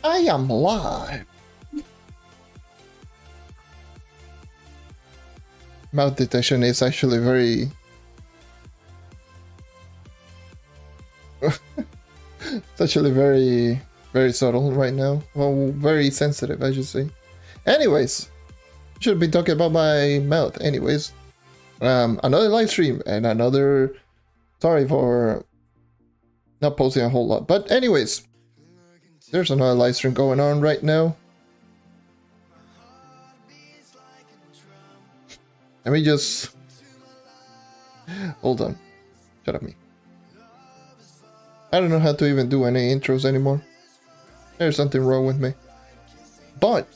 I am live. Mouth detection is actually very... it's actually very subtle right now. Well, very sensitive, I should say. Anyways, should be talking about my mouth. Anyways, another live stream and another... Sorry for not posting a whole lot. But anyways, there's another live stream going on right now. Let me just... Hold on. Shut up, me. I don't know how to even do any intros anymore. There's something wrong with me. But,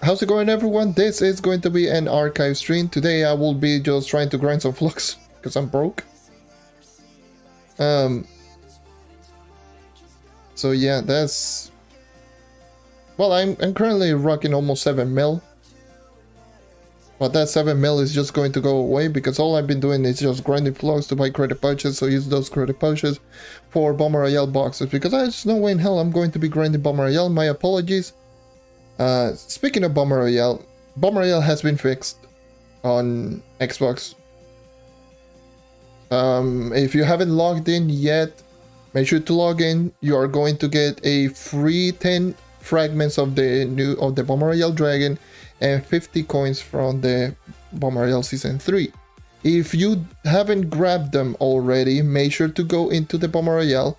how's it going, everyone? This is going to be an archive stream. Today I will be just trying to grind some Flux, because I'm broke. So yeah, that's... Well, I'm currently rocking almost 7 mil. But that 7 mil is just going to go away because all I've been doing is just grinding Flux to buy credit pouches, so use those credit pouches for Bomber Royale boxes because there's no way in hell I'm going to be grinding Bomber Royale. My apologies. Speaking of Bomber Royale has been fixed on Xbox. If you haven't logged in yet, make sure to log in. You are going to get a free 10 fragments of the Bomber Royale Dragon and 50 coins from the Bomber Royale Season 3. If you haven't grabbed them already, make sure to go into the Bomber Royale,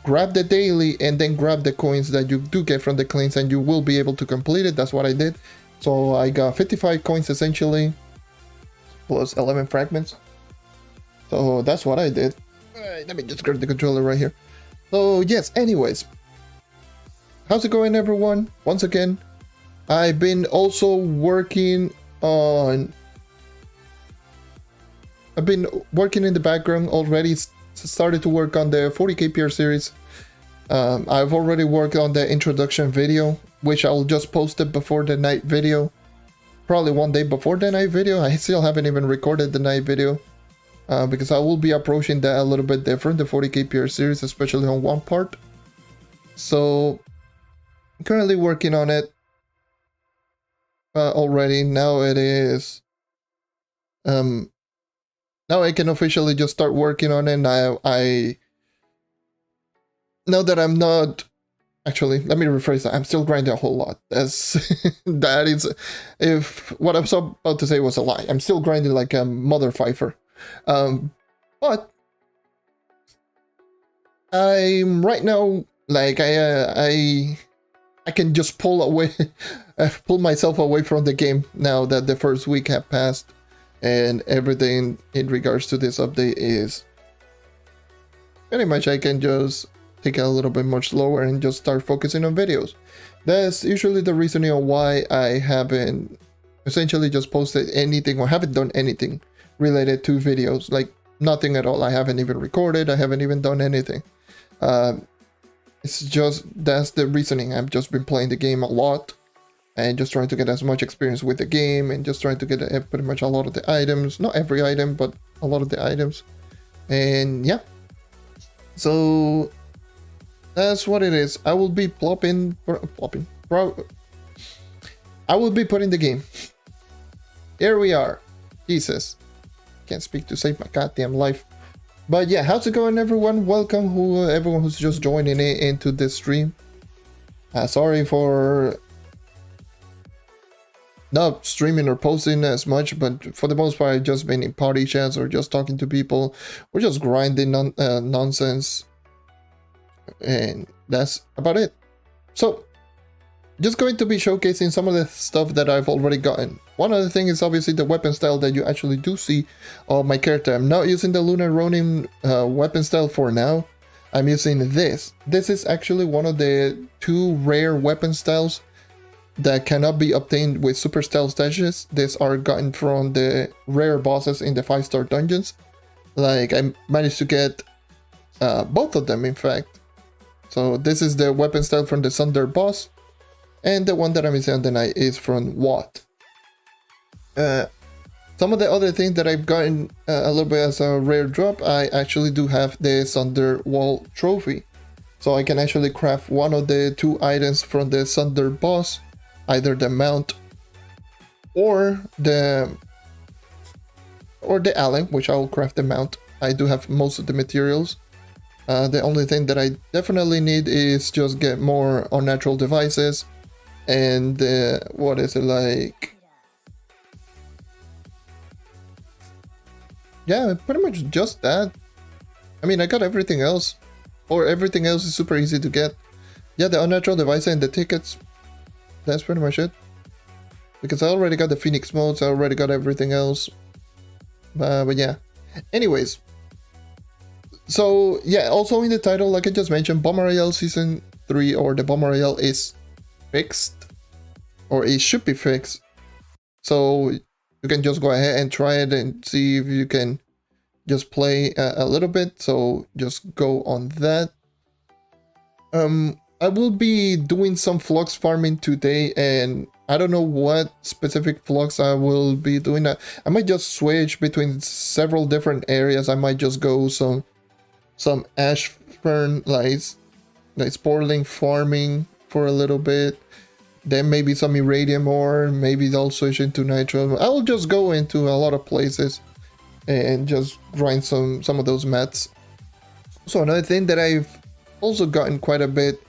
grab the daily, and then grab the coins that you do get from the cleans, and you will be able to complete it. That's what I did. So I got 55 coins essentially, plus 11 fragments. So that's what I did. Alright, let me just grab the controller right here. So yes, anyways. How's it going, everyone? Once again, I've been also working on... I've been working in the background already, started to work on the 40k PR series. I've already worked on the introduction video, which I'll just post it before the night video. Probably one day before the night video. I still haven't even recorded the night video. Because I will be approaching that a little bit different, the 40k PR series, especially on one part. So, I'm currently working on it. Already. Now it is now I can officially just start working on it. Now now that I'm not actually, let me rephrase that. I'm still grinding a whole lot. That is, if what I was about to say was a lie. I'm still grinding like a mother fifer. But I'm right now like I can just pull myself away from the game now that the first week have passed and everything in regards to this update is pretty much I can just take it a little bit more slower and just start focusing on videos. That's usually the reasoning on why I haven't essentially just posted anything or haven't done anything related to videos, like nothing at all. I haven't even recorded, I haven't even done anything. It's just, that's the reasoning. I've just been playing the game a lot and just trying to get as much experience with the game and just trying to get pretty much a lot of the items, not every item, but a lot of the items. And yeah, so that's what it is. I will be I will be putting the game. Here we are. Jesus. Can't speak to save my goddamn life. But yeah, how's it going, everyone? Welcome, everyone who's just joining into this stream. Sorry for not streaming or posting as much, but for the most part, I've just been in party chats or just talking to people. We're just grinding nonsense. And that's about it. So, just going to be showcasing some of the stuff that I've already gotten. One other thing is obviously the weapon style that you actually do see on my character. I'm not using the Lunar Ronin weapon style for now. I'm using this. This is actually one of the 2 rare weapon styles that cannot be obtained with super stealth stashes. These are gotten from the rare bosses in the 5-star dungeons. Like, I managed to get both of them, in fact. So this is the weapon style from the Sunder boss. And the one that I'm using on the night is from Watt. Some of the other things that I've gotten a little bit as a rare drop, I actually do have the Sunder Wall trophy. So I can actually craft one of the 2 items from the Thunder boss, either the mount or the ally, which I'll craft the mount. I do have most of the materials. The only thing that I definitely need is just get more unnatural devices and what is it like? Yeah, pretty much just that. I mean, I got everything else, or everything else is super easy to get. Yeah, the unnatural devices and the tickets, that's pretty much it. Because I already got the Phoenix modes, I already got everything else. But yeah, anyways. So yeah, also in the title, like I just mentioned, Bomb Royale Season 3 or the Bomb Royale is fixed, or it should be fixed. So you can just go ahead and try it and see if you can just play a little bit. So just go on that. I will be doing some Flux farming today, and I don't know what specific Flux I will be doing. I might just switch between several different areas. I might just go some ash fern, like sporling farming for a little bit, then maybe some iridium ore, maybe I'll switch into nitro. I'll just go into a lot of places and just grind some of those mats. So another thing that I've also gotten quite a bit,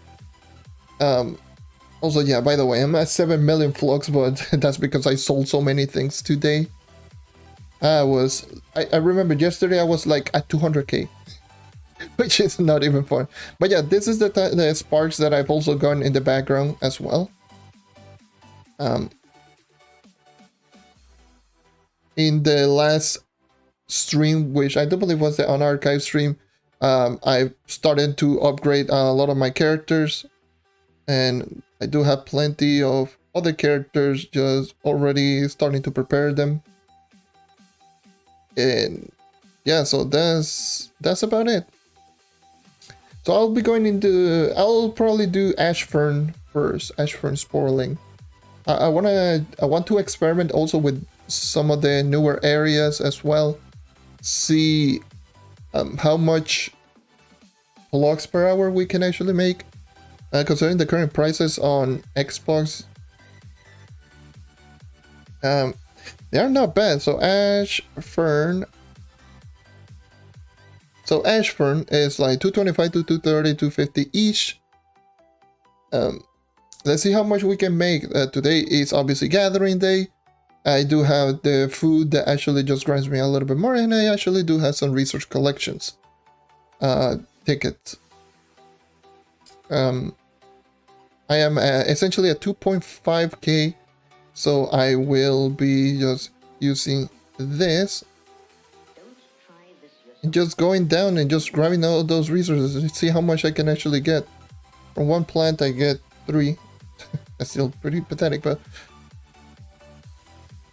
also, yeah, by the way, I'm at 7 million Flux, but that's because I sold so many things today. I remember yesterday I was like at 200k. Which is not even fun. But yeah, this is the sparks that I've also gotten in the background as well. In the last stream, which I do believe was the Unarchived stream, I started to upgrade a lot of my characters. And I do have plenty of other characters, just already starting to prepare them. And yeah, so that's about it. So I'll be going into, I'll probably do Ashfern first, Ashfern Sporling. I want to experiment also with some of the newer areas as well. See how much blocks per hour we can actually make. Considering the current prices on Xbox, they are not bad. So Ashfern. So Ashfern is like 225 to 230, 250 each. Let's see how much we can make. Today is obviously gathering day. I do have the food that actually just grinds me a little bit more, and I actually do have some resource collections tickets. I am essentially at 2.5k, so I will be just using this. Just going down and just grabbing all those resources and see how much I can actually get. From one plant I get 3. That's still pretty pathetic, but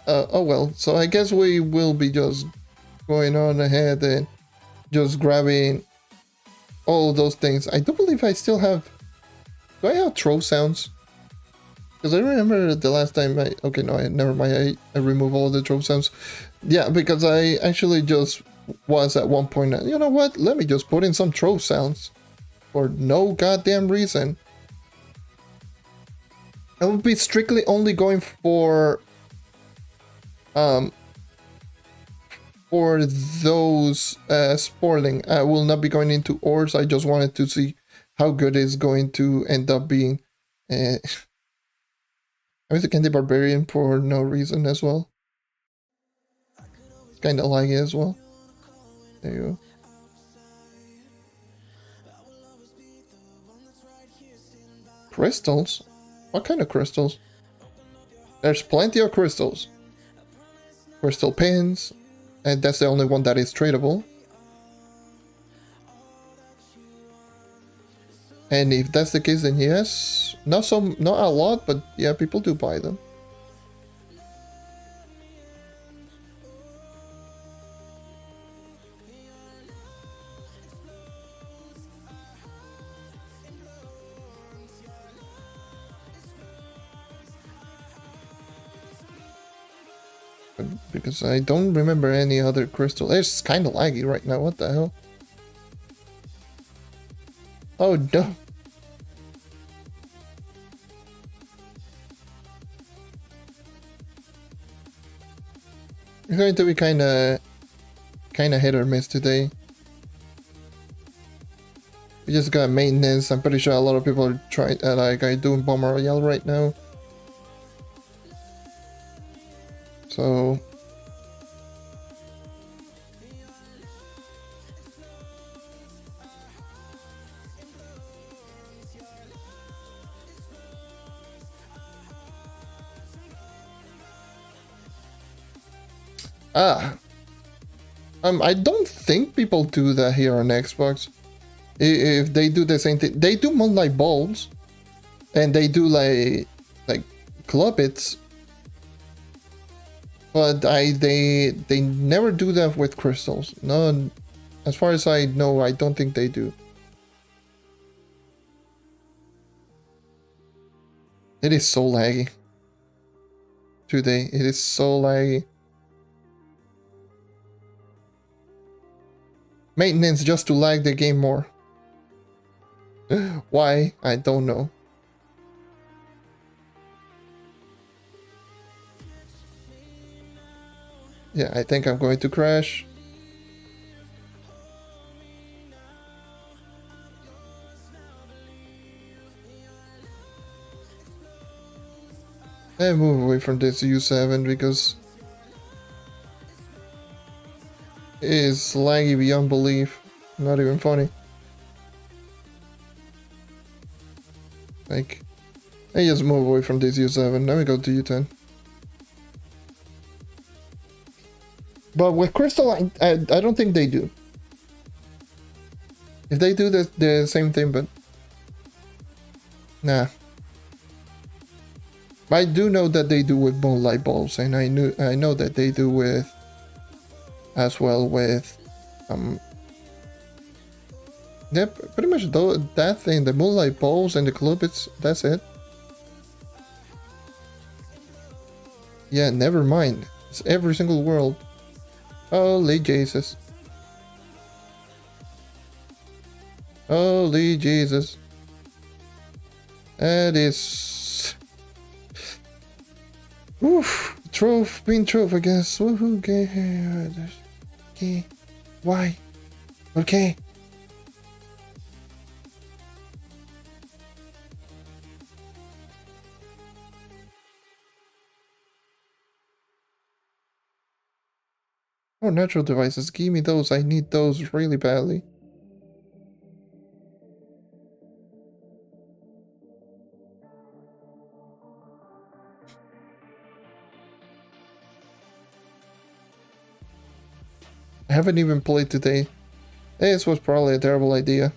oh well. So I guess we will be just going on ahead and just grabbing all those things. I do believe I still have, do I have Trove sounds? Because I remember the last time okay, no, never mind, I remove all the Trove sounds. Yeah, because I actually just was at one point, you know what, let me just put in some Trove sounds for no goddamn reason. I will be strictly only going for those sporling. I will not be going into ores. I just wanted to see how good it's going to end up being. I was a Candy Barbarian for no reason as well. Kind of like it as well. There you go. Crystals? What kind of crystals? There's plenty of crystals. Crystal pins, and that's the only one that is tradable. And if that's the case, then yes, not a lot, but yeah, people do buy them. Because I don't remember any other crystal. It's kind of laggy right now. What the hell? Oh no. It's going to be kinda hit or miss today. We just got maintenance. I'm pretty sure a lot of people are trying, are doing Bomber Royale right now. So I don't think people do that here on Xbox. If they do the same thing, they do Moonlight Bulbs, and they do like Clubbits, but they never do that with crystals. No, as far as I know, I don't think they do. It is so laggy today. It is so laggy. Maintenance just to lag the game more. Why? I don't know. Yeah, I think I'm going to crash. And move away from this U7 because it is laggy beyond belief. Not even funny. Like, I just move away from this U7. Let me go to U10. But with Crystal, I don't think they do. If they do the same thing, but nah. I do know that they do with Moonlight Bulbs, and I know that they do with as well with yeah, pretty much that thing, the Moonlight Bulbs and the Clubbits, that's it. Yeah, never mind. It's every single world. Holy Jesus. Holy Jesus. That is... Oof. Trove, being Trove, I guess. Woohoo, okay. Why? Okay. Oh, natural devices. Give me those. I need those really badly. I haven't even played today. This was probably a terrible idea.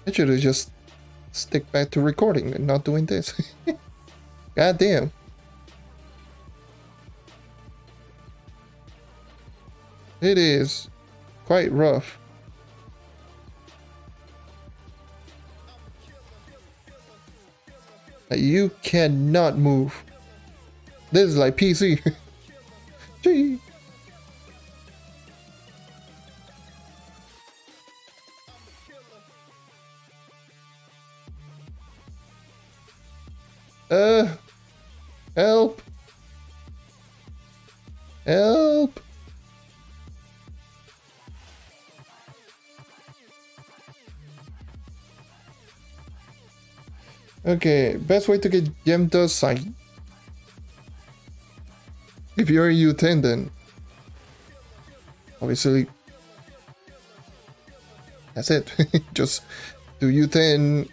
I should have just stick back to recording and not doing this. God damn. It is quite rough. You cannot move. This is like PC. Gee. Help. Help. Okay, best way to get gem dust site. If you're a U10, then obviously that's it. Just do U10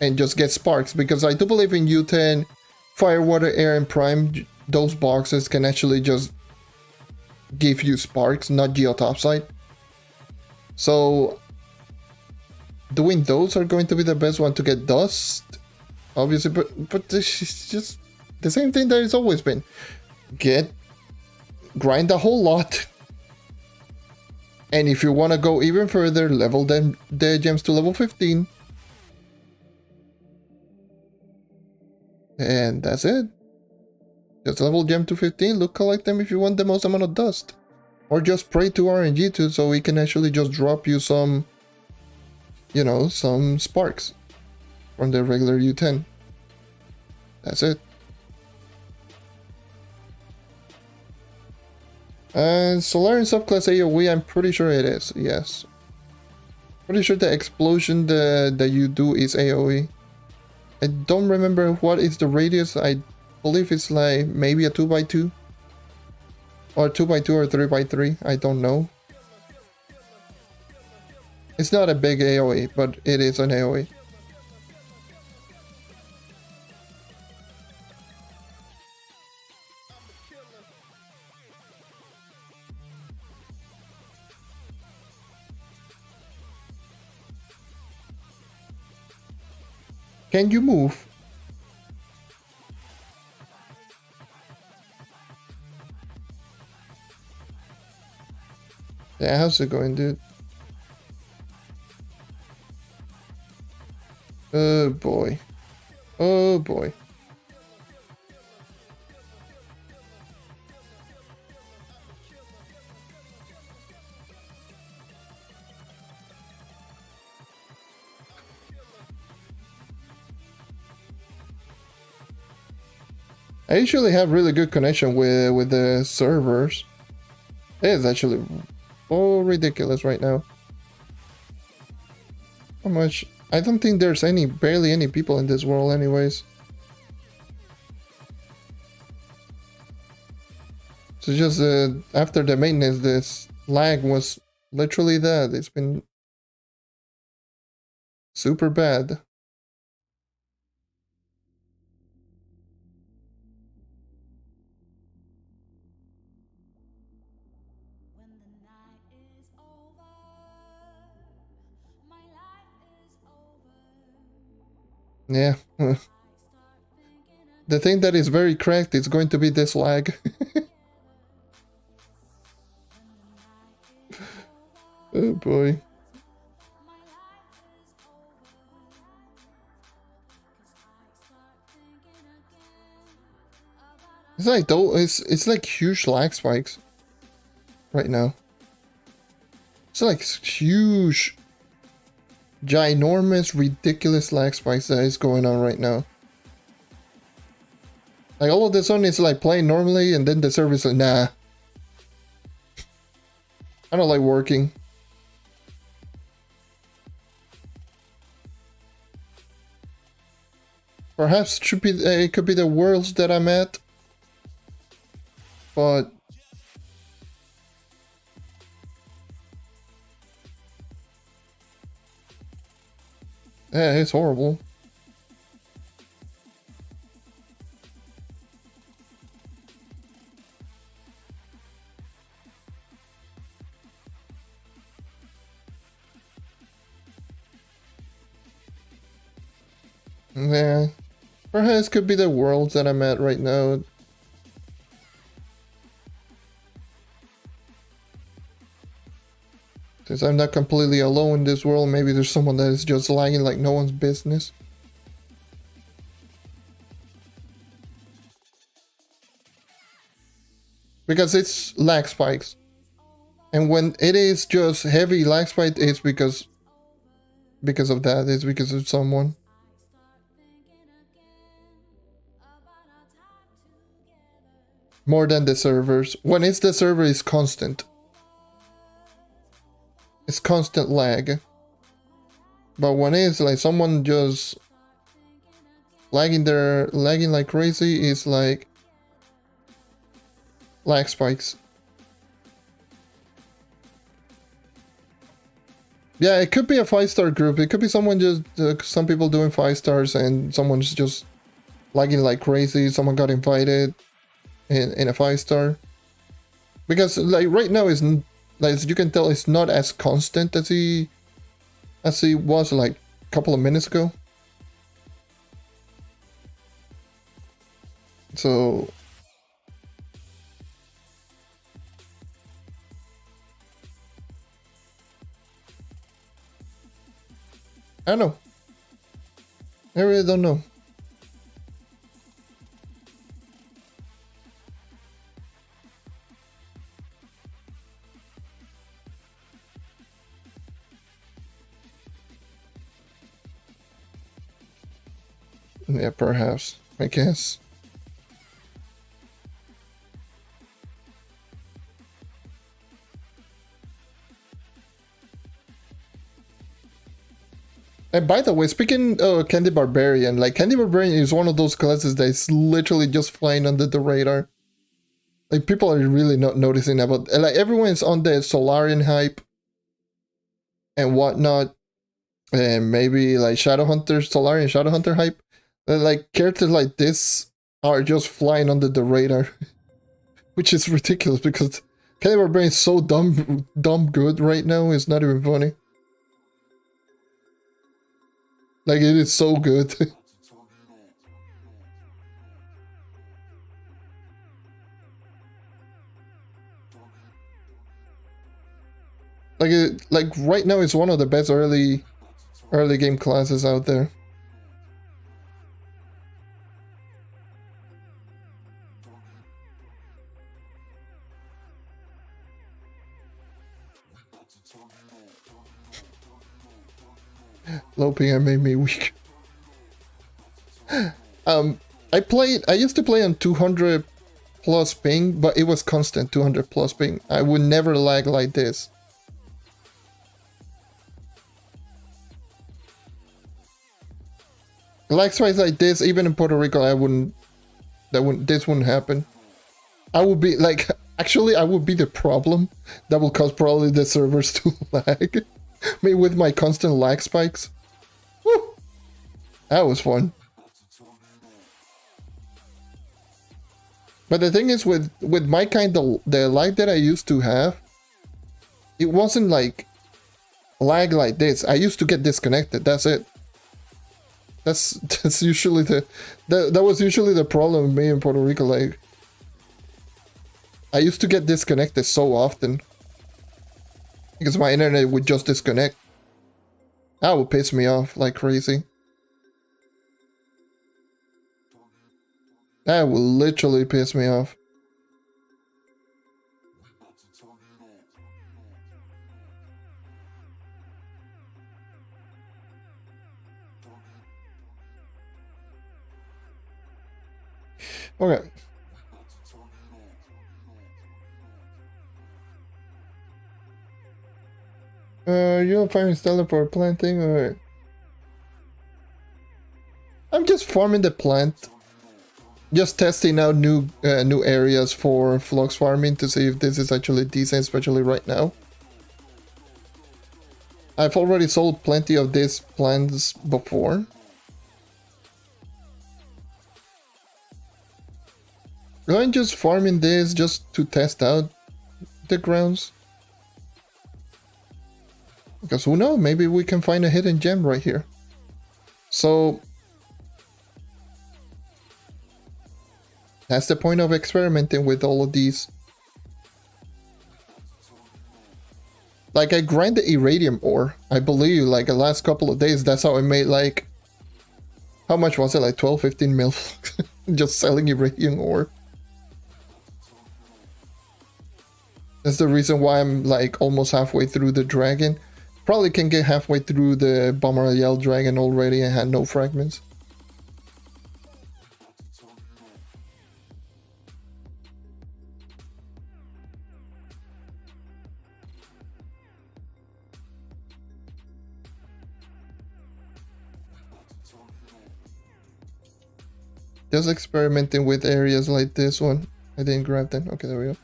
and just get sparks, because I do believe in U10, fire, water, air, and prime. Those boxes can actually just give you sparks, not geotopside. So doing those are going to be the best one to get dust, obviously, but this is just the same thing that it's always been. Grind a whole lot, and if you want to go even further, level the gems to level 15, and that's it. Just level gem to 15, collect them if you want the most amount of dust. Or just pray to RNG too, so it can actually just drop you some, you know, some sparks from the regular U10. That's it. And Solarian subclass AoE, I'm pretty sure it is, yes. Pretty sure the explosion that you do is AoE. I don't remember what is the radius. I believe it's like maybe a 2x2. Or 2x2 or 3x3, I don't know. It's not a big AoE, but it is an AoE. Can you move? Yeah, how's it going, dude? Oh boy. Oh boy. I usually have really good connection with the servers. It is actually so ridiculous right now. How much? I don't think there's barely any people in this world anyways. So just after the maintenance, this lag was literally that. It's been super bad. Yeah. The thing that is very cracked is going to be this lag. Oh boy. It's like it's like huge lag spikes right now. It's like huge, ginormous, ridiculous lag spikes that is going on right now. Like all of the sudden it's like playing normally and then the server is like, nah. I don't like working. Perhaps it could be the worlds that I'm at. But yeah, it's horrible. Yeah. Perhaps it could be the worlds that I'm at right now. Since I'm not completely alone in this world, maybe there's someone that is just lagging like no one's business. Because it's lag spikes. And when it is just heavy lag spike, it's because of that. It's because of someone. More than the servers. When it's the server, it's constant. It's constant lag. But when it's like someone just lagging like crazy, it's like lag spikes. Yeah, it could be a 5-star group. It could be someone just some people doing 5 stars and someone's just lagging like crazy. Someone got invited in a 5-star. Because like right now is like as you can tell, it's not as constant as he was like a couple of minutes ago. So I don't know. I really don't know. Yeah, perhaps. I guess. And by the way, speaking of Candy Barbarian, like Candy Barbarian is one of those classes that is literally just flying under the radar. Like people are really not noticing about, like everyone's on the Solarian hype and whatnot, and maybe like Shadowhunter, Solarian Shadowhunter hype. And like characters like this are just flying under the radar, which is ridiculous because Candy Barbarian is so dumb good right now. It's not even funny. Like, it is so good. Like right now it's one of the best early game classes out there. Low ping made me weak. I used to play on 200 plus ping, but it was constant 200 plus ping. I would never lag like this. Lag spikes like this, even in Puerto Rico, this wouldn't happen. I would be like, actually, I would be the problem that will cause probably the servers to lag. Me with my constant lag spikes. Woo! That was fun. But the thing is, with my kind of the lag that I used to have, it wasn't like lag like this. I used to get disconnected. That's it. That's usually that was usually the problem with me in Puerto Rico. Like, I used to get disconnected so often because my internet would just disconnect. That would piss me off like crazy. That would literally piss me off. Okay. You'll find stellar for planting, or I'm just farming the plant. Just testing out new areas for Flux farming to see if this is actually decent, especially right now. I've already sold plenty of these plants before. I'm just farming this just to test out the grounds. Because who knows, maybe we can find a hidden gem right here. So that's the point of experimenting with all of these. Like, I grind the iridium ore, I believe, like the last couple of days. That's how I made, like, how much was it, like 12-15 mil just selling iridium ore. That's the reason why I'm like almost halfway through the dragon. Probably can get halfway through the Bomber Royale dragon already and had no fragments. Just experimenting with areas like this one. I didn't grab them. Okay, there we go.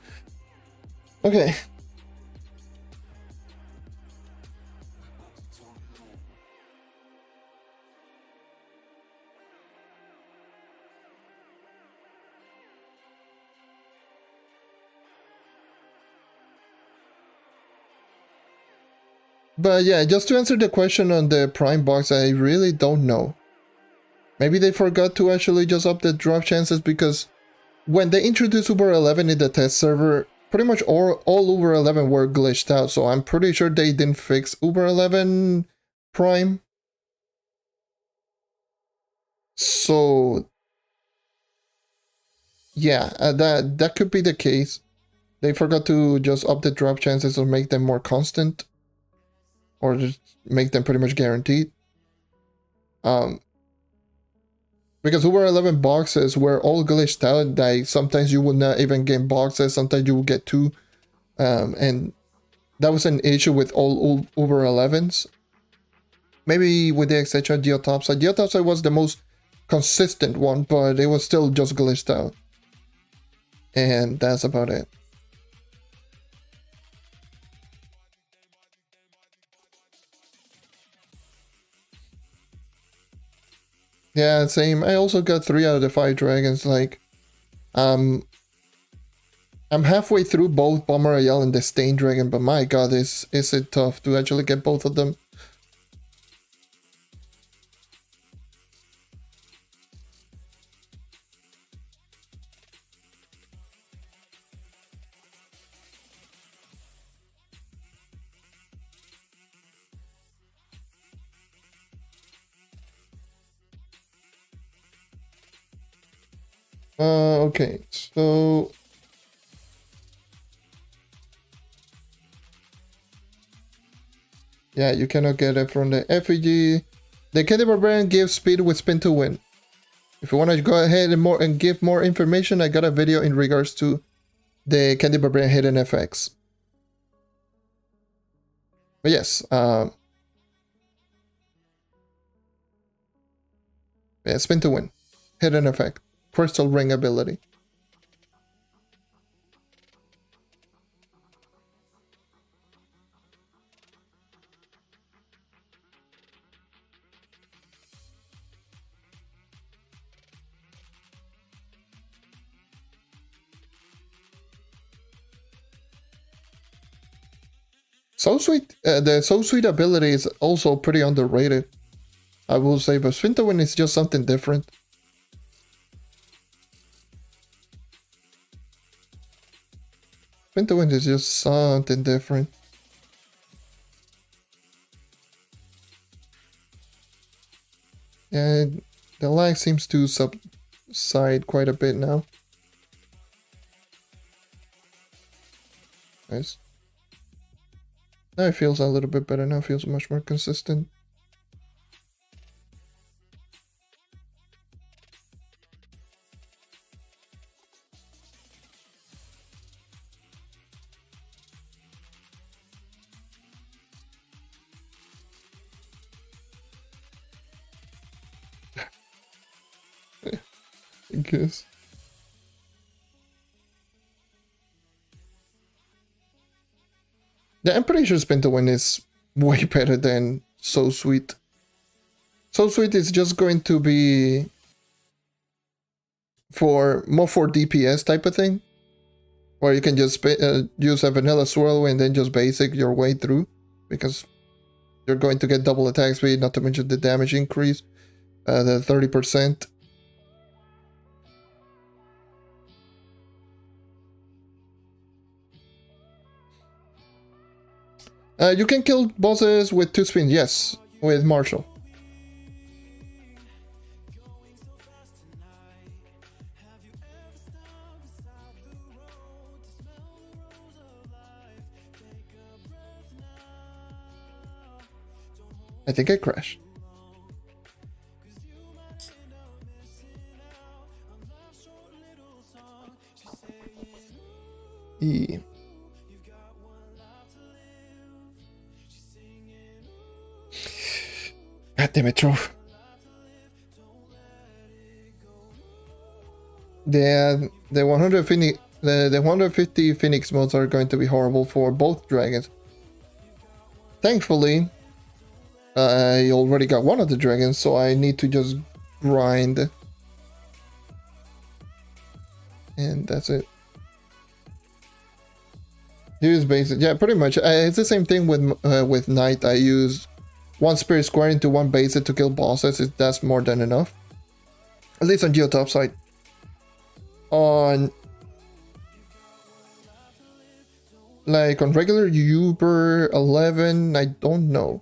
Okay. But yeah, just to answer the question on the Prime box, I really don't know. Maybe they forgot to actually just up the drop chances, because when they introduced Uber 11 in the test server, pretty much all Uber 11 were glitched out, so I'm pretty sure they didn't fix Uber 11 Prime. So yeah, that could be the case. They forgot to just up the drop chances or make them more constant, or just make them pretty much guaranteed. Because over 11 boxes were all glitched out. Like sometimes you would not even get boxes, sometimes you would get 2. And that was an issue with all over 11s. Maybe with the exception of Geotopside. Geotopside was the most consistent one, but it was still just glitched out. And that's about it. Yeah, same. I also got 3 out of the 5 dragons. Like, I'm halfway through both Bomber Royale and the Stain Dragon, but my god, is it tough to actually get both of them. Okay, so yeah, you cannot get it from the effigy. The Candy Barbarian gives speed with spin to win. If you want to go ahead and give more information, I got a video in regards to the Candy Barbarian hidden FX. But yes, yeah, spin to win, hidden effect, crystal ring ability. So Sweet, the So Sweet ability is also pretty underrated, I will say, but spin to win is just something different. Spin to win is just something different. And the lag seems to subside quite a bit now. Nice. Now it feels a little bit better. Now it feels much more consistent. I guess. Yeah, I'm pretty sure Spin to Win is way better than So Sweet. So Sweet is just going to be more for DPS type of thing, where you can just use a vanilla swirl and then just basic your way through, because you're going to get double attack speed, not to mention the damage increase, the 30%. You can kill bosses with 2 spins, yes, with Marshall. I think I crashed. E. God damn it, Trove. The 150 Phoenix modes are going to be horrible for both dragons. Thankfully, I already got one of the dragons, so I need to just grind. And that's it. Use basic, yeah, pretty much. It's the same thing with Knight. I use 1 Spirit Square into 1 basic to kill bosses. That's more than enough. At least on Geotopside. On regular Uber 11, I don't know.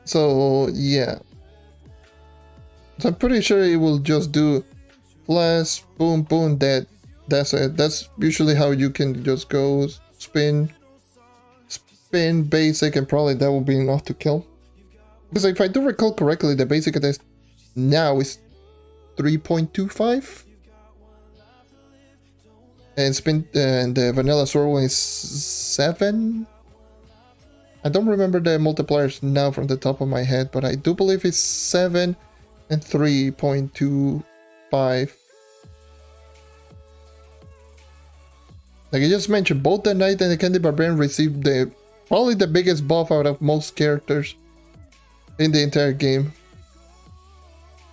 So yeah. So I'm pretty sure it will just do flash, boom, boom, that's it. That's usually how you can just go spin, basic, and probably that will be enough to kill. Because if I do recall correctly, the basic attack now is 3.25. And spin and the vanilla sword one is 7. I don't remember the multipliers now from the top of my head, but I do believe it's 7 and 3.25. Like I just mentioned, both the Knight and the Candy Barbarian received probably the biggest buff out of most characters in the entire game.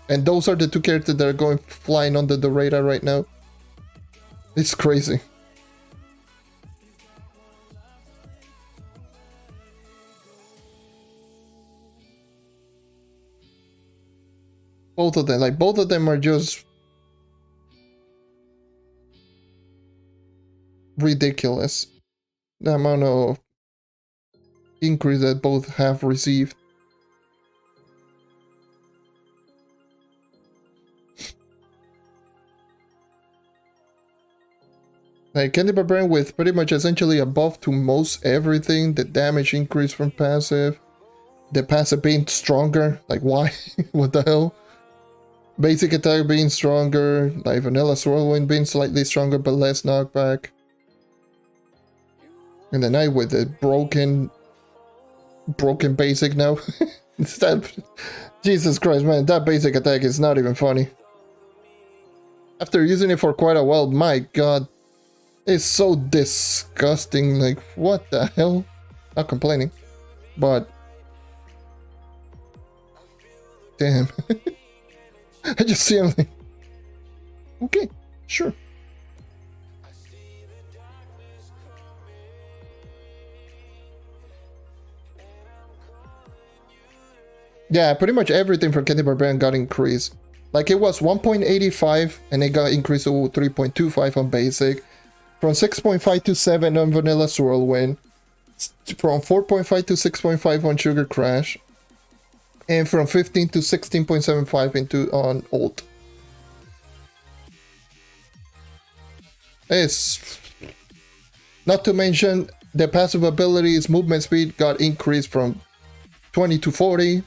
And those are the two characters that are going flying under the radar right now. It's crazy. Both of them are just ridiculous. The amount of increase that both have received. Like Candy Barbarian with pretty much essentially a buff to most everything. The damage increase from passive. The passive being stronger. Like why? What the hell? Basic attack being stronger. Like Vanilla Swirlwind being slightly stronger but less knockback. And the Knight with the broken basic now. Jesus Christ, man, that basic attack is not even funny. After using it for quite a while, my god. It's so disgusting, like, what the hell? Not complaining, but... Damn. I just see him like... Okay, sure. Yeah, pretty much everything for Candy Barbarian got increased. Like, it was 1.85, and it got increased to 3.25 on basic. From 6.5 to 7 on Vanilla Swirlwind, from 4.5 to 6.5 on Sugar Crash, and from 15 to 16.75 on Ult. It's not to mention the passive abilities movement speed got increased from 20 to 40.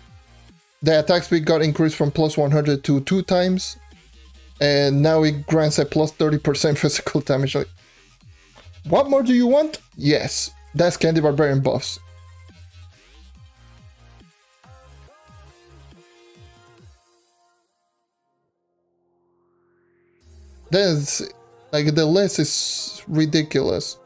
The attack speed got increased from plus 100 to 2 times, and now it grants a plus 30% physical damage. Like, what more do you want? Yes, that's Candy Barbarian buffs. That's like the list is ridiculous.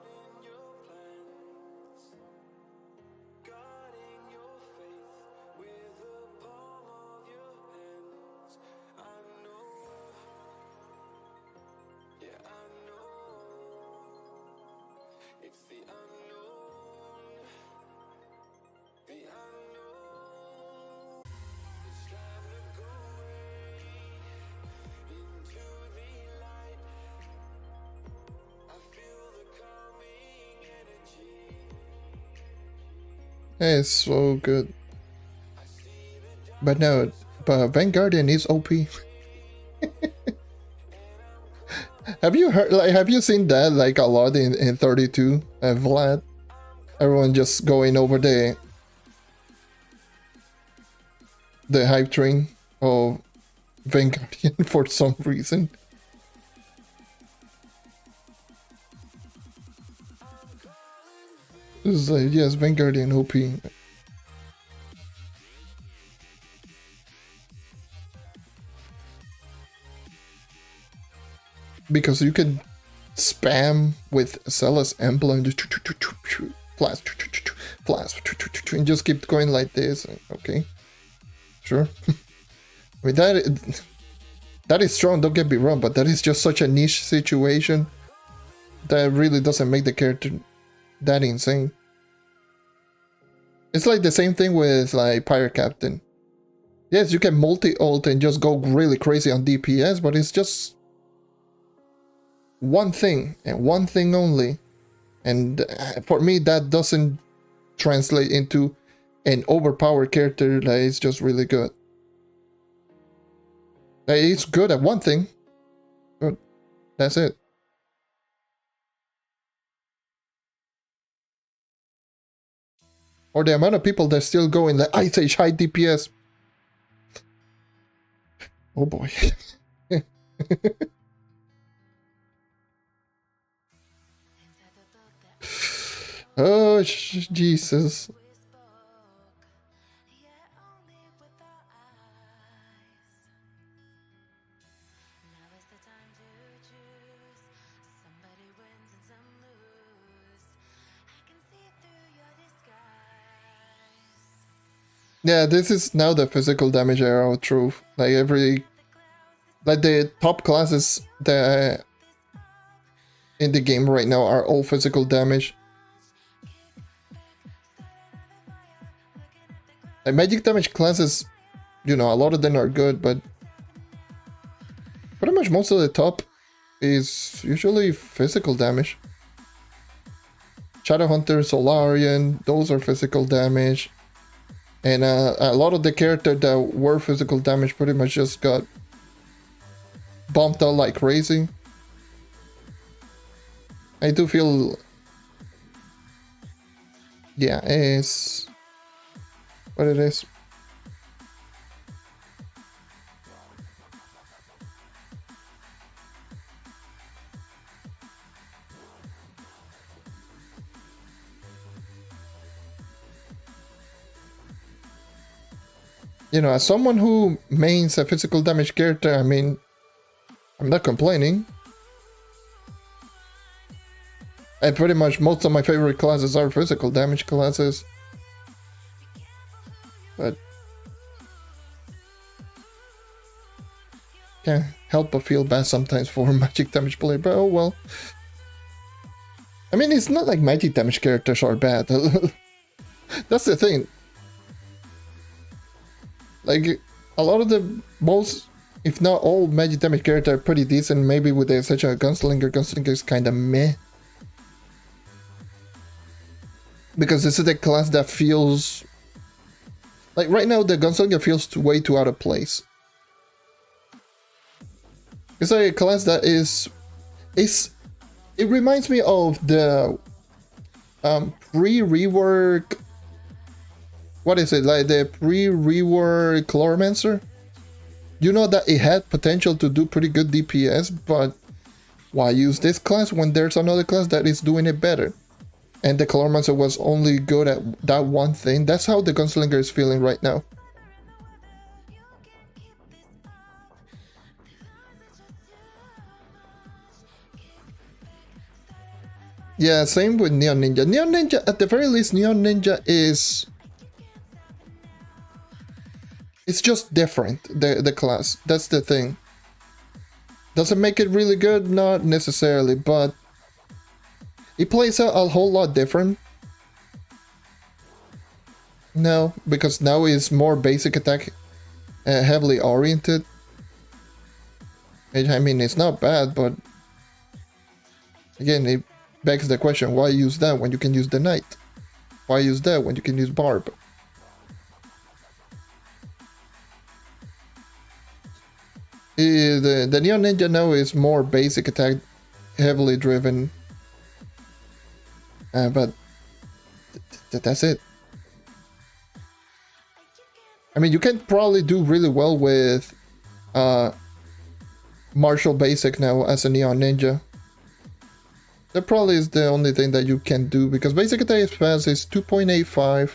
It's so good. But no, but Vanguardian is OP. Have you heard, like, have you seen that like a lot in 32, Vlad? Everyone just going over the hype train of Vanguardian for some reason. It's like, yes, Vanguardian OP. Because you can spam with Cella's emblem, just flash, and just keep going like this. Okay, sure. I mean, that is strong, don't get me wrong, but that is just such a niche situation that really doesn't make the character that insane. It's like the same thing with like Pirate Captain. Yes, you can multi-ult and just go really crazy on DPS, but it's just one thing and one thing only. And for me, that doesn't translate into an overpowered character that is just really good. It's good at one thing. But that's it. Or the amount of people that still go in the Ice Age high DPS. Oh boy. Oh, Jesus. Yeah, this is now the physical damage era of Trove. Like the top classes that in the game right now are all physical damage. Like magic damage classes, you know, a lot of them are good, but pretty much most of the top is usually physical damage. Shadowhunter, Solarian, those are physical damage. And a lot of the characters that were physical damage pretty much just got bumped out like crazy. I do feel... Yeah, it's... what it is. You know, as someone who mains a physical damage character, I mean, I'm not complaining. And pretty much most of my favorite classes are physical damage classes. But can't help but feel bad sometimes for magic damage player, but oh well. I mean, it's not like magic damage characters are bad. That's the thing. Like, a lot of the most, if not all, magic damage characters are pretty decent. Maybe with the exception of Gunslinger. Gunslinger is kind of meh. Because this is a class that feels... like, right now, the Gunslinger feels way too out of place. It's like a class that is... it reminds me of the pre-rework... what is it, like the pre-rework Chloromancer? You know that it had potential to do pretty good DPS, but why use this class when there's another class that is doing it better? And the Chloromancer was only good at that one thing. That's how the Gunslinger is feeling right now. Yeah, same with Neon Ninja. Neon Ninja, at the very least, Neon Ninja is... it's just different, the class. That's the thing. Does it make it really good? Not necessarily, but... it plays out a whole lot different. No, because now it's more basic attack, heavily oriented. I mean, it's not bad, but... again, it begs the question, why use that when you can use the Knight? Why use that when you can use Barb? The Neon Ninja now is more basic attack, heavily driven. But that's it. I mean, you can probably do really well with Martial Basic now as a Neon Ninja. That probably is the only thing that you can do, because basic attack fast is 2.85.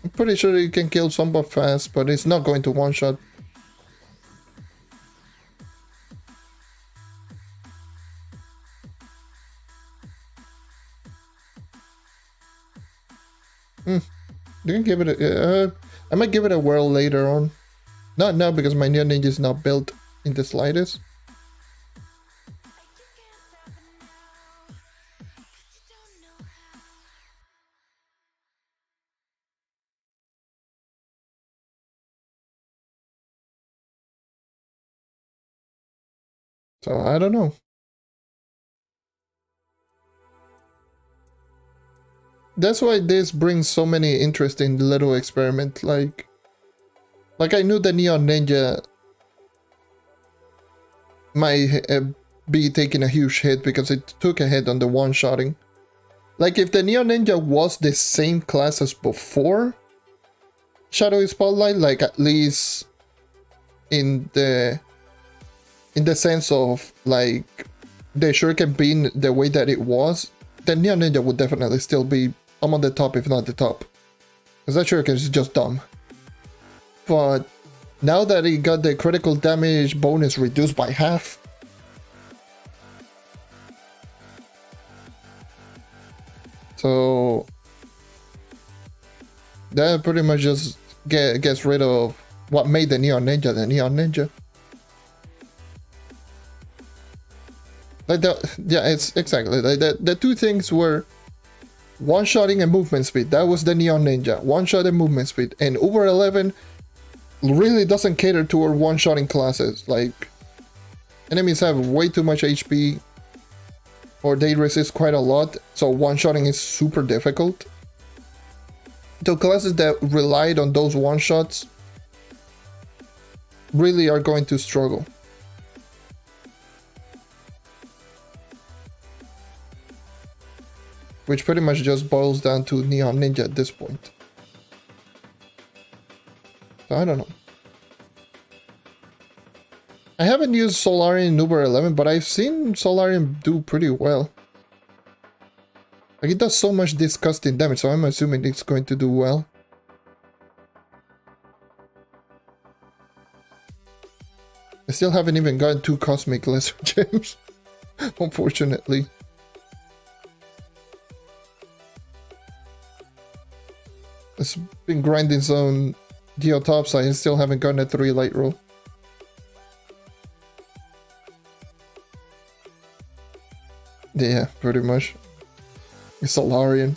I'm pretty sure you can kill somebody fast, but it's not going to one-shot. You can give it a... I might give it a whirl later on. Not now, because my Neon Ninja is not built in the slightest. So, I don't know. that's why this brings so many interesting little experiments. Like I knew the Neon Ninja might be taking a huge hit because it took a hit on the one-shotting. Like if the Neon Ninja was the same class as before Shadowy Spotlight, like at least in the sense of like the shuriken being the way that it was, then Neon Ninja would definitely still be among the top, if not the top. Because that shuriken is just dumb. But now that he got the critical damage bonus reduced by half, so that pretty much just gets rid of what made the Neon Ninja the Neon Ninja. Like it's exactly like the two things were one-shotting and movement speed. That was the Neon Ninja, one-shot and movement speed. And Uber 11 really doesn't cater toward one-shotting classes. Like enemies have way too much HP, or they resist quite a lot, so one-shotting is super difficult. So classes that relied on those one-shots really are going to struggle. Which pretty much just boils down to Neon Ninja at this point. So I don't know. I haven't used Solarian in Uber 11, but I've seen Solarian do pretty well. Like it does so much disgusting damage, so I'm assuming it's going to do well. I still haven't even gotten 2 Cosmic Lesser Gems, unfortunately. It's been grinding some Geo Topside and still haven't gotten a 3 light roll. Yeah, pretty much. It's Solarian.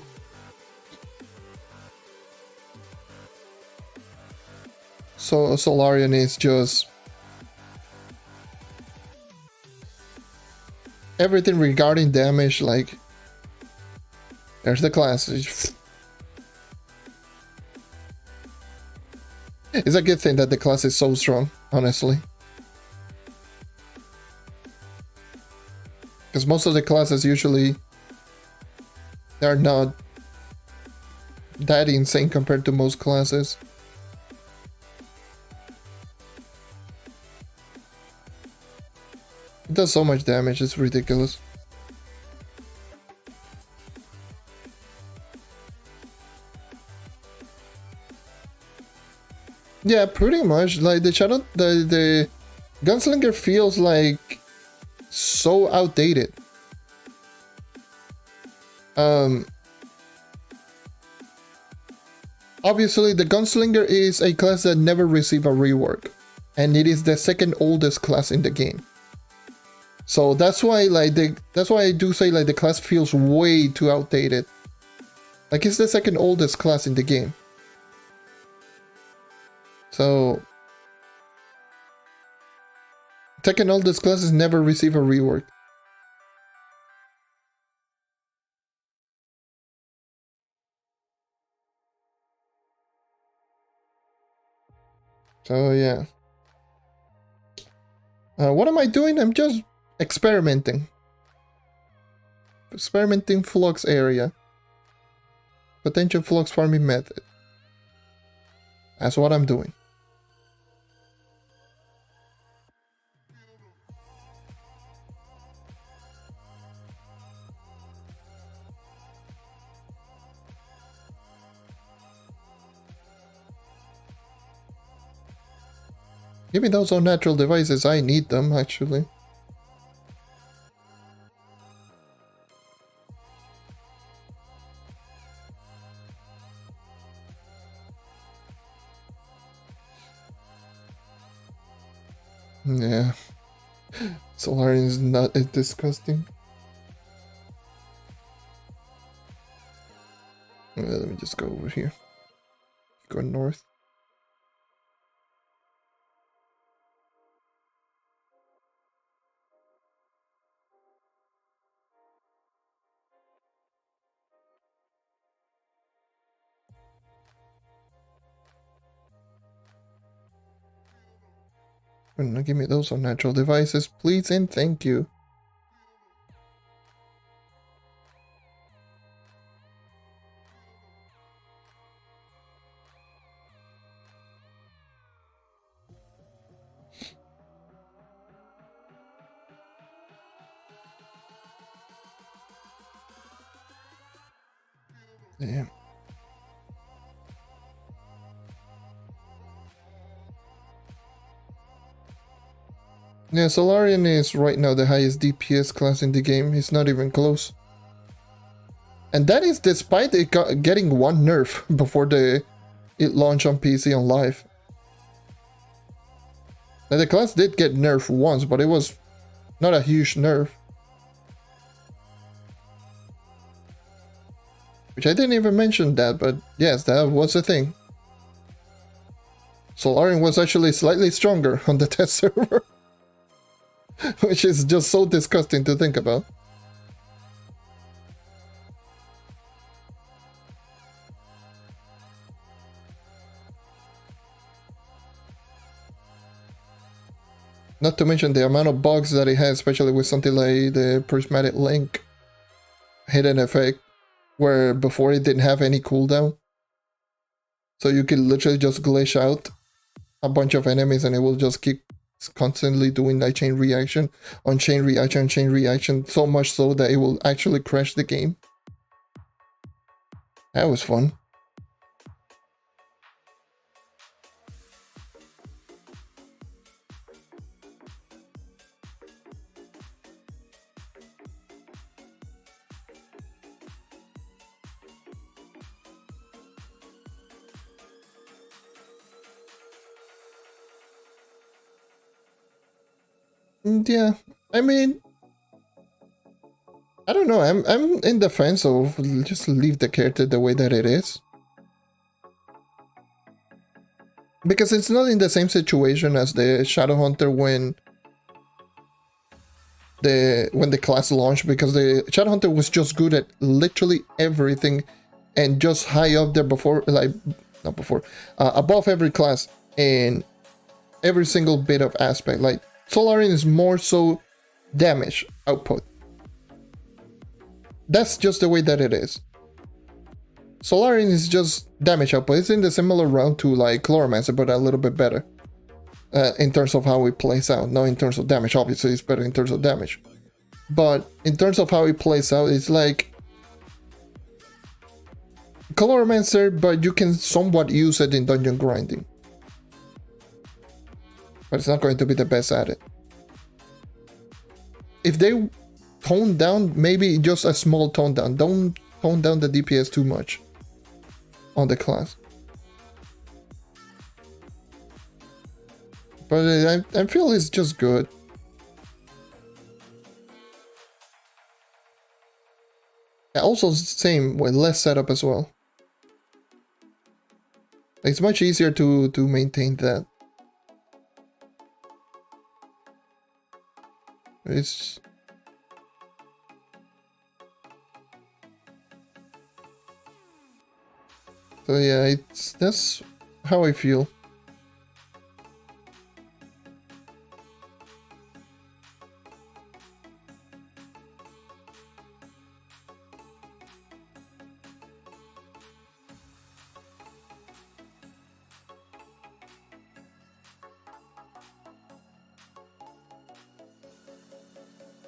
So Solarian is just everything regarding damage, like there's the class. It's a good thing that the class is so strong, honestly. Because most of the classes usually they're not that insane compared to most classes. It does so much damage, it's ridiculous. Yeah, pretty much. Like the Gunslinger feels like so outdated. Obviously the Gunslinger is a class that never received a rework, and it is the second oldest class in the game. So that's why I do say like the class feels way too outdated. Like it's the second oldest class in the game. So second oldest classes never receive a rework. So yeah. What am I doing? I'm just experimenting. Experimenting Flux area. Potential Flux farming method. That's what I'm doing. Give me those unnatural devices, I need them actually. Yeah. Solarian is not as disgusting. Let me just go over here. Go north. Give me those unnatural devices, please, and thank you. Damn. Yeah, Solarian is right now the highest DPS class in the game. It's not even close. And that is despite it getting one nerf before it launched on PC on live. Now the class did get nerfed once, but it was not a huge nerf. Which I didn't even mention that, but yes, that was a thing. Solarian was actually slightly stronger on the test server. Which is just so disgusting to think about. Not to mention the amount of bugs that it has, especially with something like the prismatic link hidden effect, where before it didn't have any cooldown. So you could literally just glitch out a bunch of enemies and it will just keep constantly doing that chain reaction on chain reaction on chain reaction, so much so that it will actually crash the game. That was fun. Yeah, I mean, I don't know. I'm in defense of just leave the character the way that it is, because it's not in the same situation as the Shadowhunter when the class launched. Because the Shadowhunter was just good at literally everything, and just high up there before, like not before, above every class in every single bit of aspect. Like Solarian is more so damage output. That's just the way that it is. Solarian is just damage output. It's in the similar round to like Chloromancer, but a little bit better. In terms of how it plays out. Not in terms of damage, obviously it's better in terms of damage. But in terms of how it plays out, it's like Chloromancer, but you can somewhat use it in dungeon grinding. But it's not going to be the best at it. If they tone down, maybe just a small tone down. Don't tone down the DPS too much on the class. But I feel it's just good. Also same with less setup as well. It's much easier to maintain that. It's so yeah, that's how I feel.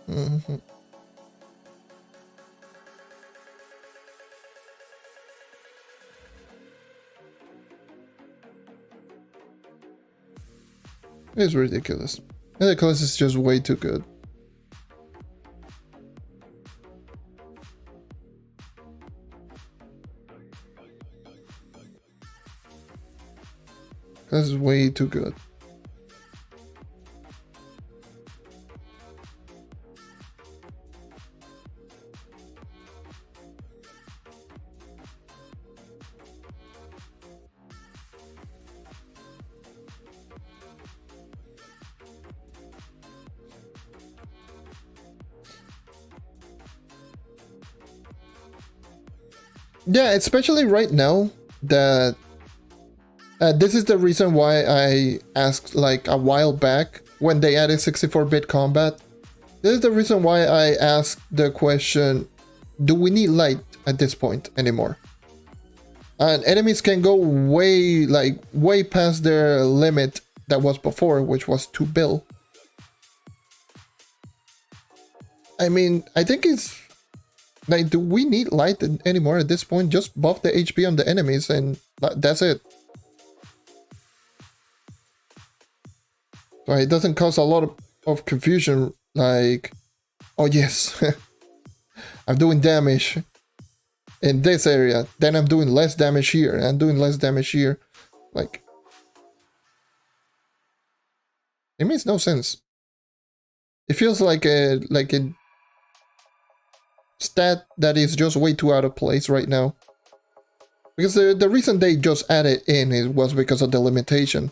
Mm-hmm. It's ridiculous. Ridiculous is just way too good. That's way too good. Yeah, especially right now that This is the reason why I asked like a while back when they added 64-bit combat. This is the reason why I asked the question, do we need light at this point anymore? And enemies can go way past their limit that was before, which was 2 bill. I mean, I think it's like, do we need light anymore at this point? Just buff the HP on the enemies and that's it. So it doesn't cause a lot of confusion, like, oh yes, I'm doing damage in this area, then I'm doing less damage here, and I'm doing less damage here. Like, it makes no sense. It feels like a stat that is just way too out of place right now. Because the reason they just added in was because of the limitation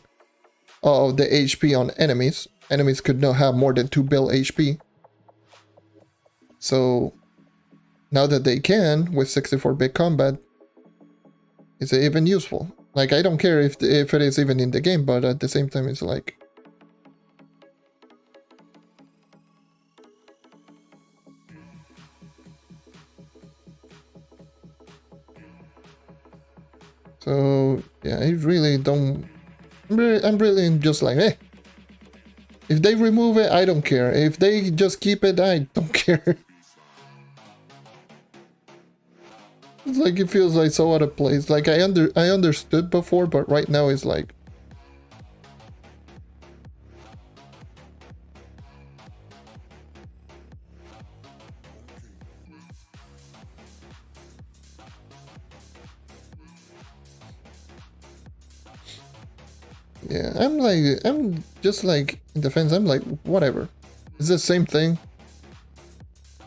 of the HP on enemies. Enemies could not have more than 2 bill HP. So now that they can with 64-bit combat, is it even useful? Like, I don't care if it is even in the game, but at the same time it's like, so yeah, I really don't. I'm really just like, eh. If they remove it, I don't care. If they just keep it, I don't care. It's like, it feels like so out of place. Like, I understood before, but right now it's like, yeah, I'm just like, in defense, I'm like, whatever. It's the same thing.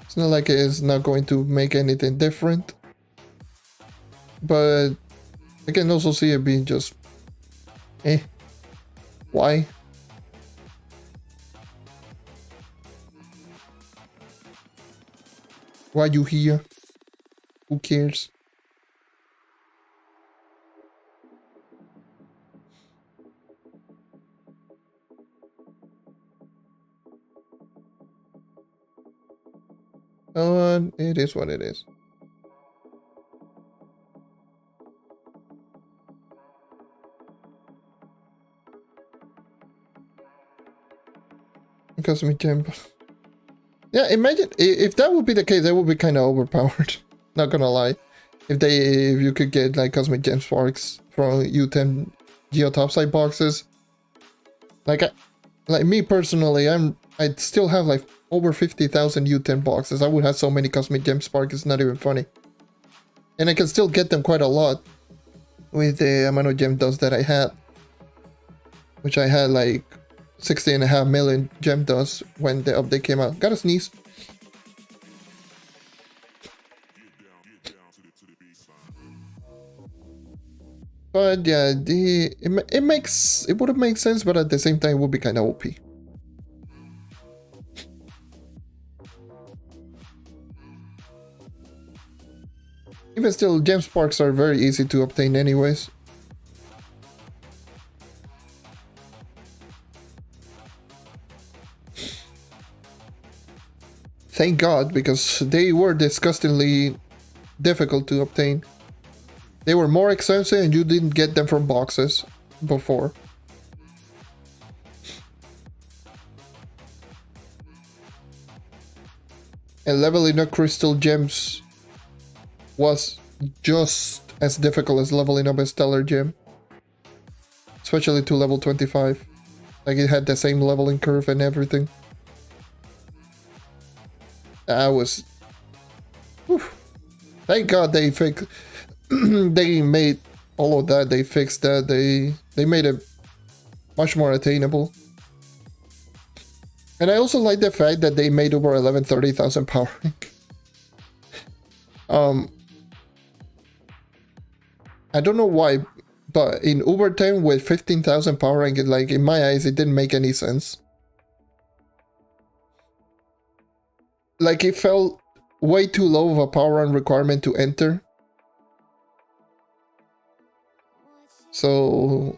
It's not like it's not going to make anything different. But I can also see it being just, eh, why? Why you here? Who cares? It is what it is. Cosmic gem. Yeah, imagine if that would be the case, that would be kind of overpowered. Not gonna lie. If you could get like cosmic gem sparks from U10 Geo topside boxes. Like me personally, I'd still have like over 50,000 U10 boxes. I would have so many cosmic gem sparks, it's not even funny. And I can still get them quite a lot with the amount of gem dust that I had. Which I had like 60.5 million gem dust when the update came out. Gotta sneeze. But yeah, it would have made sense, but at the same time it would be kind of OP. Even still, gem sparks are very easy to obtain anyways. Thank God, because they were disgustingly difficult to obtain. They were more expensive and you didn't get them from boxes before. And leveling up crystal gems was just as difficult as leveling up a stellar gem. Especially to level 25. Like, it had the same leveling curve and everything. I was... Whew. Thank God they fixed... they made all of that, they fixed that, they made it much more attainable. And I also like the fact that they made over 30,000 power rank. I don't know why, but in Uber 10 with 15,000 power rank, like, in my eyes, it didn't make any sense. Like, it felt way too low of a power rank requirement to enter. So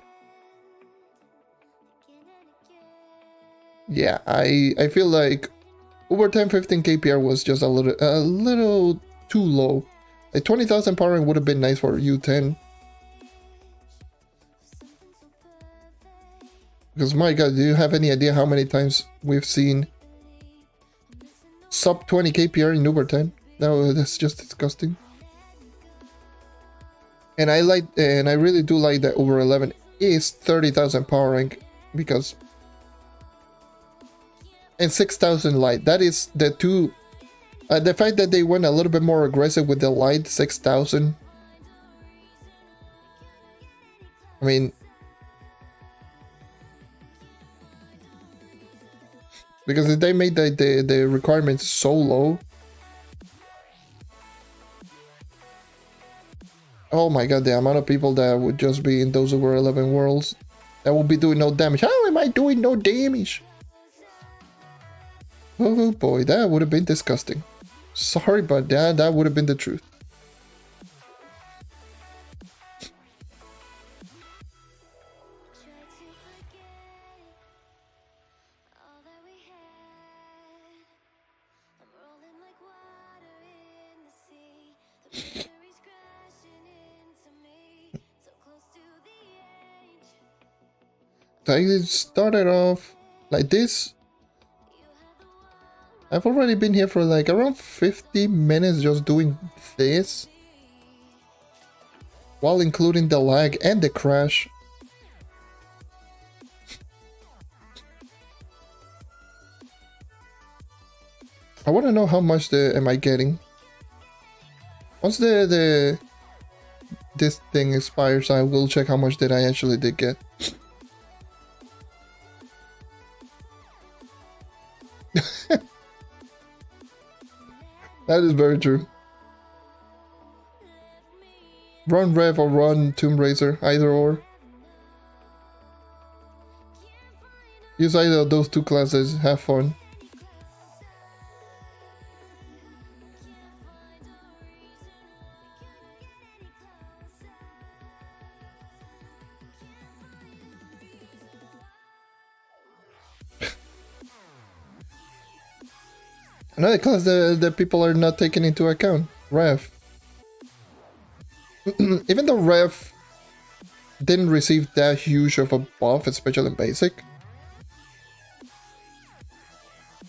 yeah, I feel like over 10-15 KPR was just a little too low. Like 20,000 powering would have been nice for U10. Because my god, do you have any idea how many times we've seen sub 20 KPR in Uber 10? No, that's just disgusting. And I really do like that over 11 is 30,000 powering, because and 6,000 light. That is the two. The fact that they went a little bit more aggressive with the light 6,000. I mean, because if they made the requirements so low. Oh my god, the amount of people that would just be in those over 11 worlds that will be doing no damage. How am I doing no damage? Oh boy, that would have been disgusting. Sorry, but that would have been the truth. I started off like this. I've already been here for like around 50 minutes just doing this, while including the lag and the crash. I want to know how much am I getting. Once this thing expires, I will check how much that I actually did get. That is very true. Run Rev or run Tomb Raiser, either or. Use either of those two classes, have fun. Another class that people are not taking into account, Rev. Even though Rev didn't receive that huge of a buff, especially in basic.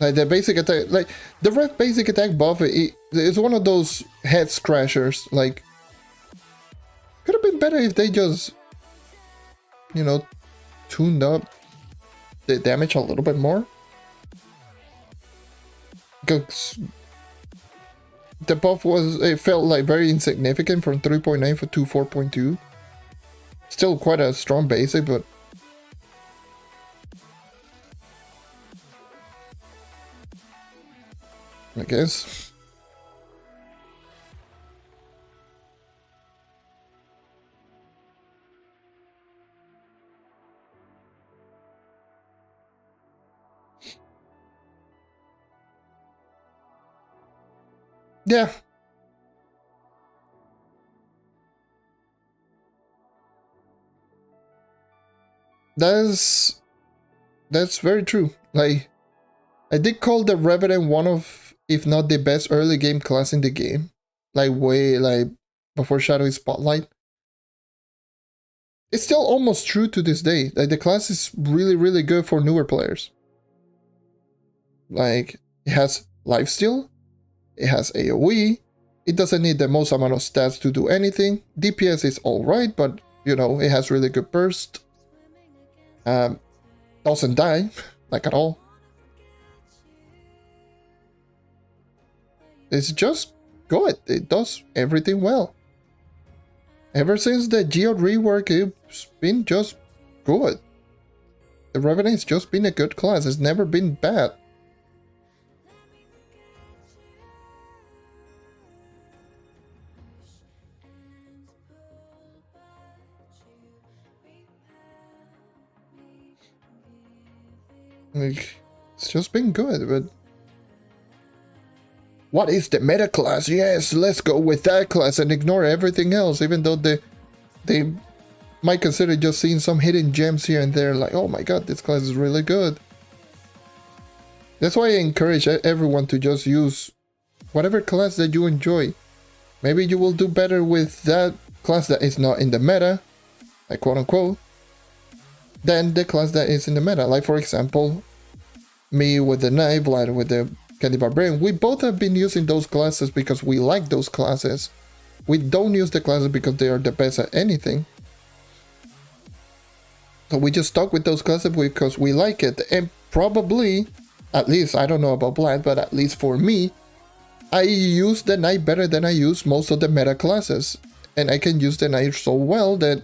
Like the basic attack, like the Rev basic attack buff, it's one of those head scratchers. Like, could have been better if they just, you know, tuned up the damage a little bit more. Because the buff it felt like very insignificant from 3.9 to 4.2. Still quite a strong basic, but I guess. Yeah. That's very true. Like, I did call the Revenant one of, if not the best early game class in the game. Like way like before Shadowy Spotlight. It's still almost true to this day. Like the class is really, really good for newer players. Like, it has lifesteal. It has AoE. It doesn't need the most amount of stats to do anything. DPS is alright, but you know, it has really good burst. Doesn't die, like at all. It's just good. It does everything well. Ever since the Geode rework, it's been just good. The Revenant's just been a good class. It's never been bad. Like, it's just been good, but what is the meta class? Yes, let's go with that class and ignore everything else, even though they might consider just seeing some hidden gems here and there, like, oh my god, this class is really good. That's why I encourage everyone to just use whatever class that you enjoy. Maybe you will do better with that class that is not in the meta, like quote unquote, than the class that is in the meta. Like for example, me with the knife, Vlad with the Candy Barbarian, we both have been using those classes because we like those classes. We don't use the classes because they are the best at anything. So we just stuck with those classes because we like it. And probably, at least, I don't know about Vlad, but at least for me, I use the knife better than I use most of the meta classes. And I can use the knife so well that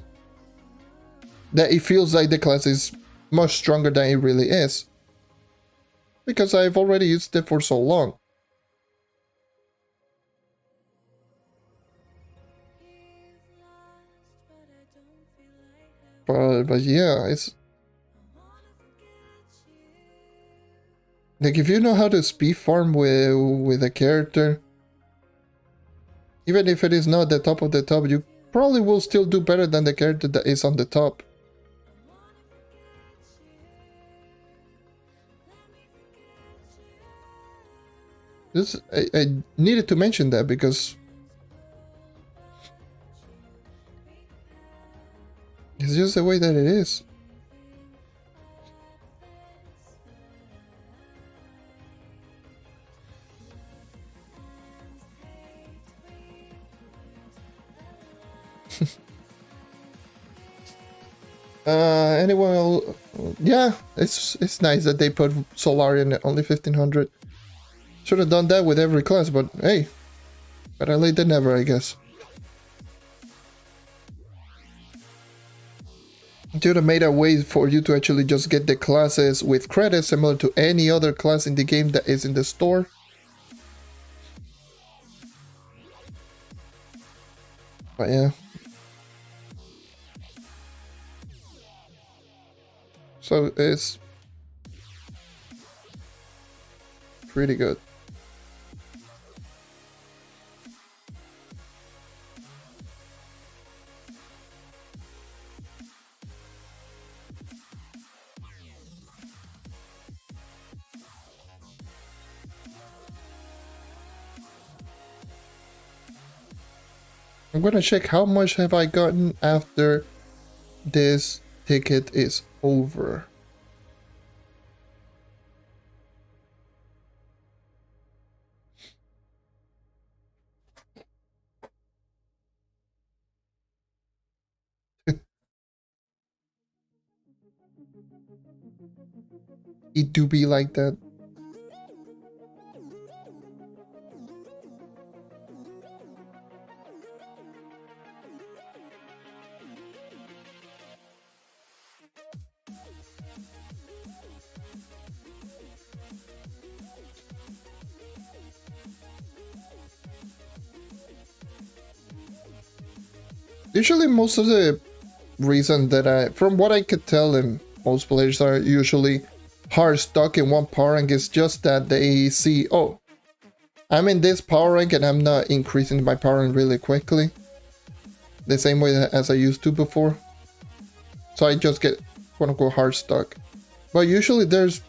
it feels like the class is much stronger than it really is. Because I've already used it for so long. But yeah, it's like if you know how to speed farm with a character, even if it is not the top of the top, you probably will still do better than the character that is on the top. This I needed to mention that because it's just the way that it is. Anyway, yeah, it's nice that they put Solarian at only 1500. Should have done that with every class, but hey, better late than never, I guess. Should have made a way for you to actually just get the classes with credits similar to any other class in the game that is in the store. But yeah. So it's pretty good. I'm gonna check how much have I gotten after this ticket is over. It do be like that. Usually most of the reason that from what I could tell, and most players are usually hard stuck in one power rank, is just that they see, oh, I'm in this power rank and I'm not increasing my power rank really quickly, the same way as I used to before. So I just get quote unquote hard stuck. But usually there's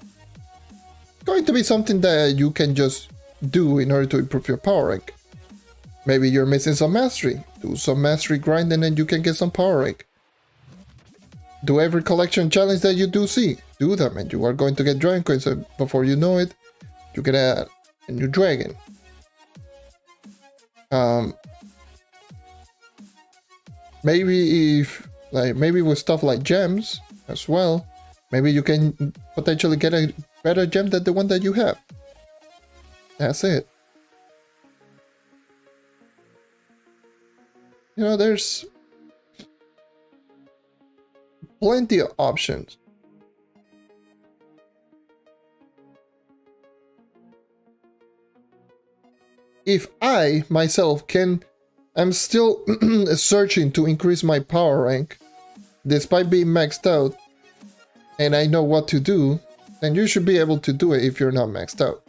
going to be something that you can just do in order to improve your power rank. Maybe you're missing some mastery. Do some mastery grind and then you can get some power rank. Do every collection challenge that you do see. Do them and you are going to get dragon coins. So before you know it, you get a new dragon. Maybe maybe with stuff like gems as well, maybe you can potentially get a better gem than the one that you have. That's it. You know, there's plenty of options. If I myself I'm still searching to increase my power rank despite being maxed out, and I know what to do, then you should be able to do it if you're not maxed out.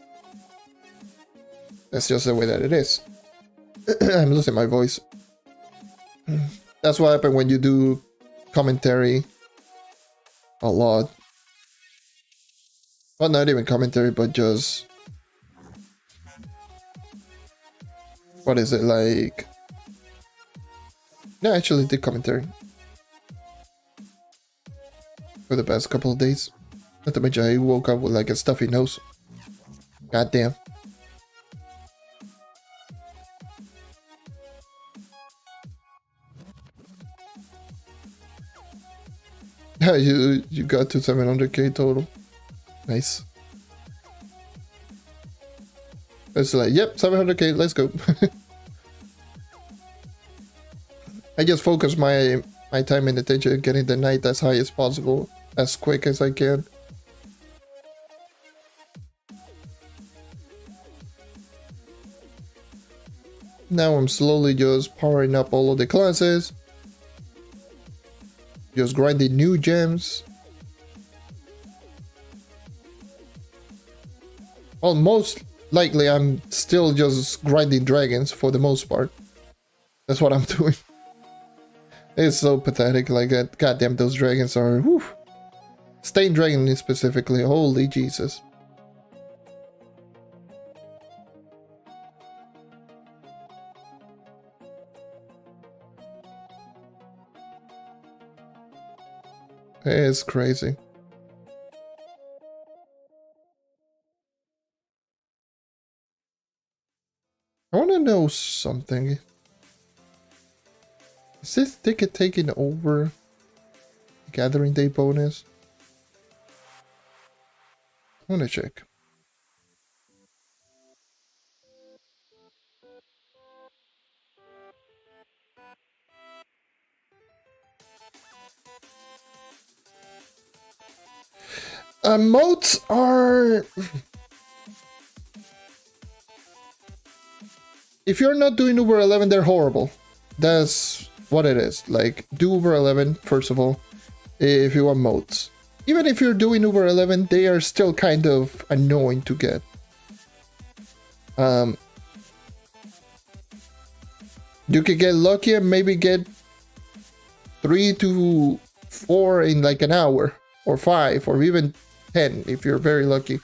That's just the way that it is. I'm losing my voice. That's what happens when you do commentary a lot. Well, not even commentary, but just... What is it, like... No, I actually did commentary. For the past couple of days. Not to mention I woke up with like a stuffy nose. God damn. Yeah, you got to 700k total. Nice. It's like, yep, 700k, let's go. I just focus my time and attention getting the night as high as possible, as quick as I can. Now I'm slowly just powering up all of the classes. Just grinding new gems. Well, most likely I'm still just grinding dragons for the most part. That's what I'm doing. It's so pathetic, like that. Goddamn, those dragons are... Whew. Stain dragon specifically, holy Jesus. It's crazy. I want to know something. Is this ticket taking over Gathering Day bonus? I want to check. Modes are... If you're not doing Uber 11, they're horrible. That's what it is. Like, do Uber 11, first of all, if you want modes. Even if you're doing Uber 11, they are still kind of annoying to get. You could get lucky and maybe get 3 to 4 in like an hour, or 5, or even 10 if you're very lucky.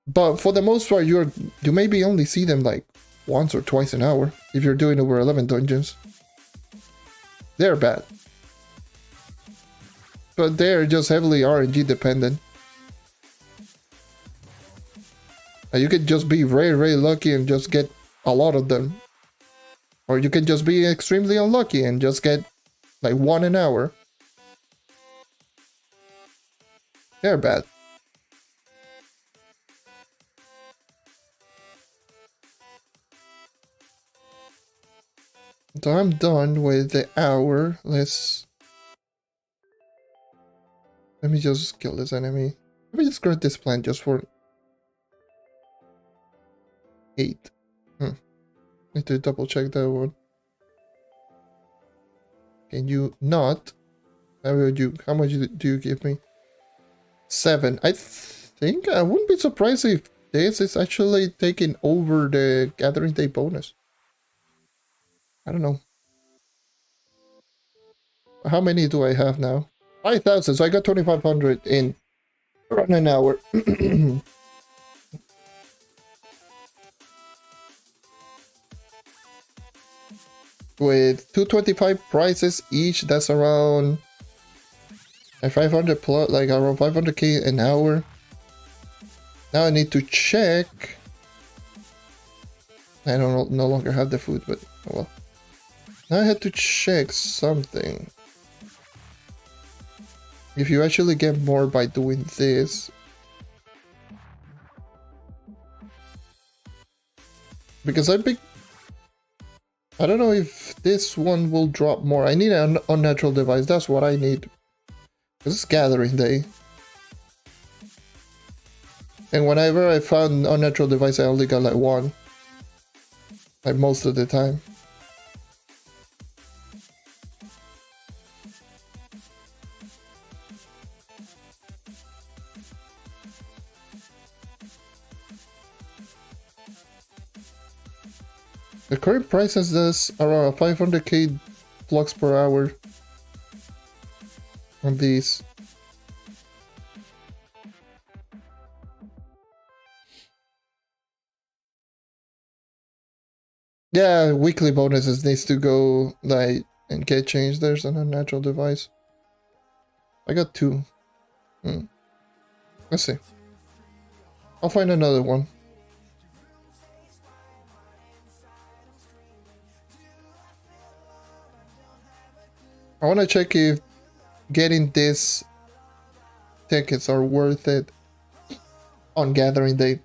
But for the most part, you maybe only see them like once or twice an hour if you're doing over 11 dungeons. They're bad. But they're just heavily RNG dependent. And you could just be very, very lucky and just get a lot of them. Or you could just be extremely unlucky and just get like 1 an hour. They're bad. So I'm done with the hour. Let me just kill this enemy. Let me just grab this plant just for 8. Need to double check that one. Can you not? How much do you give me? 7. I think I wouldn't be surprised if this is actually taking over the Gathering Day bonus. I don't know. How many do I have now? 5,000, so I got 2,500 in around an hour. With 225 prices each, that's around 500 plus, like around 500k an hour. Now I need to check. I don't no longer have the food, but oh well. Now I had to check something. If you actually get more by doing this. Because I don't know if this one will drop more. I need an unnatural device. That's what I need. This is Gathering Day. And whenever I found unnatural device, I only got like 1. Like most of the time. The current price is this around 500k Flux per hour. on these. Yeah, weekly bonuses needs to go like and get changed. There's an unnatural device. I got 2. Let's see. I'll find another one. I want to check if getting these tickets are worth it on gathering day.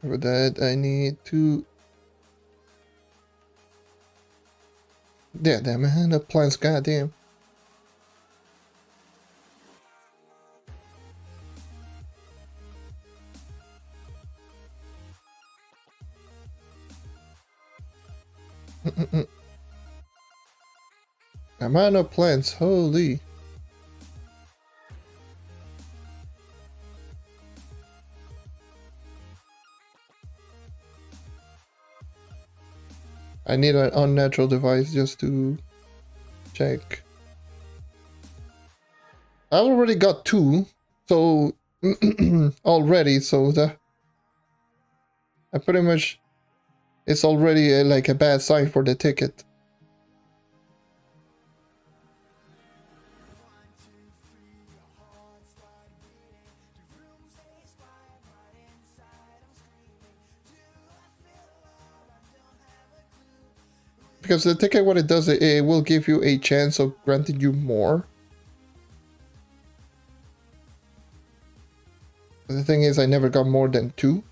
For that, I need to... Yeah, damn man, the plans, goddamn. Amount of plants, holy. I need an unnatural device just to check. I already got 2, so already, so I pretty much, it's already like a bad sign for the ticket. Because the ticket, what it does, it will give you a chance of granting you more. But the thing is, I never got more than 2.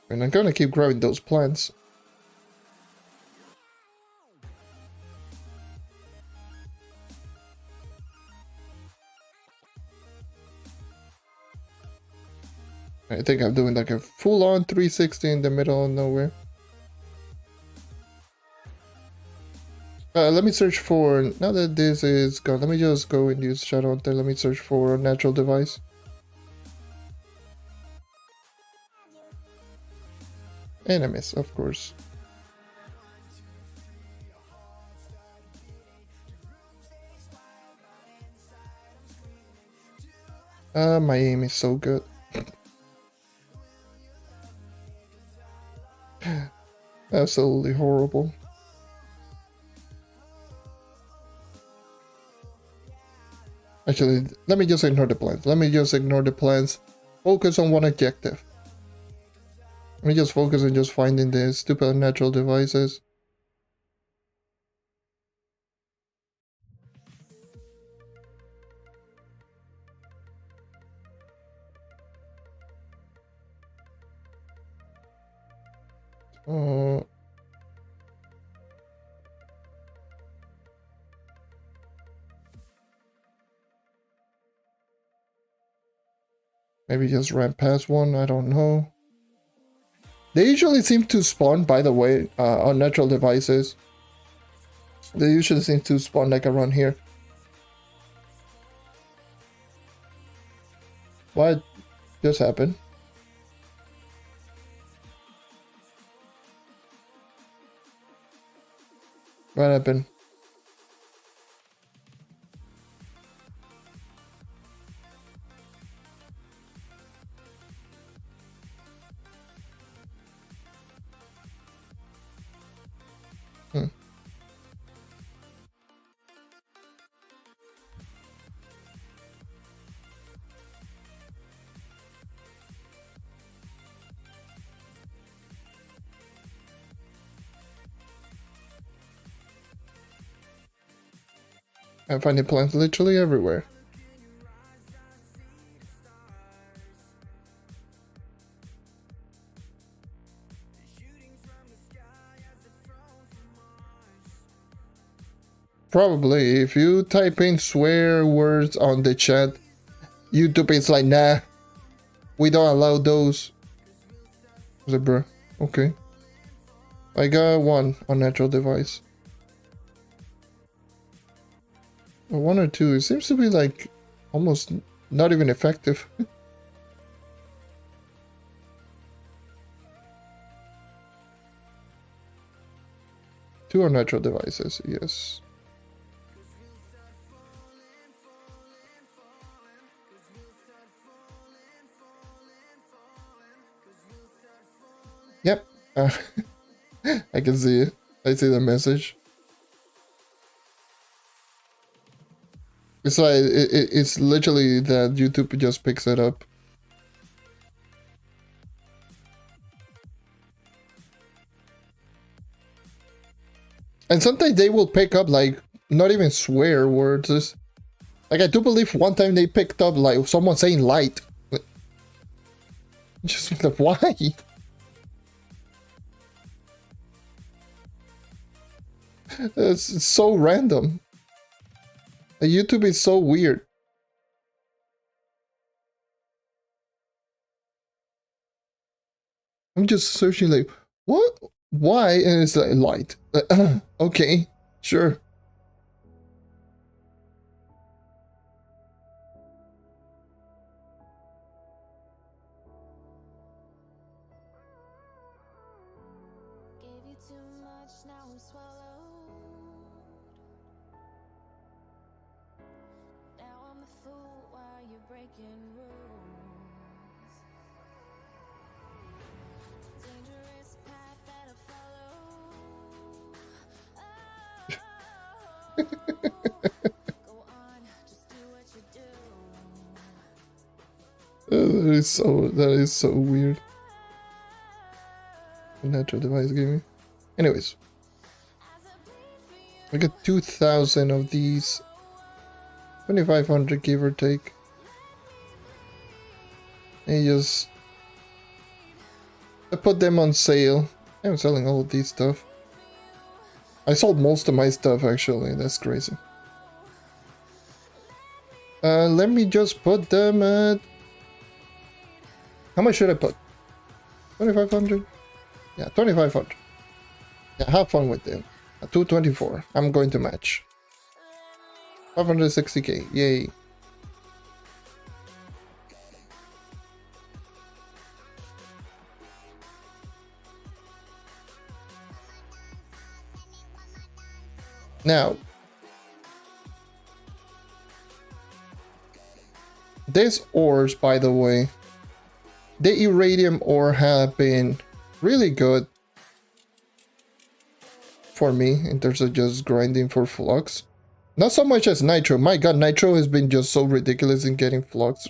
And I'm gonna keep grabbing those plants. I think I'm doing like a full-on 360 in the middle of nowhere. Let me search for, now that this is gone, let me just go and use Shadow Hunter. Let me search for a natural device. And I miss, of course. My aim is so good. Absolutely horrible. Actually, let me just ignore the plans. Let me just ignore the plans. Focus on one objective. Let me just focus on just finding the stupid unnatural devices. Maybe just ran past one, I don't know. They usually seem to spawn, by the way, on natural devices. They usually seem to spawn like around here. What just happened? What happened? I'm finding plants literally everywhere. Probably. If you type in swear words on the chat, YouTube is like, nah, we don't allow those. Zebra. Okay. I got one unnatural device. One or two. It seems to be like almost not even effective. Two unnatural devices, yes. Yep. I can see it. I see the message. It's like it's literally that YouTube just picks it up. And sometimes they will pick up like not even swear words. It's, like I do believe one time they picked up like someone saying light. Just like why? It's so random. YouTube is so weird. I'm just searching like, what? Why? And it's like light. Okay, sure. That is so weird. Natural device gaming. Anyways, I got 2,000 of these. 2,500 give or take. And I put them on sale. I'm selling all of these stuff. I sold most of my stuff actually. That's crazy. Let me just put them at. How much should I put? 2,500? Yeah, 2,500. Yeah, have fun with them. At 224. I'm going to match. 560k. Yay. Now, these ores, by the way, the iridium ore have been really good for me in terms of just grinding for Flux. Not so much as Nitro. My god, Nitro has been just so ridiculous in getting Flux.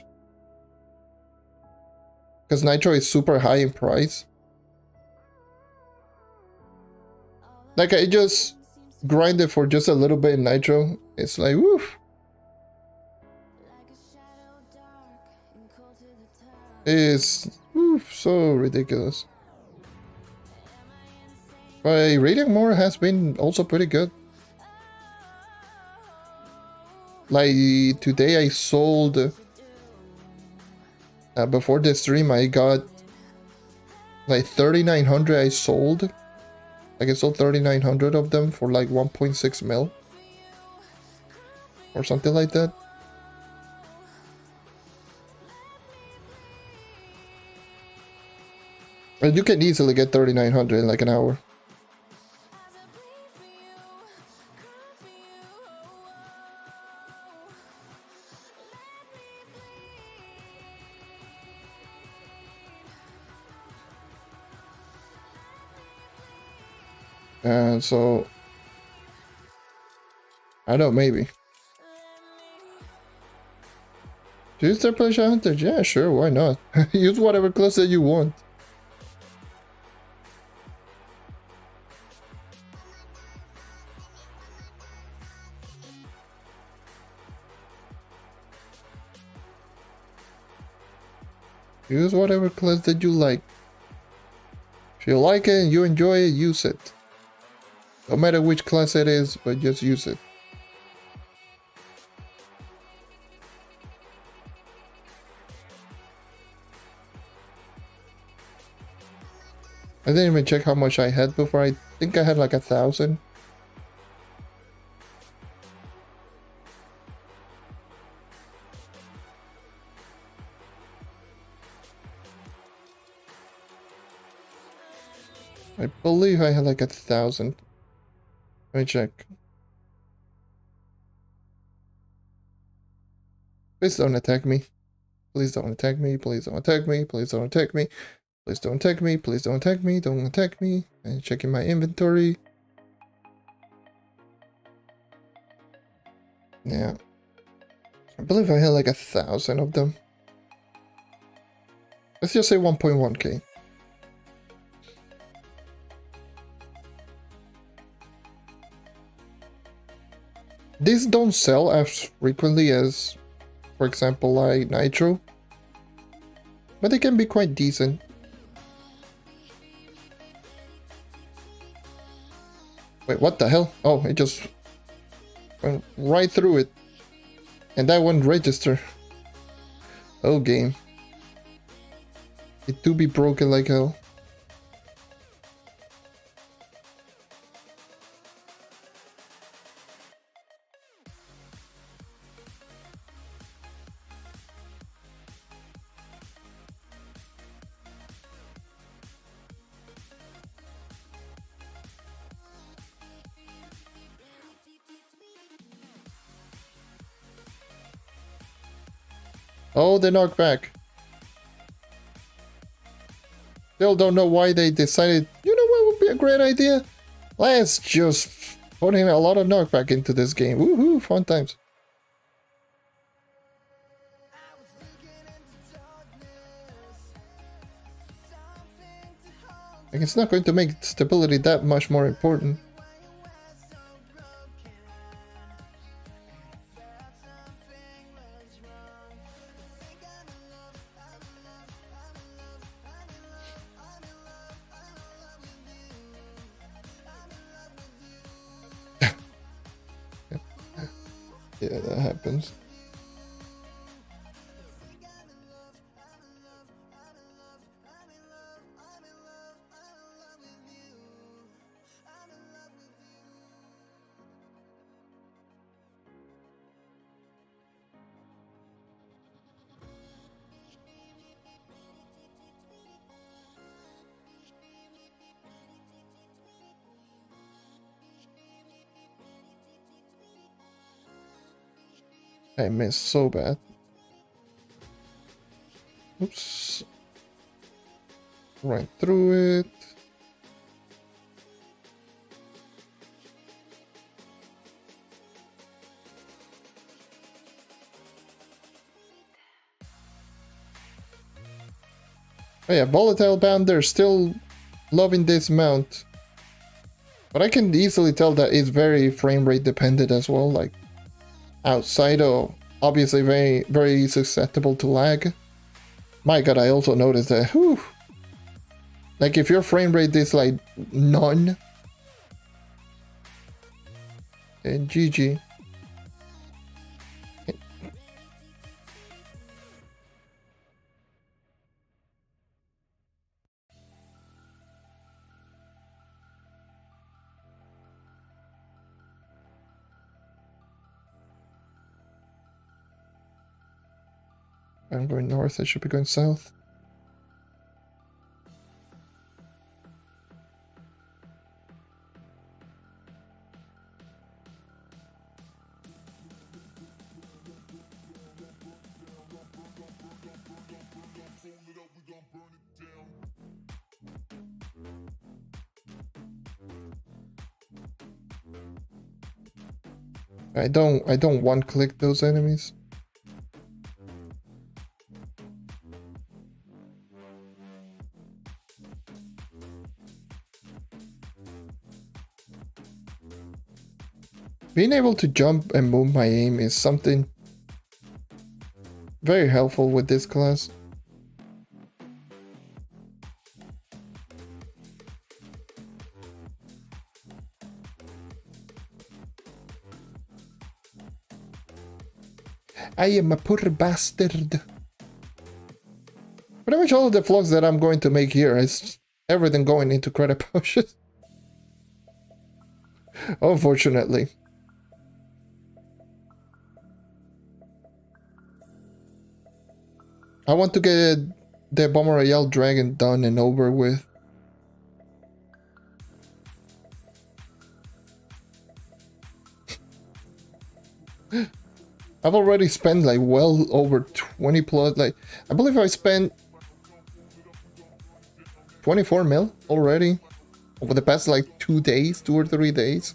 Because Nitro is super high in price. Like I just grinded for just a little bit in Nitro. It's like, woof. It's so ridiculous. But Radiant More has been also pretty good. Like today I sold, before the stream I got like 3,900 I sold. Like I sold 3,900 of them for like 1.6 mil. Or something like that. And you can easily get 3,900 in like an hour. And so, I don't know, maybe. Do you start playing Hunter? Yeah, sure, why not? Use whatever class that you want. Use whatever class that you like. If you like it and you enjoy it, use it. No matter which class it is, but just use it. I didn't even check how much I had before. I think I had like 1,000. I believe I had like 1,000. Let me check. Please don't attack me. Please don't attack me. Please don't attack me. Please don't attack me. Please don't attack me. Please don't attack me. Don't attack me. I'm checking my inventory. Yeah. I believe I had like 1,000 of them. Let's just say 1.1k. These don't sell as frequently as, for example, like Nitro. But they can be quite decent. Wait, what the hell? Oh, it just went right through it. And that won't register. Oh, game. It do be broken like hell. Oh, they knocked back. Still don't know why they decided, you know what would be a great idea? Let's just put in a lot of knockback into this game. Woohoo, fun times. Like, it's not going to make stability that much more important. Yeah, that happens. I missed so bad. Oops. Right through it. Oh yeah, Volatile Bound, they're still loving this mount. But I can easily tell that it's very frame rate dependent as well, like outside of obviously very susceptible to lag. My god, I also noticed that, whew, like if your frame rate is like none, and GG. I'm going north, I should be going south. I don't one-click those enemies. Being able to jump and move my aim is something very helpful with this class. I am a poor bastard. Pretty much all of the vlogs that I'm going to make here is everything going into credit pushes. Unfortunately. I want to get the Bomber Royale Dragon done and over with. I've already spent like well over 20 plus, like I believe I spent 24 mil already over the past like 2 days, 2 or 3 days.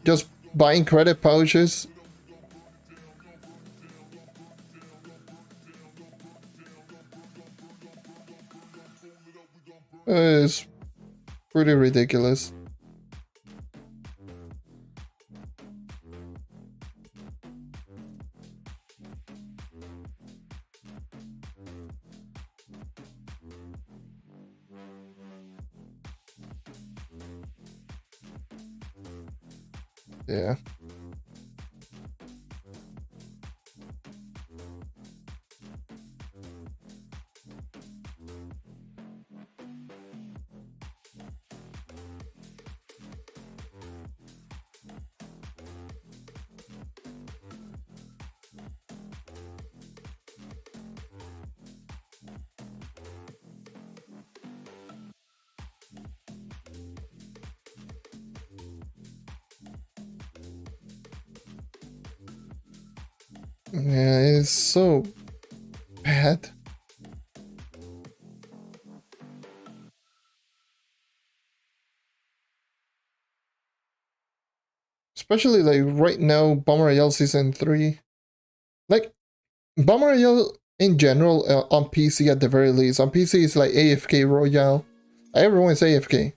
Just buying credit pouches. It's pretty ridiculous. Yeah. Yeah, it's so bad. Especially like right now, Bomber Royale Season 3. Like, Bomber Royale in general, on PC at the very least. On PC it's like AFK Royale. Everyone's AFK.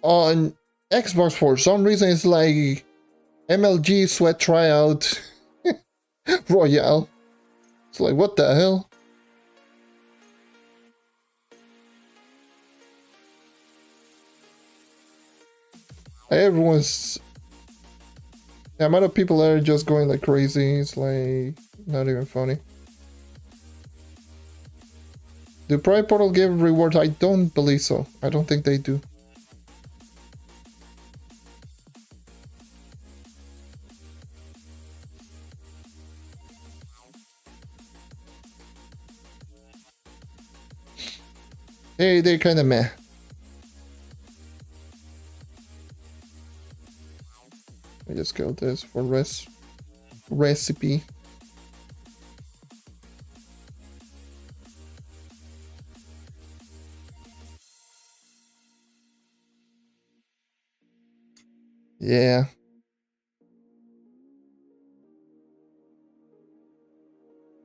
On Xbox for some reason it's like MLG Sweat Tryout Royale. It's like, what the hell? Everyone's... The amount of people that are just going like crazy, it's like not even funny. Do Pride Portal give rewards? I don't believe so. I don't think they do. They're kind of meh. I just got this for recipe. Yeah.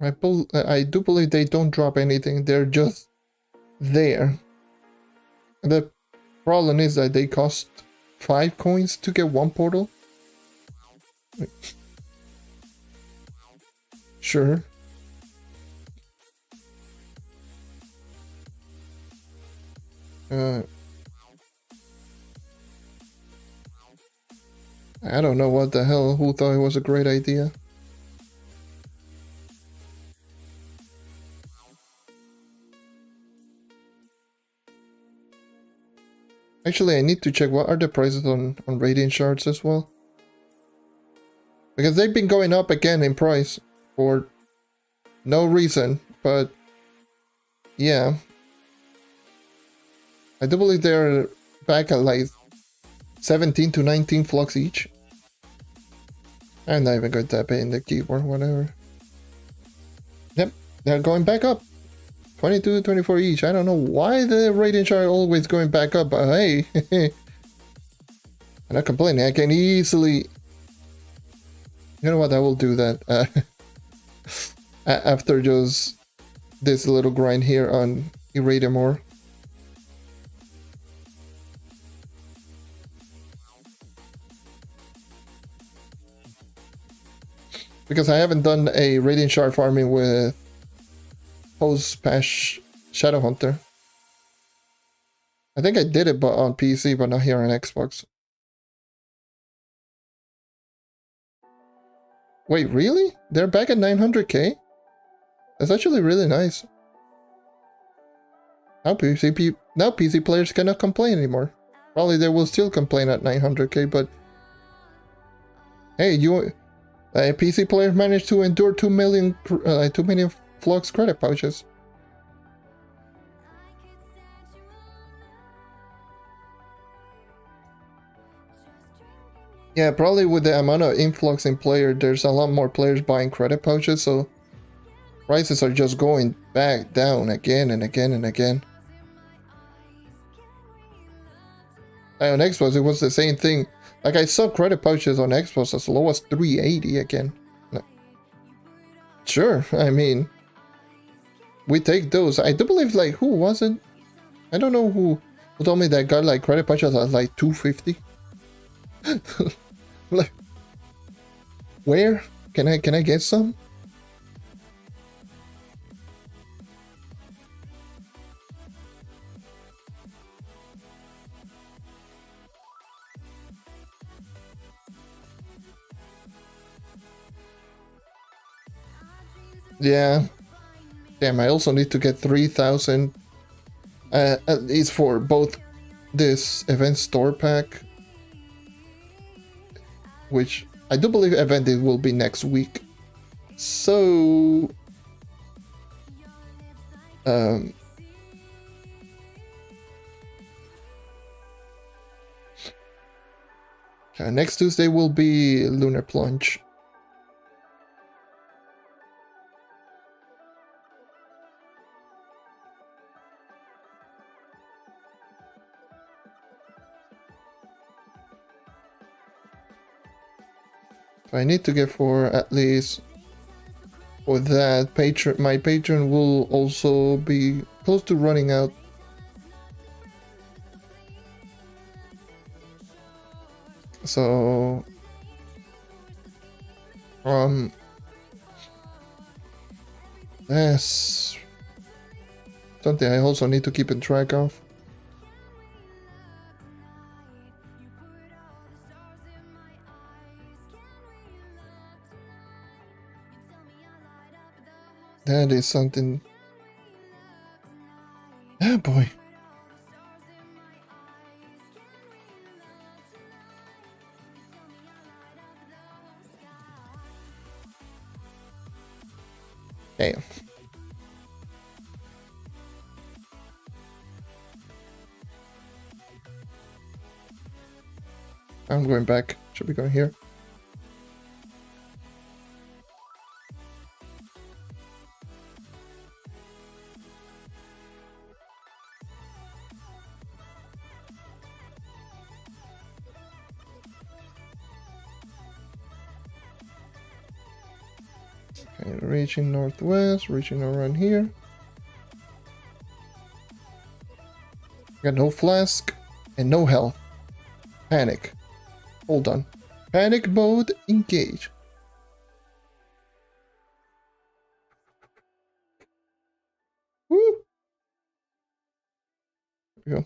I do believe they don't drop anything. They're just there. The problem is that they cost 5 coins to get 1 portal. Sure. I don't know what the hell, who thought it was a great idea. Actually, I need to check what are the prices on Radiant Shards as well. Because they've been going up again in price for no reason, but yeah. I do believe they're back at like 17 to 19 flux each. I'm not even going to tap it in the keyboard, whatever. Yep, they're going back up. 22 to 24 each. I don't know why the Radiant Shard always going back up, but hey. I'm not complaining. I can easily... You know what, I will do that. After just this little grind here on Irradium Ore. Because I haven't done a Radiant Shard farming with post-patch Shadow Hunter. I think I did it but on PC, but not here on Xbox. Wait, really? They're back at 900k? That's actually really nice. Now PC players cannot complain anymore. Probably they will still complain at 900k, but hey, a PC player managed to endure 2 million Flux credit pouches. Yeah, probably with the amount of influx in player, there's a lot more players buying credit pouches, so prices are just going back down again and again and again. On Xbox, it was the same thing. Like, I saw credit pouches on Xbox as low as 380 again. Sure, I mean, we take those. I do believe, like, who was it? I don't know who told me that got, like, credit pouches at, like, 250. Like, where? Can I get some? Yeah. Damn, I also need to get 3,000 at least for both this event store pack, which I do believe event it will be next week. So next Tuesday will be Lunar Plunge. So I need to get for at least for that patron. My patron will also be close to running out. So that's something I also need to keep in track of. That is something. Ah, boy. Damn. I'm going back. Should be going here. Okay, reaching northwest, reaching around here. Got no flask and no health. Panic. Hold on. Panic mode engage. Woo! There we go.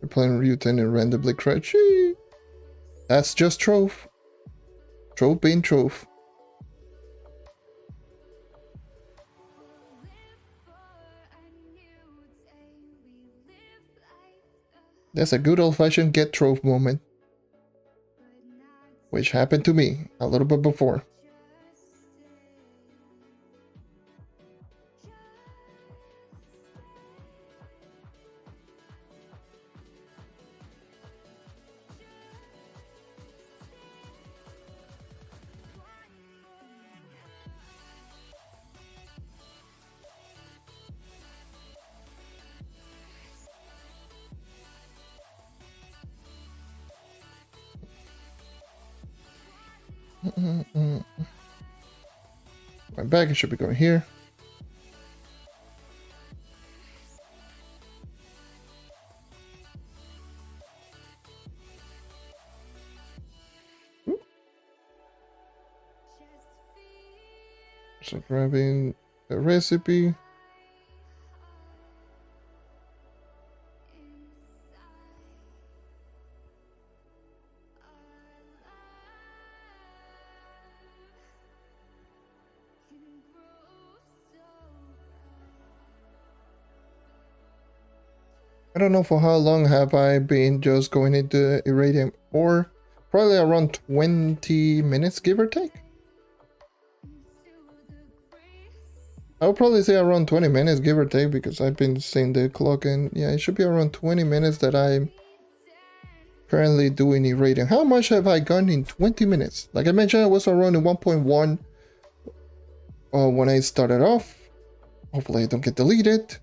You're playing Ryuten and randomly crash. That's just Trove. Trove being Trove. That's a good old-fashioned get Trove moment. Which happened to me a little bit before. My bag should be going here. So grabbing the recipe. I don't know for how long have I been just going into Irradium ore. Probably around 20 minutes, give or take. I would probably say around 20 minutes, give or take, because I've been seeing the clock, and yeah, it should be around 20 minutes that I'm currently doing Irradium. How much have I gone in 20 minutes? Like I mentioned, I was around 1.1 when I started off. Hopefully I don't get deleted.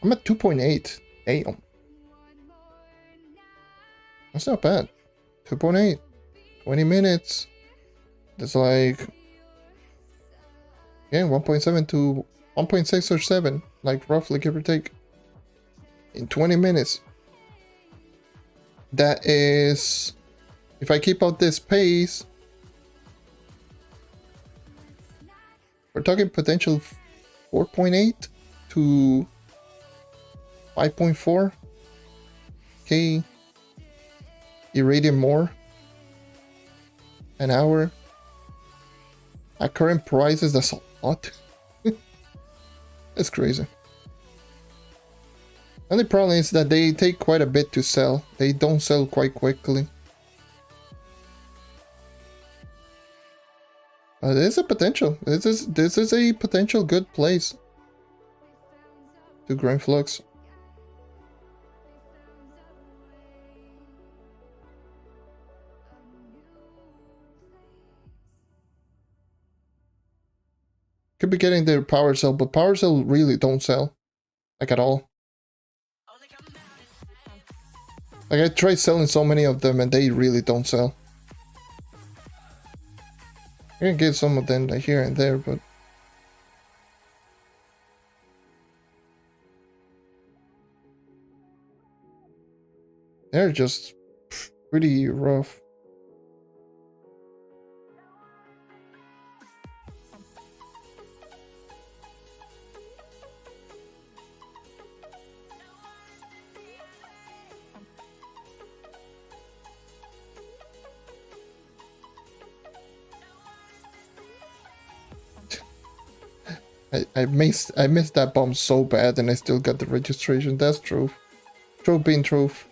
I'm at 2.8. Damn. That's not bad. 2.8. 20 minutes. That's like... yeah, 1.7 to 1.6 or 7. Like roughly, give or take. In 20 minutes. That is... if I keep out this pace... we're talking potential 4.8 to 5.4 K Irradium more an hour. At current prices, that's a lot. That's crazy. Only problem is that they take quite a bit to sell. They don't sell quite quickly. There's a potential. This is a potential good place to grind Flux. Could be getting their power cell, but power cell really don't sell, like at all. Like I tried selling so many of them and they really don't sell. I can get some of them here and there, but they're just pretty rough. I missed that bomb so bad and I still got the registration. That's Trove. Trove being Trove.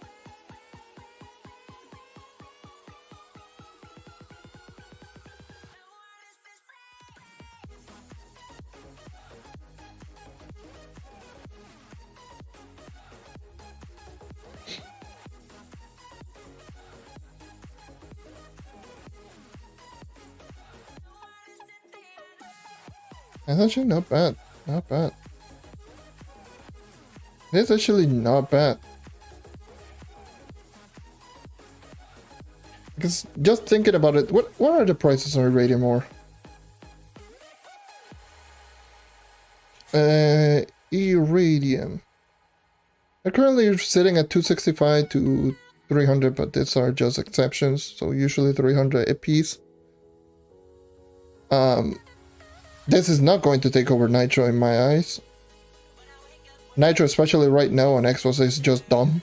That's actually not bad. Not bad. It's actually not bad. Because just thinking about it, what are the prices on Irradium ore? Irradium. They're currently sitting at 265 to 300, but these are just exceptions. So usually 300 a piece. This is not going to take over Nitro in my eyes. Nitro, especially right now on Xbox, is just dumb.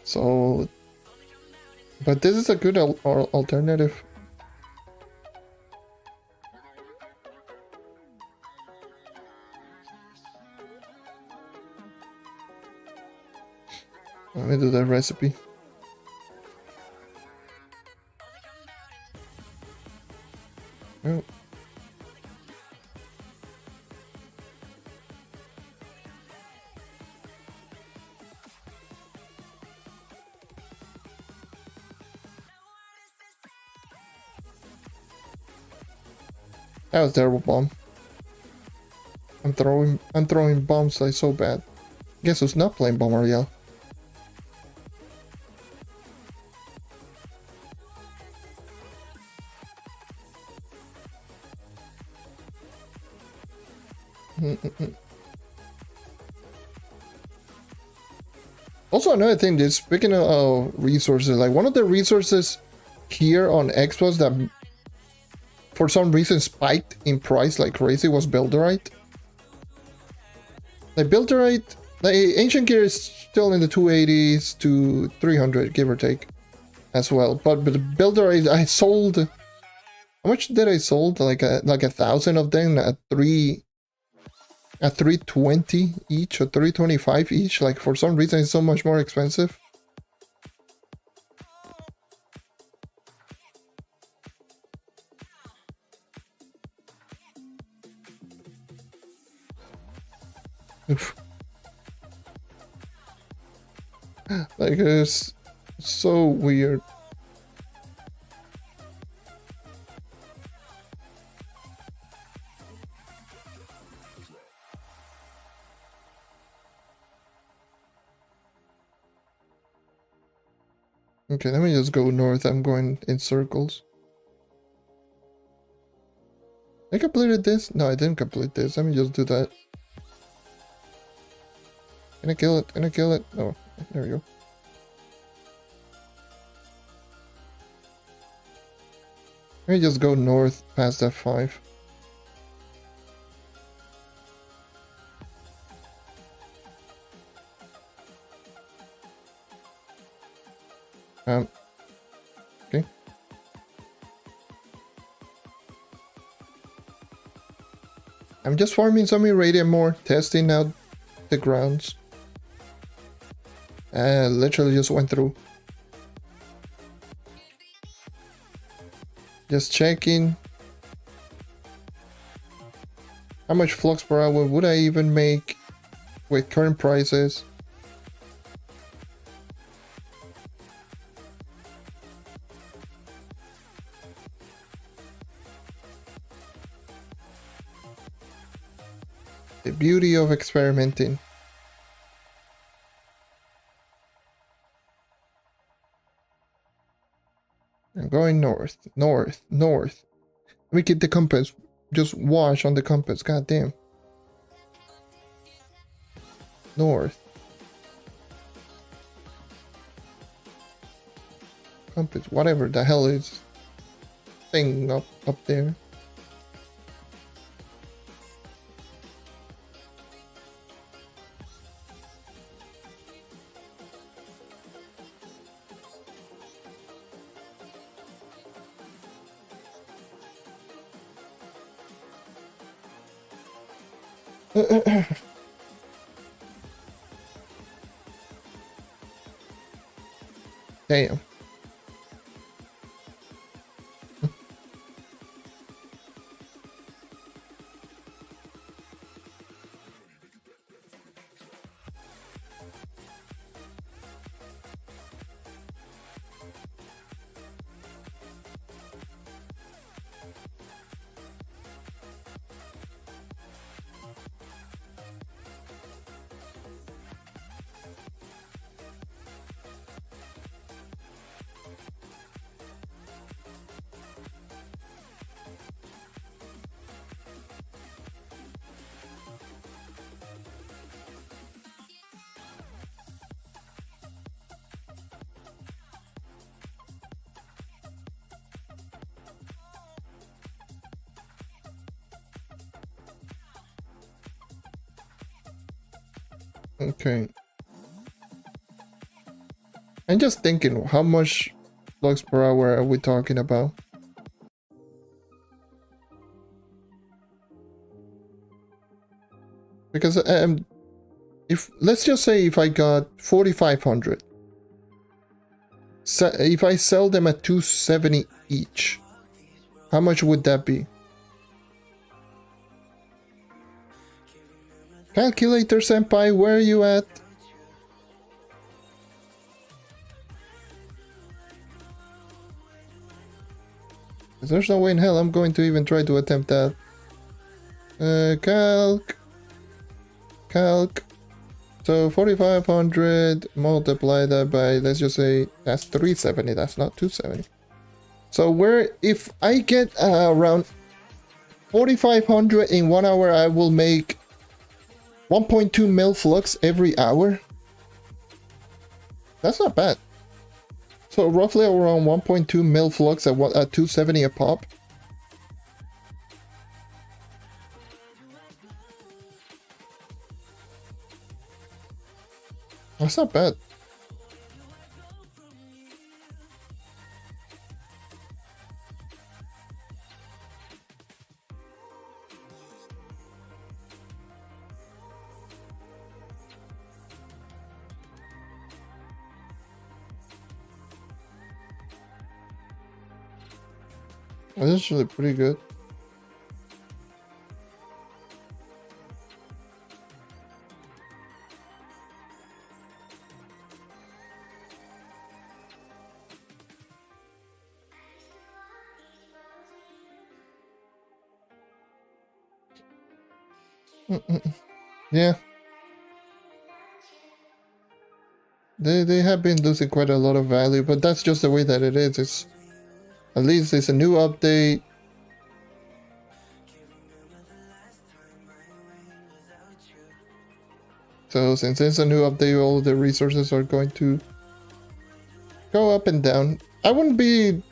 So, but this is a good alternative. Let me do that recipe. Oh. That was a terrible bomb. I'm throwing bombs like so bad. Guess who's not playing Bomb Ariel? Also, another thing is, speaking of resources, like one of the resources here on Xbox that for some reason spiked in price like crazy was Builderite. Like Builderite, like Ancient Gear is still in the 280s to 300, give or take, as well. But Builderite, I sold. How much did I sold? Like a 1,000 of them at 320 each or 325 each. Like for some reason, it's so much more expensive. Oof. Like it's so weird. Okay, let me just go north. I'm going in circles. I completed this? No, I didn't complete this. Let me just do that. Can I kill it? Can I kill it? Oh, there we go. Let me just go north past F5. Okay. I'm just farming some irradium more, testing out the grounds. Literally just went through. Just checking. How much flux per hour would I even make with current prices? The beauty of experimenting. I'm going north, north, north. Let me get the compass. Just wash on the compass. God damn. North. Compass. Whatever the hell is thing up there. Damn. Okay. I'm just thinking, how much flux per hour are we talking about? Because if let's just say if I got 4,500, so if I sell them at 270 each, how much would that be? Calculator senpai, where are you at? There's no way in hell I'm going to even try to attempt that. Calc. So 4,500, multiply that by, let's just say, that's 370, that's not 270. So if I get around 4,500 in 1 hour, I will make 1.2 mil flux every hour. That's not bad. So roughly around 1.2 mil flux at 270 a pop. That's not bad. Well, this is really pretty good. Yeah. They have been losing quite a lot of value, but that's just the way that it is. It's at least it's a new update. So since it's a new update, all the resources are going to go up and down. I wouldn't be...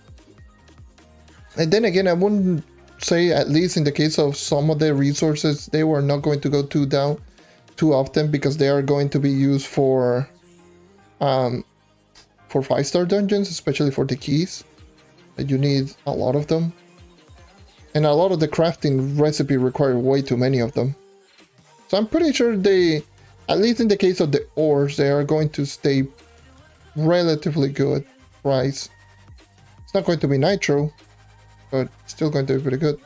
And then again, I wouldn't say, at least in the case of some of the resources, they were not going to go too down too often, because they are going to be used for 5-star dungeons, especially for the keys. You need a lot of them. And a lot of the crafting recipe require way too many of them. So I'm pretty sure they, at least in the case of the ores, they are going to stay relatively good price. It's not going to be nitro, but still going to be pretty good.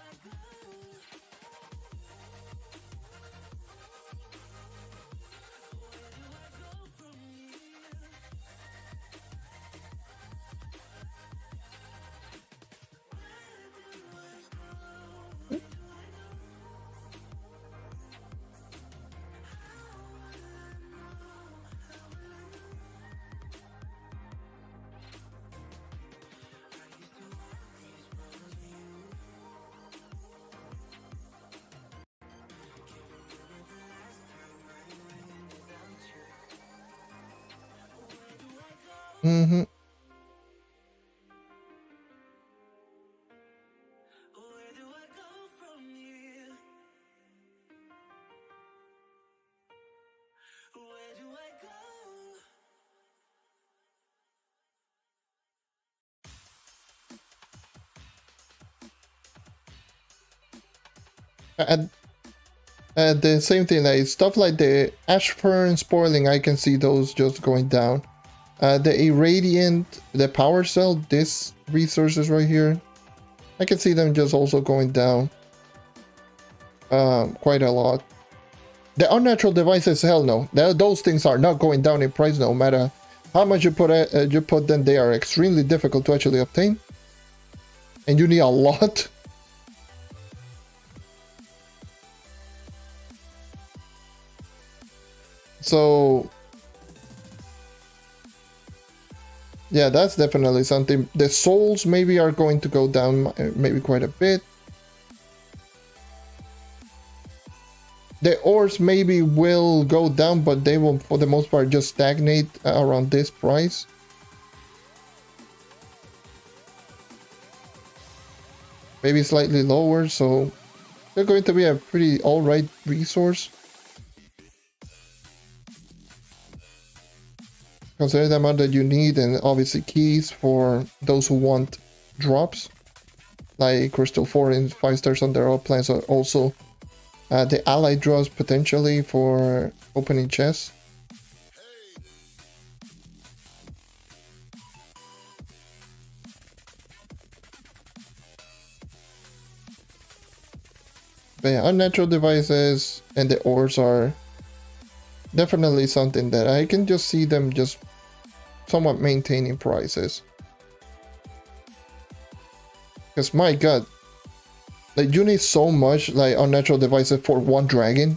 Mm-hmm. The same thing, like stuff like the ash fern spoiling, I can see those just going down. The irradiant, the power cell, this resources right here, I can see them just also going down quite a lot. The unnatural devices, hell no, those things are not going down in price no matter how much you put them. They are extremely difficult to actually obtain, and you need a lot. So yeah, that's definitely something. The souls maybe are going to go down maybe quite a bit. The ores maybe will go down, but they will for the most part just stagnate around this price. Maybe slightly lower, so they're going to be a pretty alright resource. Consider the amount that you need, and obviously keys for those who want drops, like Crystal 4 and 5 stars on their own plans. Are also the allied draws potentially for opening chests. But yeah, unnatural devices and the ores are definitely something that I can just see them just somewhat maintaining prices. Because my god, like you need so much like unnatural devices for one dragon.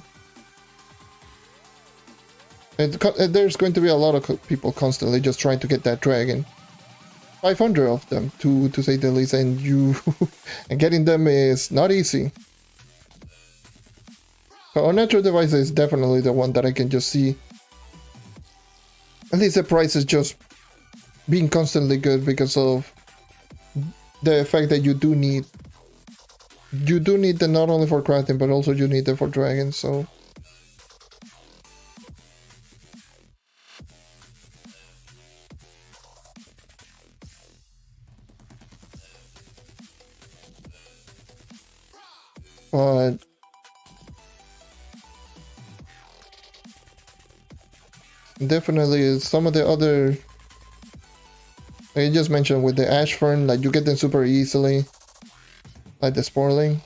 And there's going to be a lot of people constantly just trying to get that dragon. 500 of them to say the least, and you and getting them is not easy. So unnatural devices is definitely the one that I can just see At least the price is just being constantly good because of the fact that you do need them not only for crafting, but also you need them for dragons, so. But definitely some of the other, like I just mentioned with the ash fern, like you get them super easily, like the sporling.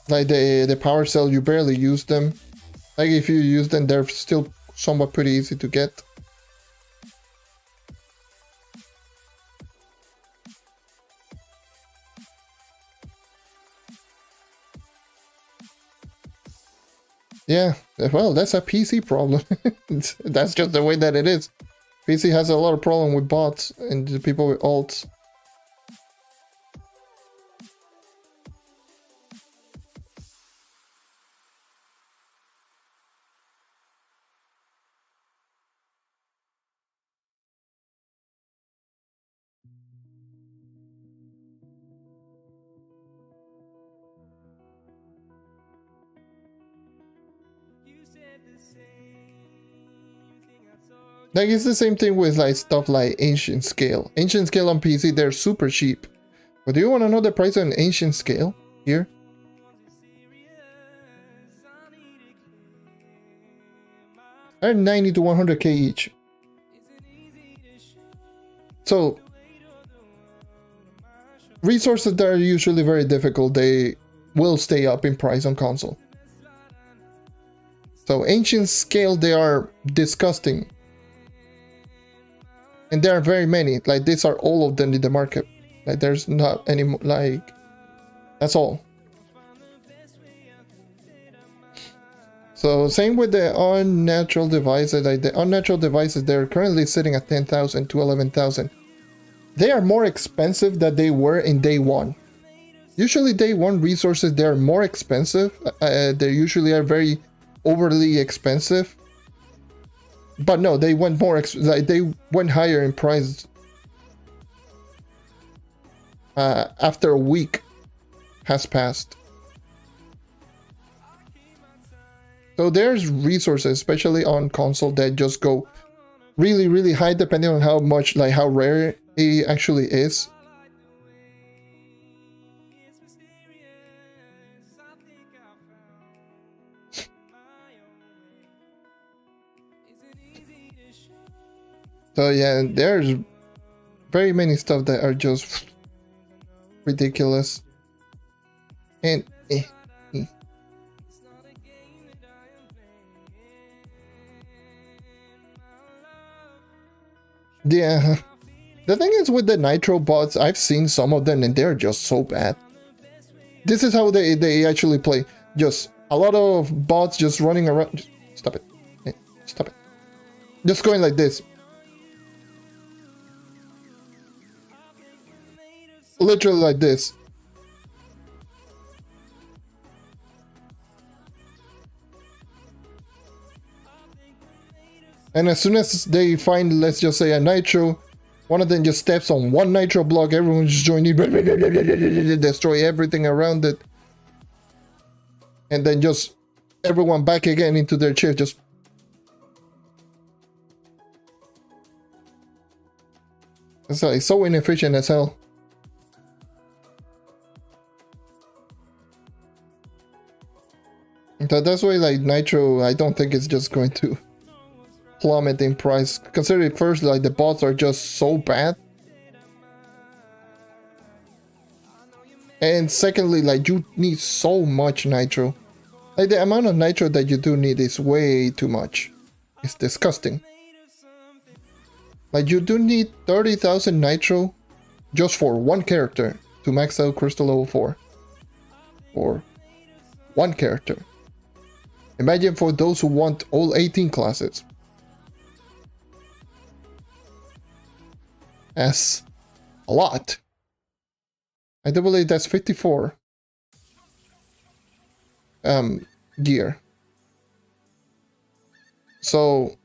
Like the power cell, you barely use them. Like if you use them, they're still somewhat pretty easy to get. Yeah, well, that's a PC problem. That's just the way that it is. PC has a lot of problem with bots and the people with alts. Like it's the same thing with like stuff like Ancient Scale. Ancient Scale on PC, they're super cheap. But do you want to know the price on Ancient Scale here? They're 90 to 100k each. So resources that are usually very difficult, they will stay up in price on console. So Ancient Scale, they are disgusting. And there are very many, like these are all of them in the market. Like there's not any, like, that's all. So same with the unnatural devices, like the unnatural devices, they're currently sitting at 10,000 to 11,000. They are more expensive than they were in day one. Usually day one resources, they're more expensive. They usually are very overly expensive. But no, they went more, like they went higher in price after a week has passed. So there's resources, especially on console, that just go really, really high depending on how much, like how rare it actually is. So yeah, there's very many stuff that are just ridiculous. And yeah, the thing is with the Nitro bots, I've seen some of them and they're just so bad. This is how they actually play. Just a lot of bots just running around. Stop it. Stop it. Just going like this. Literally like this. And as soon as they find, let's just say, a Nitro, one of them just steps on one Nitro block, everyone just joining, destroy everything around it. And then just everyone back again into their chair, just... It's like so inefficient as hell. That's why, like, Nitro, I don't think it's just going to plummet in price. Considering first, like, the bots are just so bad. And secondly, like, you need so much Nitro. Like, the amount of Nitro that you do need is way too much. It's disgusting. Like, you do need 30,000 Nitro just for one character to max out Crystal Level 4. For one character. Imagine for those who want all 18 classes. That's a lot. I do believe that's 54. gear. So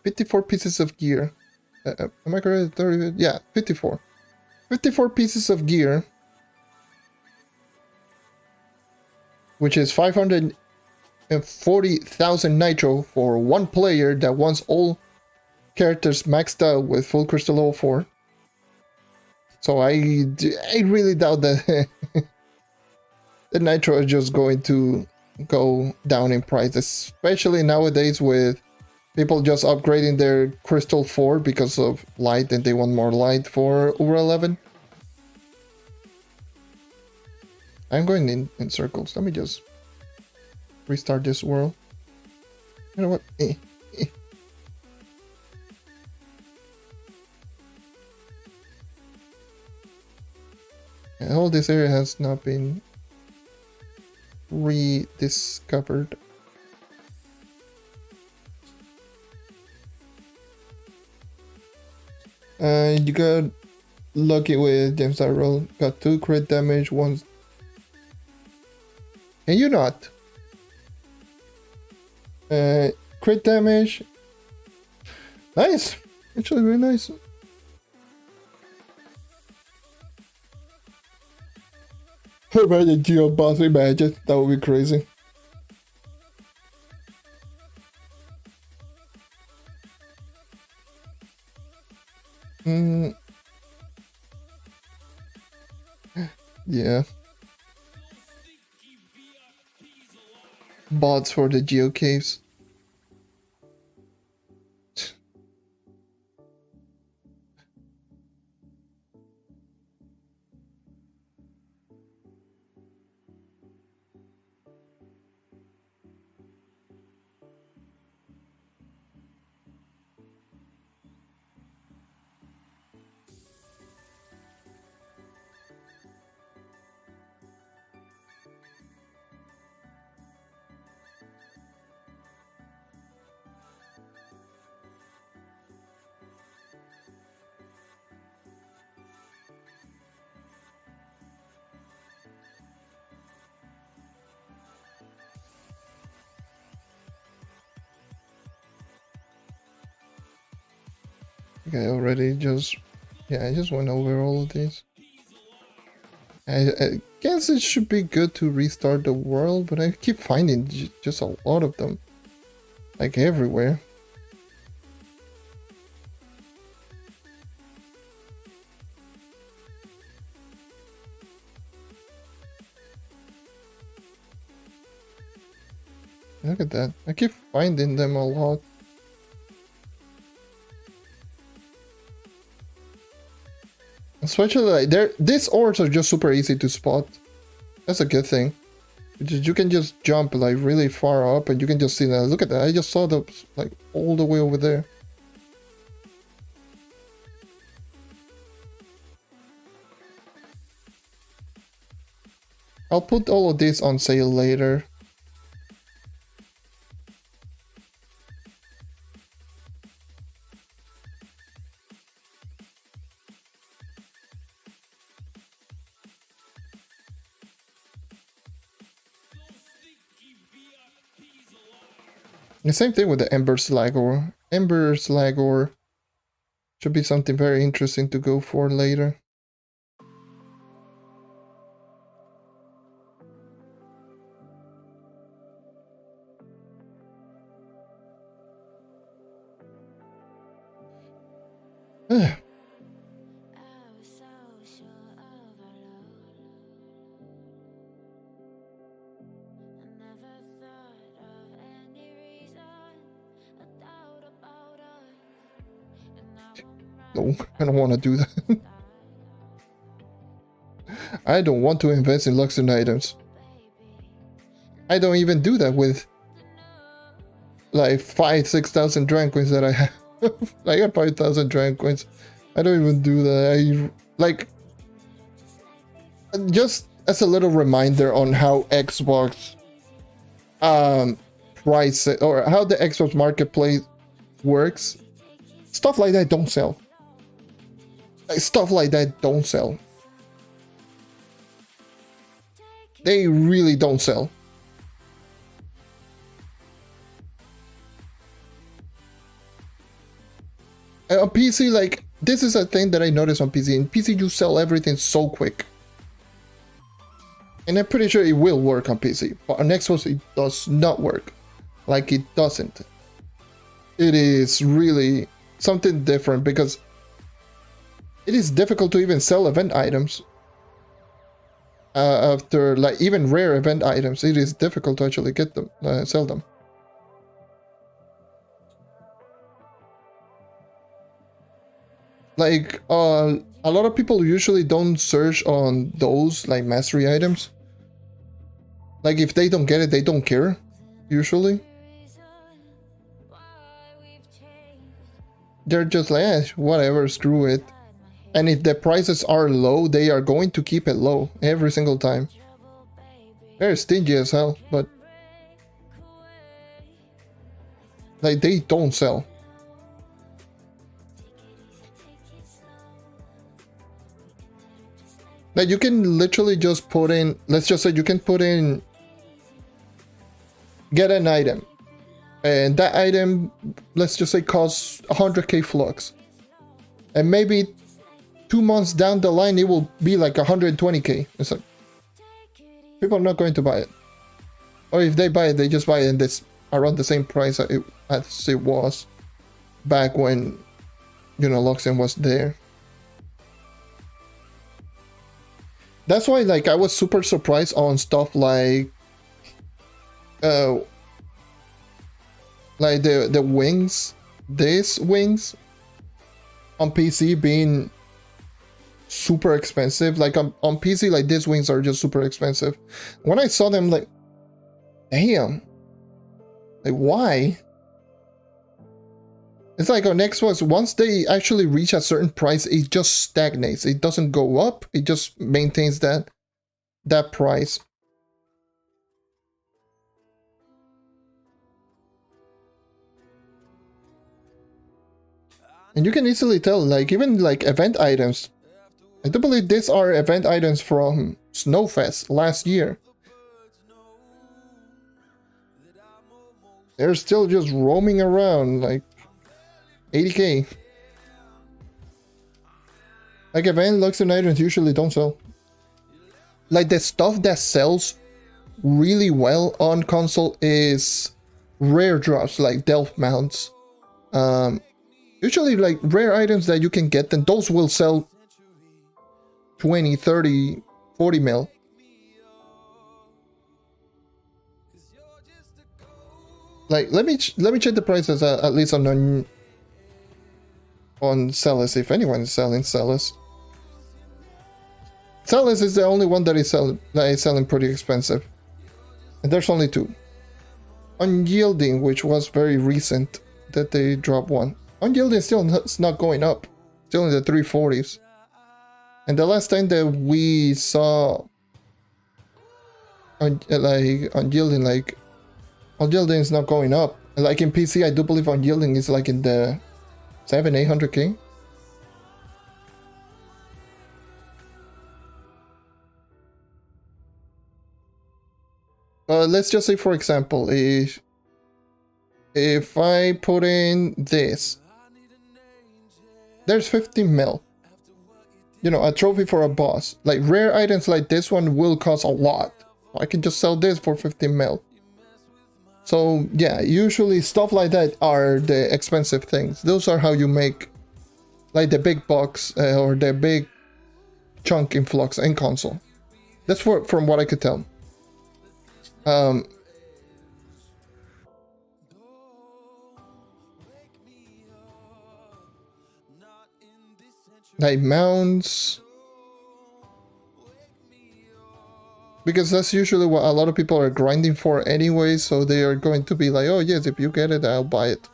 54 pieces of gear. Am I correct? 30, yeah, 54. 54 pieces of gear, which is 540,000 nitro for one player that wants all characters maxed out with full crystal level 4. So I really doubt that the nitro is just going to go down in price, especially nowadays with people just upgrading their crystal 4 because of light and they want more light for over 11. I'm going in circles. Let me just restart this world. You know what? And all this area has not been rediscovered. You got lucky with James Tyrell. Got 2 crit damage, 1. Can you not? Crit damage. Nice. Actually, very nice. Imagine Geo boss, imagine. That would be crazy. Yeah. Bots for the Geo caves. Okay, already just... Yeah, I just went over all of these. I guess it should be good to restart the world, but I keep finding just a lot of them. Like everywhere. Look at that. I keep finding them a lot. Especially like these ores are just super easy to spot. That's a good thing. You can just jump like really far up and you can just see that. Look at that. I just saw them like all the way over there. I'll put all of this on sale later. The same thing with the Ember Slag Ore. Ember Slag Ore should be something very interesting to go for later. No, I don't want to do that. I don't want to invest in luxury items. I don't even do that with like 6,000 Dragon Coins that I have. I got 5,000 Dragon Coins. I don't even do that. I like just as a little reminder on how Xbox price or how the Xbox marketplace works. Stuff like that don't sell. Stuff like that don't sell. they really don't sell. On PC, like, this is a thing that I noticed on PC. In PC, you sell everything so quick. And I'm pretty sure it will work on PC. But on Xbox, it does not work. Like, it doesn't. It is really something different because it is difficult to even sell event items. After, like, even rare event items, it is difficult to actually get them, sell them. Like, a lot of people usually don't search on those, like, mastery items. Like, if they don't get it, they don't care, usually. They're just like, eh, whatever, screw it. And if the prices are low, they are going to keep it low every single time. They're stingy as hell, but... like, they don't sell. Like, you can literally just put in, let's just say you can put in, get an item. And that item, let's just say, costs 100k Flux. And maybe 2 months down the line, it will be like 120k. It's like, people are not going to buy it. Or if they buy it, they just buy it and it's around the same price as it was back when, you know, Luxem was there. That's why, like, I was super surprised on stuff like the wings, these wings on PC being super expensive. Like, on PC, like, these wings are just super expensive. When I saw them, like, damn, like, why? It's like on Xbox, once they actually reach a certain price, it just stagnates. It doesn't go up. It just maintains that price. And you can easily tell, like, even like event items. I do believe these are event items from Snowfest last year. They're still just roaming around, like, 80k. Like, event Luxem items usually don't sell. Like, the stuff that sells really well on console is rare drops, like Delph mounts. Usually, like, rare items that you can get, then those will sell 20, 30, 40 mil. Like, let me check the prices at least on Celis, if anyone is selling Celis. Celis is the only one that is selling pretty expensive. And there's only two. Unyielding, which was very recent that they dropped one. Unyielding still it's not going up. Still in the 340s. And the last time that we saw Unyielding is not going up. Like, in PC, I do believe Unyielding is like in the 700-800k. Let's just say, for example, if I put in this, there's 15 mil. You know, a trophy for a boss. Like, rare items like this one will cost a lot. I can just sell this for 15 mil. So yeah, usually stuff like that are the expensive things. Those are how you make, like, the big bucks or the big chunk in Flux and console. That's from what I could tell. Like mounts, because that's usually what a lot of people are grinding for anyway, so they are going to be like, oh yes, if you get it, I'll buy it.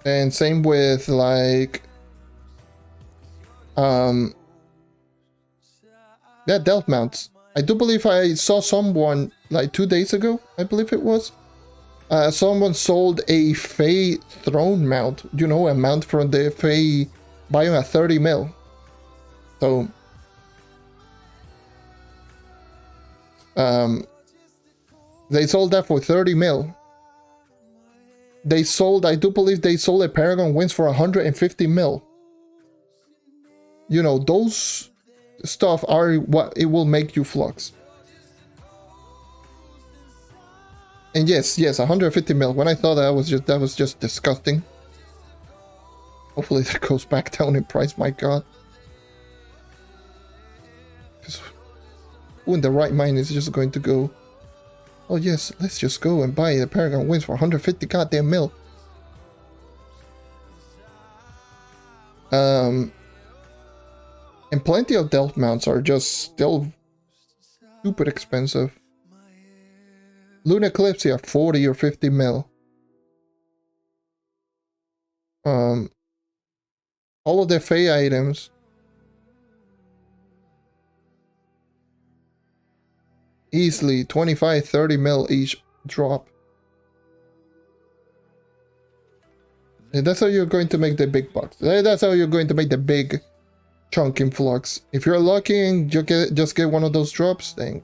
And same with, like, yeah, Delph mounts. I do believe I saw someone like 2 days ago, I believe it was, Someone sold a Fey throne mount. You know, a mount from the Fey biome at 30 mil. So, they sold that for 30 mil. They sold, I do believe they sold a Paragon Wings for 150 mil. You know, those stuff are what it will make you Flux. And yes, 150 mil. When I thought that was just disgusting. Hopefully that goes back down in price, my god. Who in the right mind is just going to go, oh yes, let's just go and buy the Paragon Wings for 150 goddamn mil. And plenty of Delft mounts are just still stupid expensive. Lunar Eclipse are 40 or 50 mil. All of the Fey items. Easily 25, 30 mil each drop. And that's how you're going to make the big bucks. That's how you're going to make the big chunk in Flux. If you're lucky and you just get one of those drops, then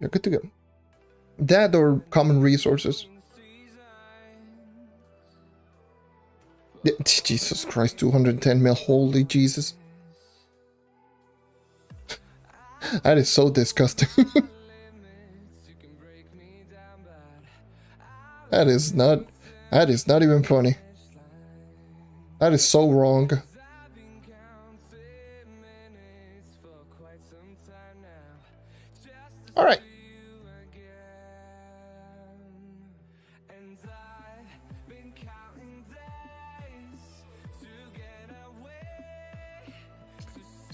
you're good to go. That or common resources. Jesus Christ, 210 mil, holy Jesus. That is so disgusting. That is not even funny. That is so wrong. All right.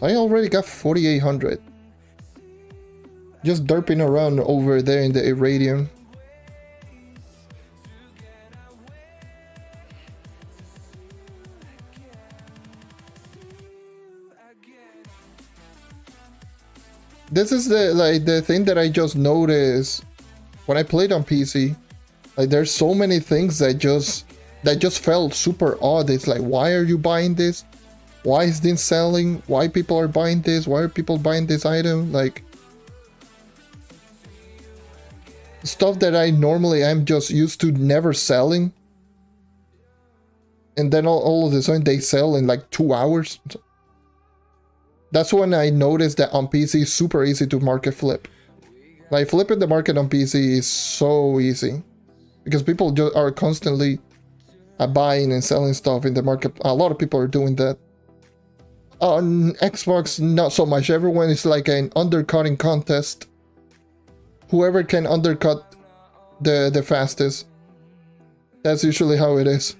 I already got 4,800. Just derping around over there in the Irradium. This is the thing that I just noticed when I played on PC. Like, there's so many things that just felt super odd. It's like, why are you buying this? Why is this selling? Why people are buying this? Why are people buying this item? Like, stuff that I normally am just used to never selling. And then all of a sudden they sell in like 2 hours. That's when I noticed that on PC it's super easy to market flip. Like, flipping the market on PC is so easy. Because people just are constantly buying and selling stuff in the market. A lot of people are doing that. On Xbox, not so much. Everyone is like an undercutting contest. Whoever can undercut the fastest. That's usually how it is.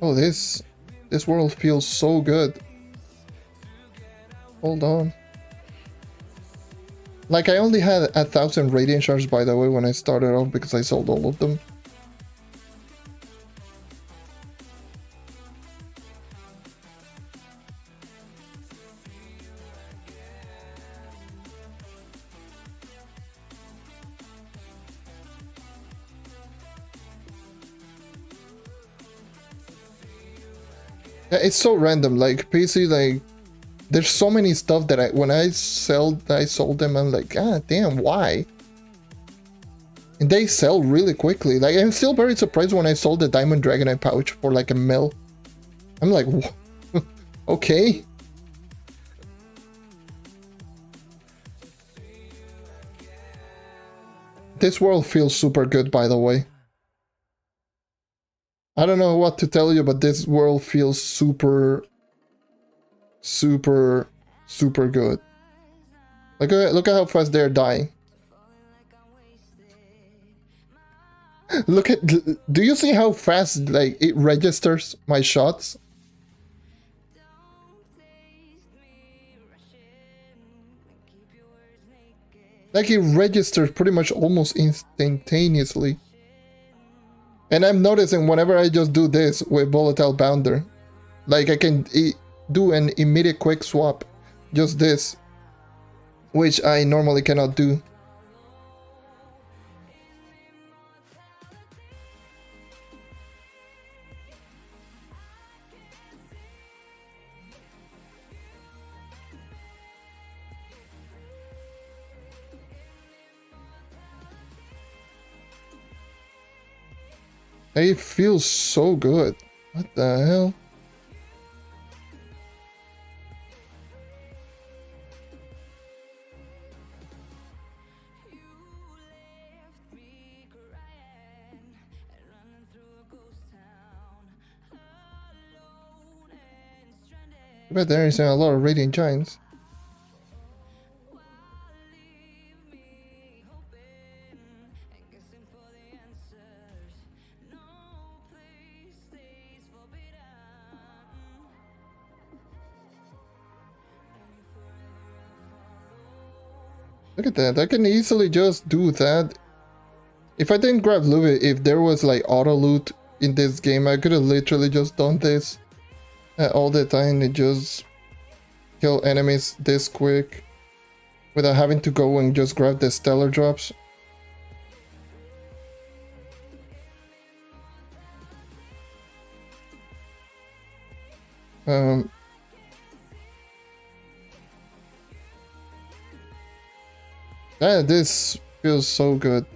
Oh, this world feels so good. Hold on. Like, I only had 1,000 radiant shards, by the way, when I started off, because I sold all of them. Yeah, it's so random. Like, PC, like, there's so many stuff that when I sold them, I'm like, ah, damn, why? And they sell really quickly. Like, I'm still very surprised when I sold the Diamond Dragonite pouch for like 1 mil. I'm like, okay. This world feels super good, by the way. I don't know what to tell you, but this world feels super good. Look at how fast they're dying. Look at, do you see how fast, like, it registers my shots? Like, it registers pretty much almost instantaneously. And I'm noticing whenever I just do this with Volatile Bounder, Like I can do an immediate quick swap, just this, which I normally cannot do. It feels so good. What the hell? I bet there is a lot of radiant giants. Look at that, I can easily just do that. If I didn't grab loot, if there was like auto loot in this game, I could have literally just done this all the time and just kill enemies this quick without having to go and just grab the stellar drops. This feels so good.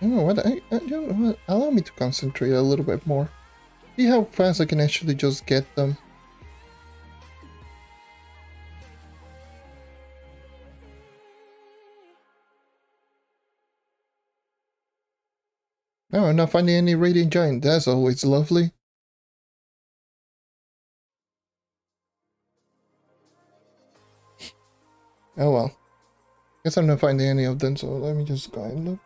You know what? You know what? Allow me to concentrate a little bit more. See how fast I can actually just get them. No, I'm not finding any radiant giant. That's always lovely. Oh well. Guess I'm not finding any of them, so let me just go and look.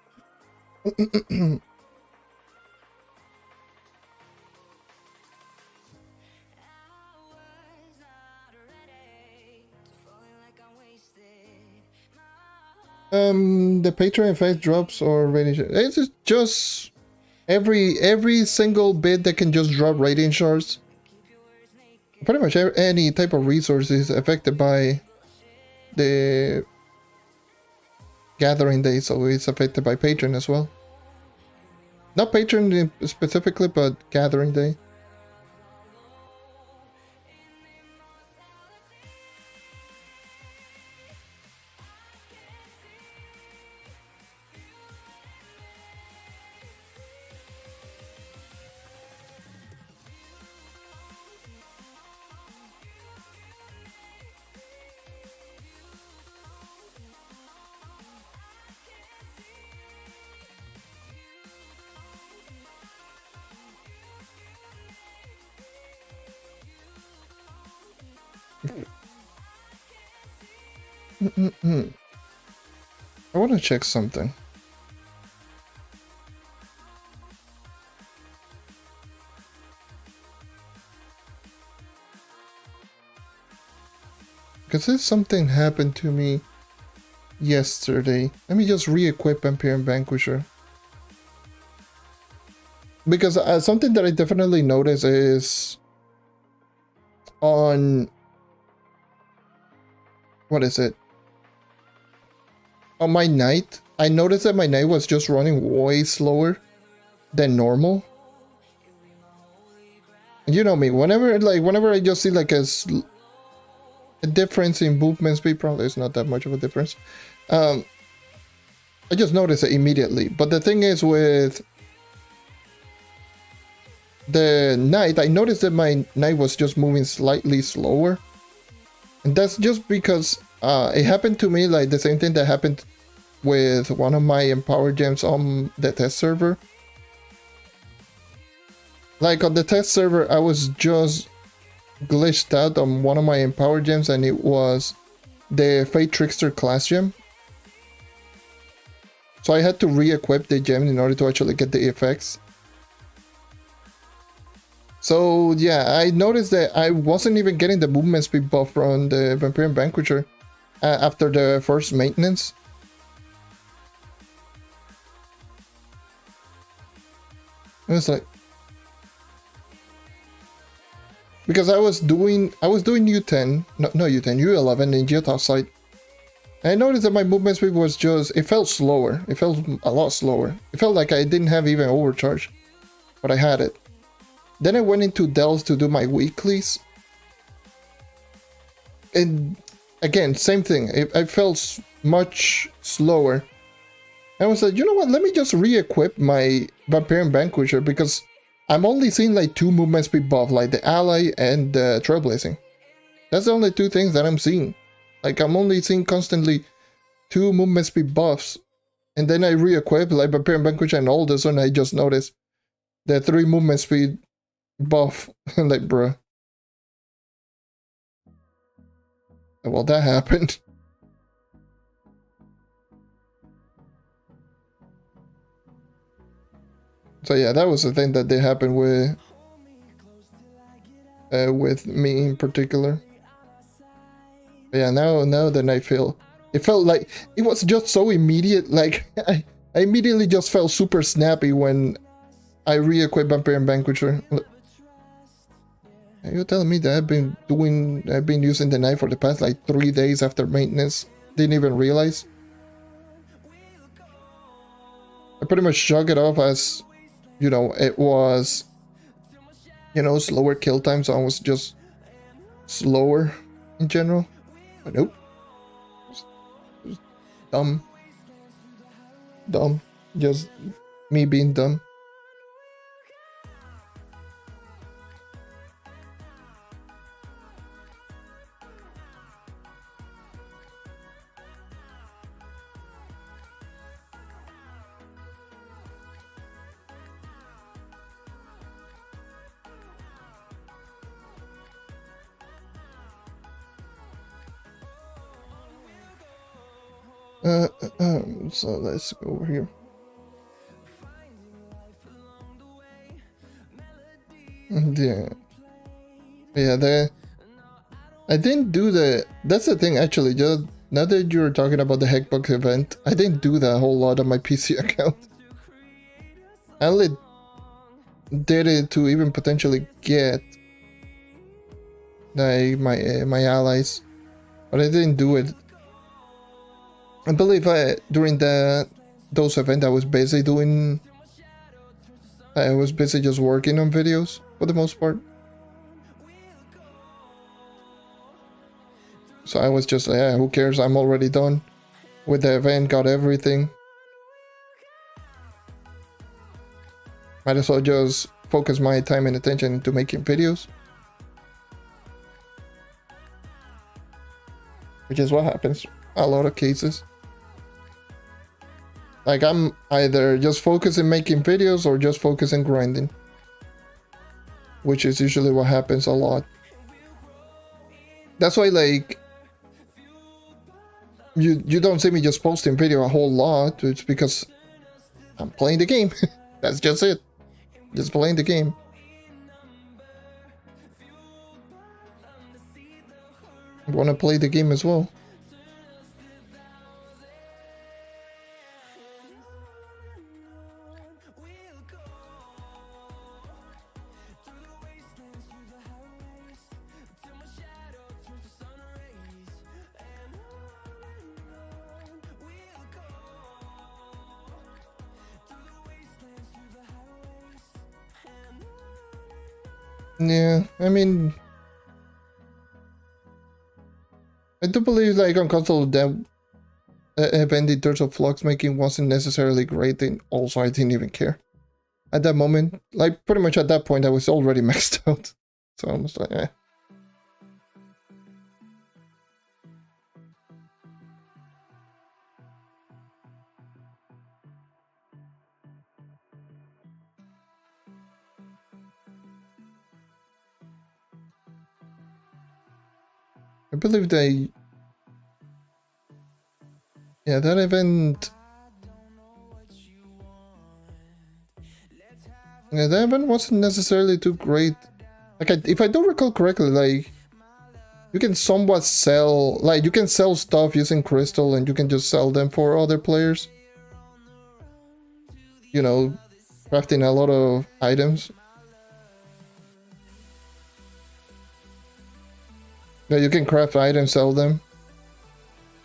The Patreon effect drops or radiant. It's just every single bit that can just drop radiant shards. Pretty much any type of resource is affected by the gathering day, so it's affected by patron as well. Not patron specifically, but gathering day. I want to check something. Because this something happened to me yesterday. Let me just re-equip Empyrean Vanquisher. Because something that I definitely noticed is on... What is it? On my knight, I noticed that my knight was just running way slower than normal. You know me, whenever I just see like a difference in movement speed, probably it's not that much of a difference. I just noticed it immediately. But the thing is with the knight, I noticed that my knight was just moving slightly slower. And that's just because it happened to me like the same thing that happened with one of my empowered gems on the test server. Like on the test server, I was just glitched out on one of my Empower gems, and it was the Fate Trickster class gem. So I had to re-equip the gem in order to actually get the effects. So yeah, I noticed that I wasn't even getting the movement speed buff from the Vampirian Vanquisher after the first maintenance. It was like, because I was doing U10, no U10, U11 in Geotop. I noticed that my movement speed was it felt slower. It felt a lot slower. It felt like I didn't have even overcharge, but I had it. Then I went into Dells to do my weeklies. And again, same thing. I felt much slower. I was like, you know what? Let me just re-equip my Vampirian Vanquisher because I'm only seeing like 2 movement speed buff, like the Ally and the Trailblazing. That's the only 2 things that I'm seeing. Like, I'm only seeing constantly 2 movement speed buffs. And then I re-equip like Vampirian Vanquisher and all this, and I just noticed the 3 movement speed buff. Like, bruh. Well, that happened. So yeah, that was the thing that did happen with me in particular. But yeah, now then it felt like it was just so immediate. Like I immediately just felt super snappy when I re-equipped Vampirian Vanquisher. Are you telling me that I've been using the knife for the past like 3 days after maintenance? Didn't even realize. I pretty much shook it off as, you know, it was, you know, slower kill time, so I was just slower in general. But nope. Just dumb. Dumb. Just me being dumb. So let's go over here. Yeah, I didn't do that's the thing actually, just now that you're talking about the Hackbox event, I didn't do that a whole lot on my PC account. I only did it to even potentially get like my allies, but I didn't do it. I believe during those events I was busy just working on videos for the most part. So I was just like, yeah, who cares? I'm already done with the event, got everything. Might as well just focus my time and attention into making videos. Which is what happens a lot of cases. Like, I'm either just focusing making videos or just focusing grinding. Which is usually what happens a lot. That's why, like, you don't see me just posting video a whole lot. It's because I'm playing the game. That's just it. Just playing the game. I want to play the game as well. Yeah, I mean, I do believe like on console that event in terms of Flux making wasn't necessarily great, and also I didn't even care. At that moment, like pretty much at that point I was already maxed out. So I was like, eh. I believe they... Yeah, that event... Yeah, that event wasn't necessarily too great. Like, if I don't recall correctly, like... You can somewhat sell... Like, you can sell stuff using Crystal and you can just sell them for other players. You know, crafting a lot of items. Yeah, you can craft items, sell them.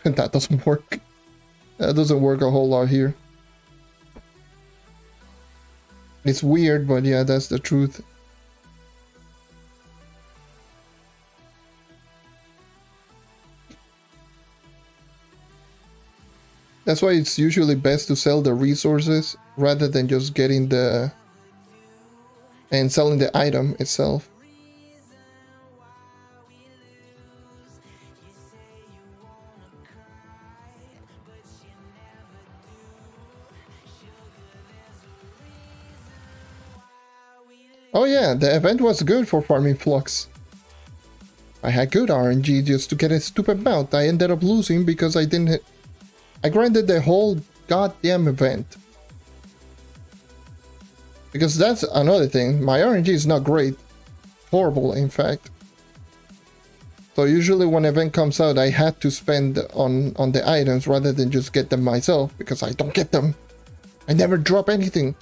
And that doesn't work. That doesn't work a whole lot here. It's weird, but yeah, that's the truth. That's why it's usually best to sell the resources rather than just getting the... and selling the item itself. Oh yeah, the event was good for farming Flux. I had good RNG just to get a stupid mount. I ended up losing because I didn't hit... I grinded the whole goddamn event. Because that's another thing. My RNG is not great. Horrible, in fact. So usually when an event comes out, I had to spend on the items rather than just get them myself. Because I don't get them. I never drop anything.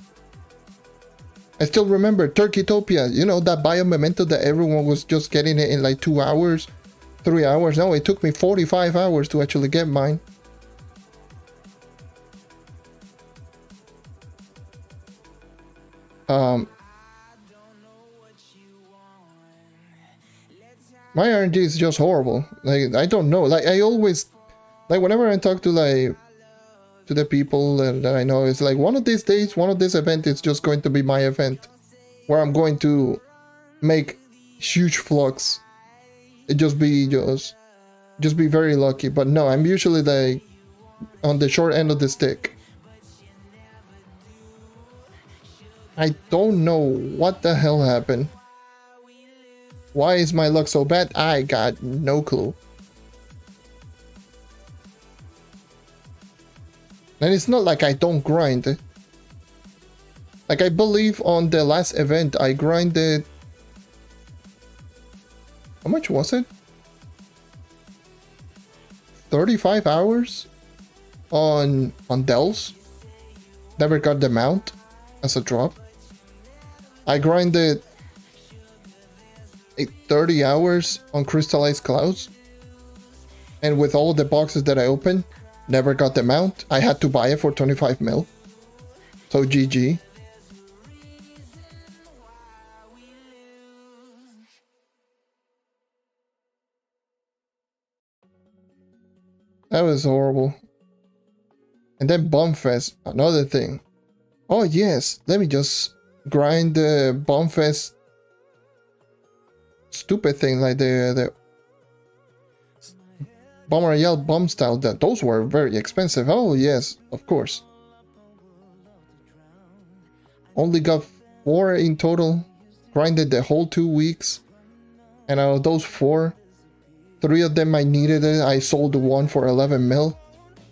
I still remember Turkeytopia. You know, that bio memento that everyone was just getting it in like 2 hours. 3 hours. No, it took me 45 hours to actually get mine. My RNG is just horrible. Like, I don't know. Like, I always... Like, whenever I talk to, like... To the people that I know, it's like, one of these days, one of this event is just going to be my event. Where I'm going to make huge flux. It just be very lucky. But no, I'm usually, like, on the short end of the stick. I don't know what the hell happened. Why is my luck so bad? I got no clue. And it's not like I don't grind. Like, I believe on the last event I grinded... How much was it? 35 hours on Dells. Never got the mount as a drop. I grinded 30 hours on Crystallized Clouds. And with all of the boxes that I opened, never got the mount. I had to buy it for 25 mil. So GG. That was horrible. And then Bombfest, another thing. Oh yes, let me just grind the Bombfest stupid thing, like the Bomb Royale bomb style. That those were very expensive. Oh yes, of course. Only got 4 in total. Grinded the whole 2 weeks. And out of those 4, 3 of them I needed it. I sold one for 11 mil.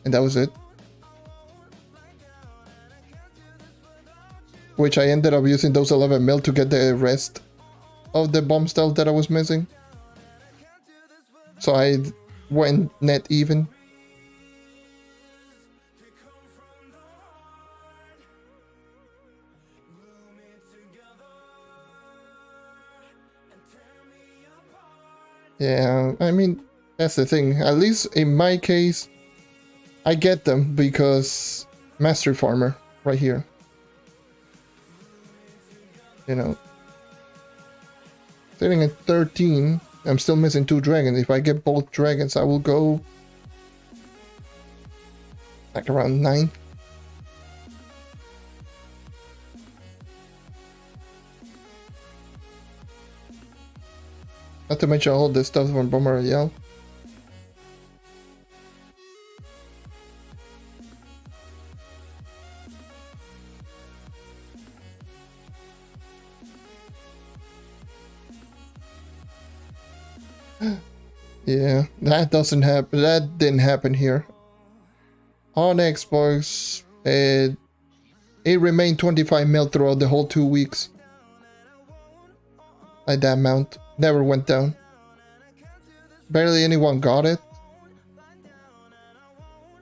And that was it. Which I ended up using those 11 mil to get the rest of the bomb style that I was missing. So I went net even. Yeah, I mean, that's the thing. At least in my case, I get them because Mastery Farmer right here. You know, sitting at 13, I'm still missing 2 dragons. If I get both dragons, I will go like around 9. Not to mention all the stuff from Bomb Royale. Yeah, that doesn't happen. That didn't happen here. On Xbox, it remained 25 mil throughout the whole 2 weeks. Like that amount. Never went down. Barely anyone got it.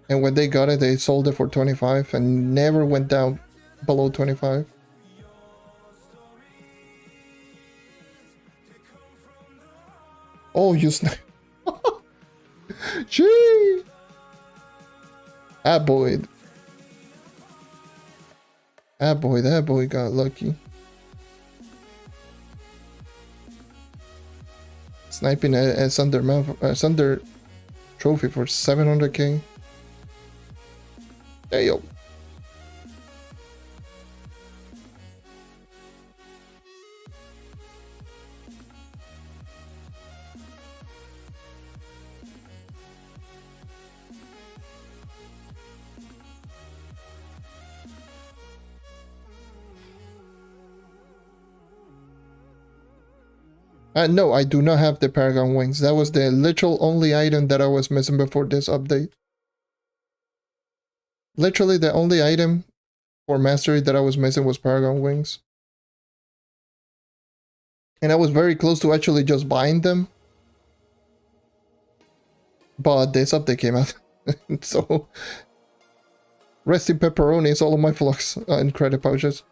And when they got it, they sold it for 25 and never went down below 25. Oh, you snipe. Gee! Ah, boy. Ah, boy, that boy got lucky. Sniping a Sunder trophy for 700k. Damn. No, I do not have the Paragon wings. That was the literal only item that I was missing before this update. Literally the only item for mastery that I was missing was Paragon wings. And I was very close to actually just buying them. But this update came out. So, rest in pepperoni is all of my Flux and credit pouches.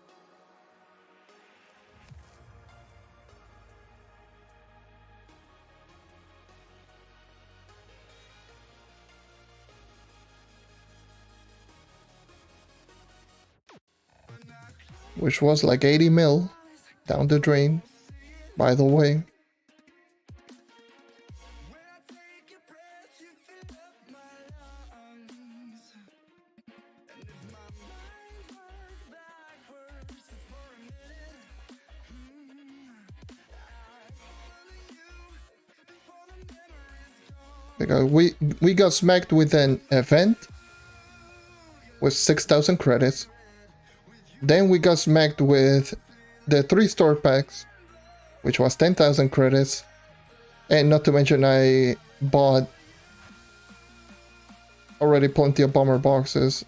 Which was like 80 mil down the drain, by the way. Because we got smacked with an event with 6,000 credits. Then we got smacked with the 3 store packs, which was 10,000 credits. And not to mention I bought already plenty of bomber boxes.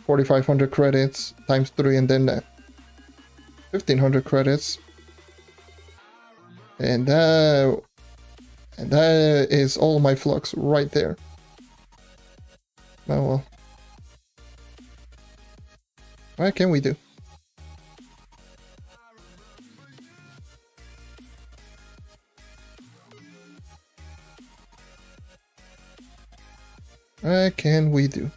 4,500 credits times 3 and then 1,500 credits. And that is all my Flux right there. Oh well. What can we do? What can we do?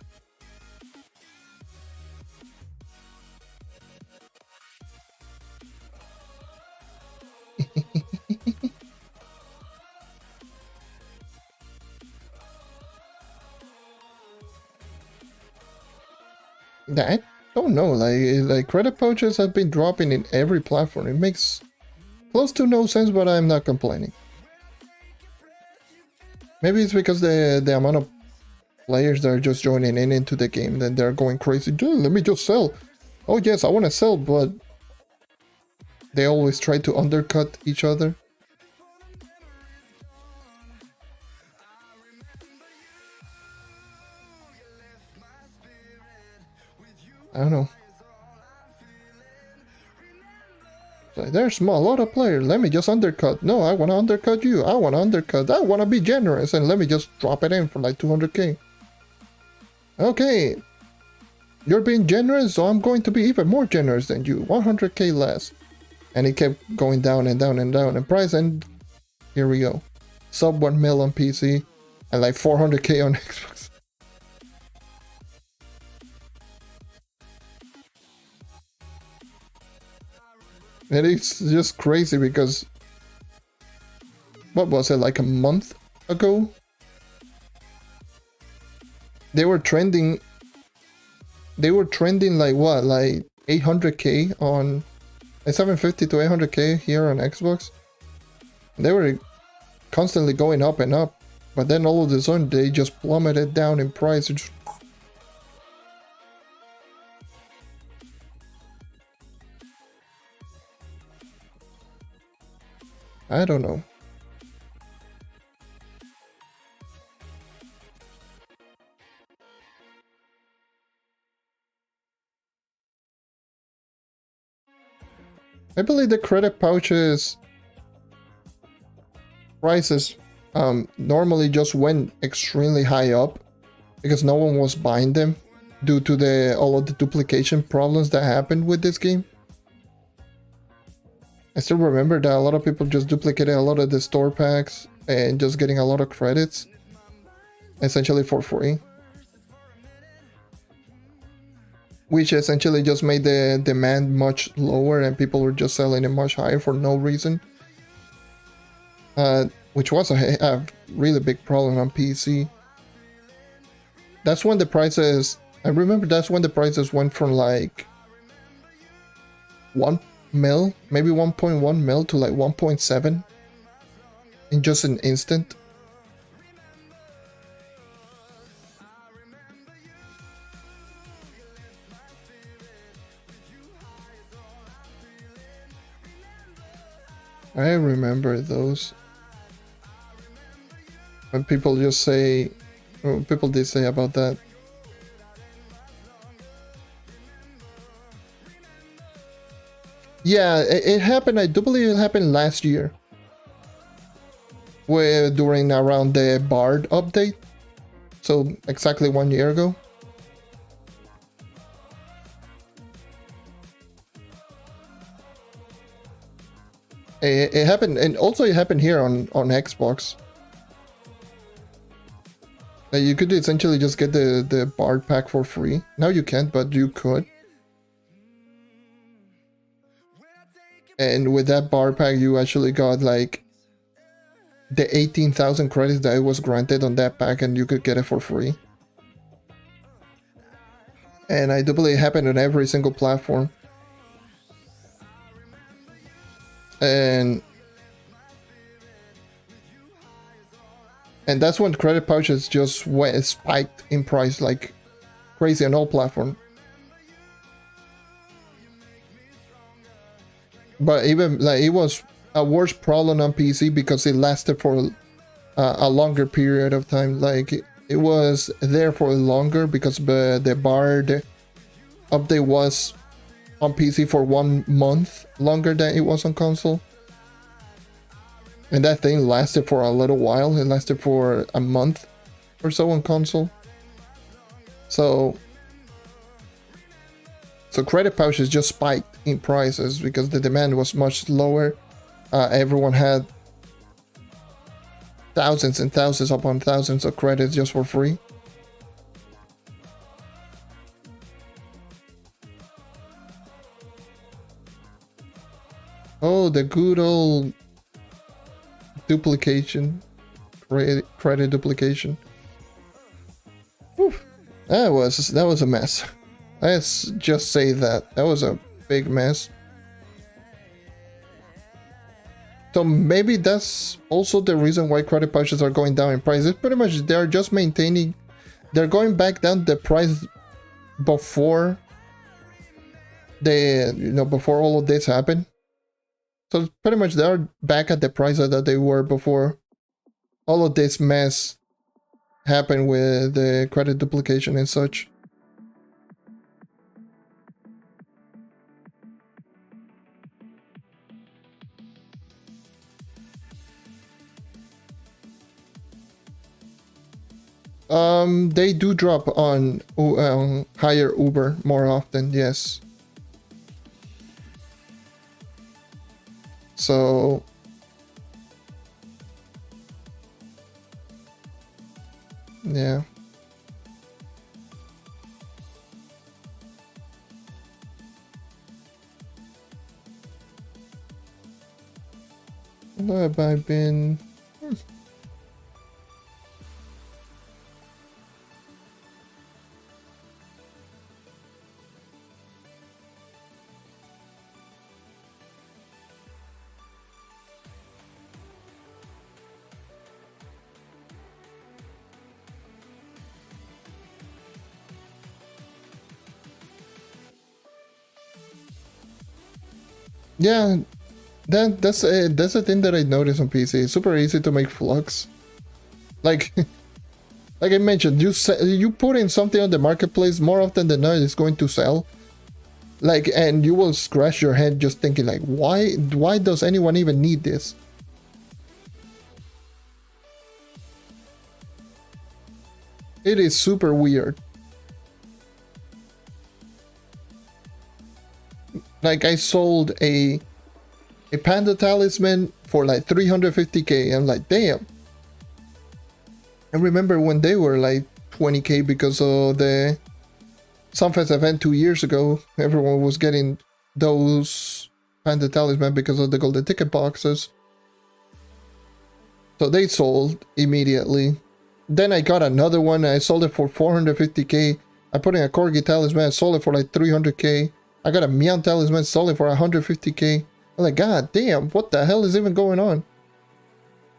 I don't know, like credit pouches have been dropping in every platform. It makes close to no sense, but I'm not complaining. Maybe it's because the amount of players that are just joining in into the game, then they're going crazy. Dude, let me just sell. Oh yes, I want to sell, but they always try to undercut each other. I don't know. Like, there's a lot of players. Let me just undercut. No, I want to undercut you. I want to undercut. I want to be generous, and let me just drop it in for like 200k. Okay. You're being generous, so I'm going to be even more generous than you. 100k less. And it kept going down and down and down in price, and here we go. Sub 1 mil on PC, and like 400k on Xbox. And it's just crazy because, what was it, like a month ago? They were trending like what, like 800k on, 750 to 800k here on Xbox. They were constantly going up and up, but then all of a sudden they just plummeted down in price. I don't know. I believe the credit pouches prices normally just went extremely high up because no one was buying them due to all of the duplication problems that happened with this game. I still remember that a lot of people just duplicated a lot of the store packs and just getting a lot of credits essentially for free, which essentially just made the demand much lower and people were just selling it much higher for no reason, which was a really big problem on PC. That's when the prices, I remember that's when the prices went from like 1 mil, maybe 1.1 mil to like 1.7 in just an instant. I remember those. When people just say, people did say about that. Yeah, it happened, I do believe it happened last year. Where during around the Bard update. So exactly 1 year ago. It happened, and also it happened here on Xbox. You could essentially just get the Bard pack for free. Now you can't, but you could. And with that Bard pack, you actually got like the 18,000 credits that it was granted on that pack, and you could get it for free. And I do believe it happened on every single platform. And that's when credit pouches just spiked in price like crazy on all platforms. But even like it was a worse problem on PC because it lasted for a longer period of time. Like it was there for longer because the Bard update was on PC for 1 month longer than it was on console. And that thing lasted for a little while. It lasted for a month or so on console. So credit pouches just spiked in prices because the demand was much lower. Everyone had thousands and thousands upon thousands of credits just for free. Oh, the good old duplication, credit duplication. Whew. That was a mess. Let's just say that was a big mess. So maybe that's also the reason why credit pouches are going down in price. It's pretty much they're just maintaining, they're going back down the price before before all of this happened. So pretty much they're back at the price that they were before all of this mess happened with the credit duplication and such. They do drop on higher Uber more often, yes. So yeah. What have I been? Yeah, that's a thing that I noticed on PC. It's super easy to make Flux. Like like I mentioned, you put in something on the marketplace, more often than not it's going to sell. Like, and you will scratch your head just thinking like, why does anyone even need this? It is super weird. Like, I sold a Panda Talisman for like 350k. I'm like, damn. I remember when they were like 20k because of the Sunfest event 2 years ago. Everyone was getting those Panda Talisman because of the golden ticket boxes. So they sold immediately. Then I got another one. I sold it for 450k. I put in a Corgi Talisman. I sold it for like 300k. I got a Mian Talisman. Sold it for 150k. I'm like, god damn, what the hell is even going on?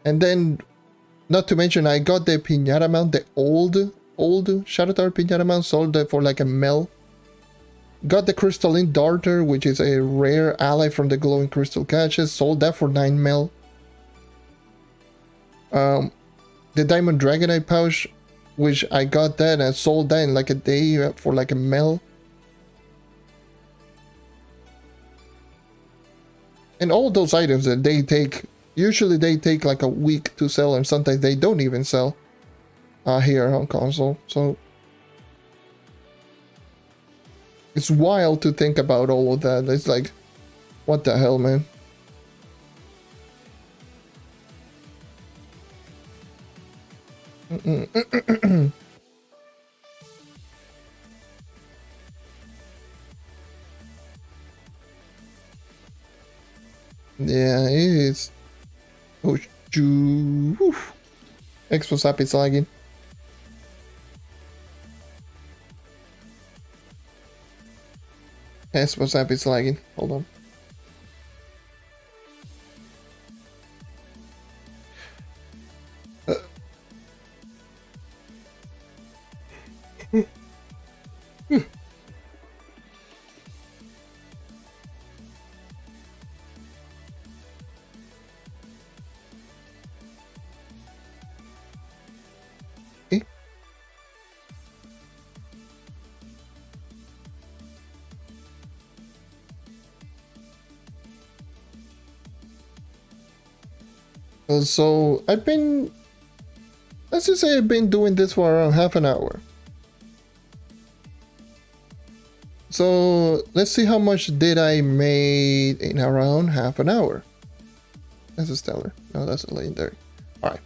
And then, not to mention, I got the Piñata mount, the old Shadow Tower Piñata mount. Sold it for like a mil. Got the Crystalline Darter, which is a rare ally from the Glowing Crystal Caches. Sold that for 9 mil. The Diamond Dragonite pouch, which I got that and I sold that in like a day for like a mil. And all those items that they take, usually they take like a week to sell, and sometimes they don't even sell here on console. So it's wild to think about all of that. It's like, what the hell, man? Yeah, it is. Oh, Expo's app is lagging. Expo's app is lagging. Hold on. So I've been, let's just say I've been doing this for around half an hour. So let's see how much did I made in around half an hour. That's a stellar. No, that's a legendary. All right.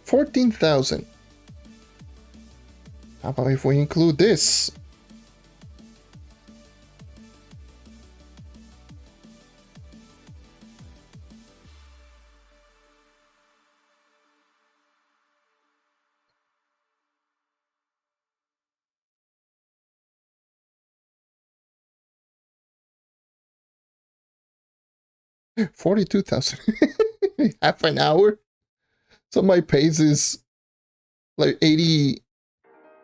$14,000. How about if we include this? $42,000. Half an hour. So my pace is like 80.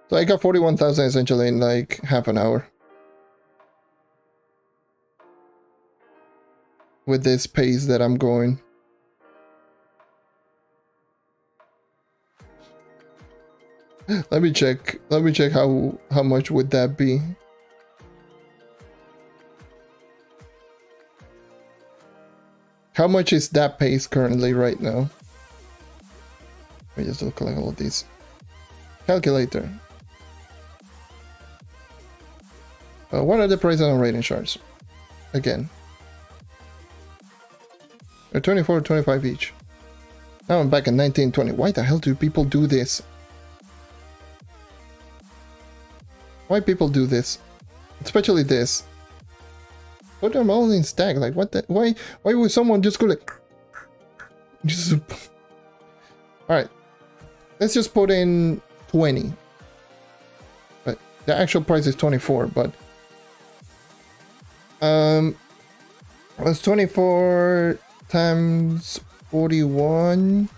So I got 41,000 essentially in like half an hour. With this pace that I'm going. Let me check how much would that be. How much is that pace currently right now? Let me just look at all of these. Calculator. What are the prices on rating shards? Again. They're 24, 25 each. Now I'm back at 1920. Why the hell do people do this? Why people do this? Especially this. Put them all in stack. Like what the? Why would someone just go like? Just. All right. Let's just put in 20. But the actual price is 24. But that's 24 times 41.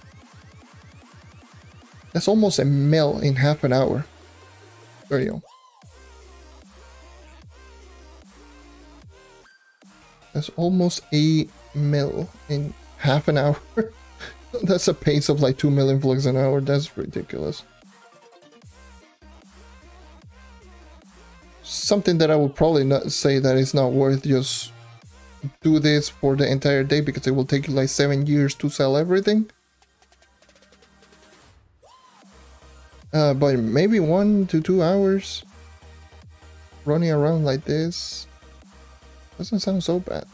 That's almost a mil in half an hour. There you go. That's almost a mil in half an hour. That's a pace of like 2 million Flux an hour. That's ridiculous. something that I would probably not say that it's not worth just do this for the entire day, because it will take you like 7 years to sell everything. But maybe 1 to 2 hours running around like this doesn't sound so bad.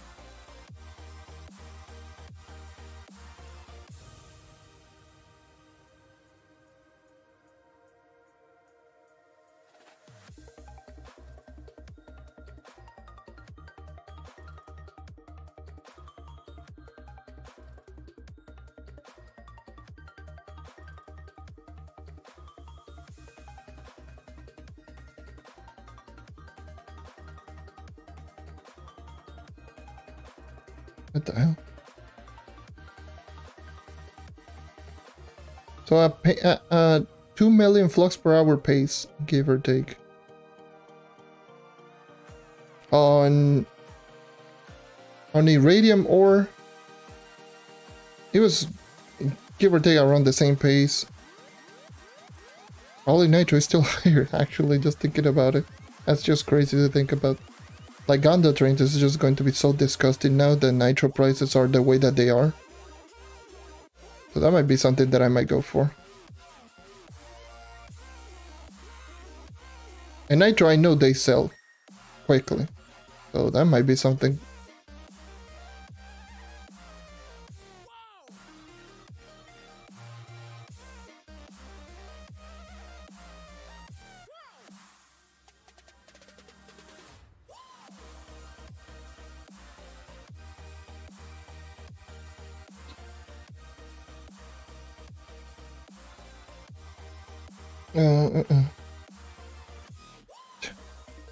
What the hell? So I pay 2 million flux per hour pace, give or take. On Irradium ore, it was give or take around the same pace. Probably Nitro is still higher, actually, just thinking about it. That's just crazy to think about. Like, Gonda trains is just going to be so disgusting now that Nitro prices are the way that they are. So that might be something that I might go for. And Nitro, I know they sell quickly. So that might be something.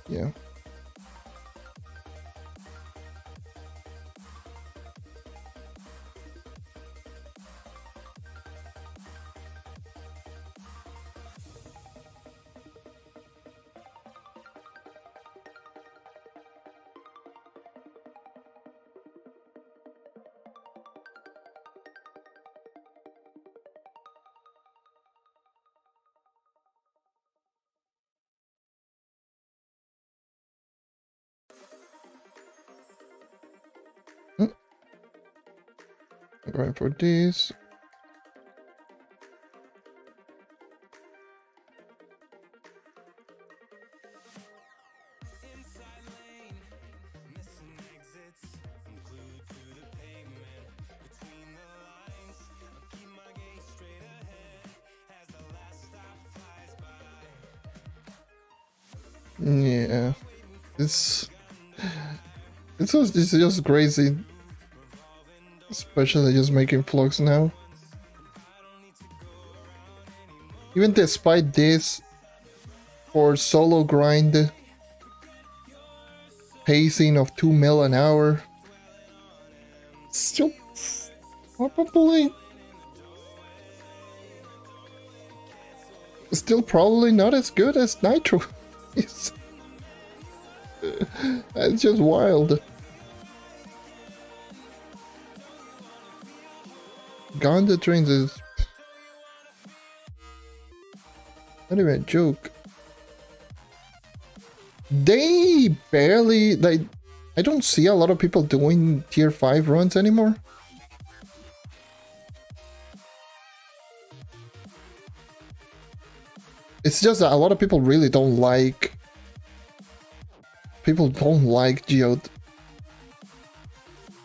Yeah. Going for this. Yeah, this is just crazy. Especially just making Flux now. Even despite this, for solo grind, pacing of 2 mil an hour, still probably not as good as Nitro is. That's just wild. Gonda trains is not even a joke. They barely, like, I don't see a lot of people doing tier 5 runs anymore. It's just that a lot of people really don't like Geode.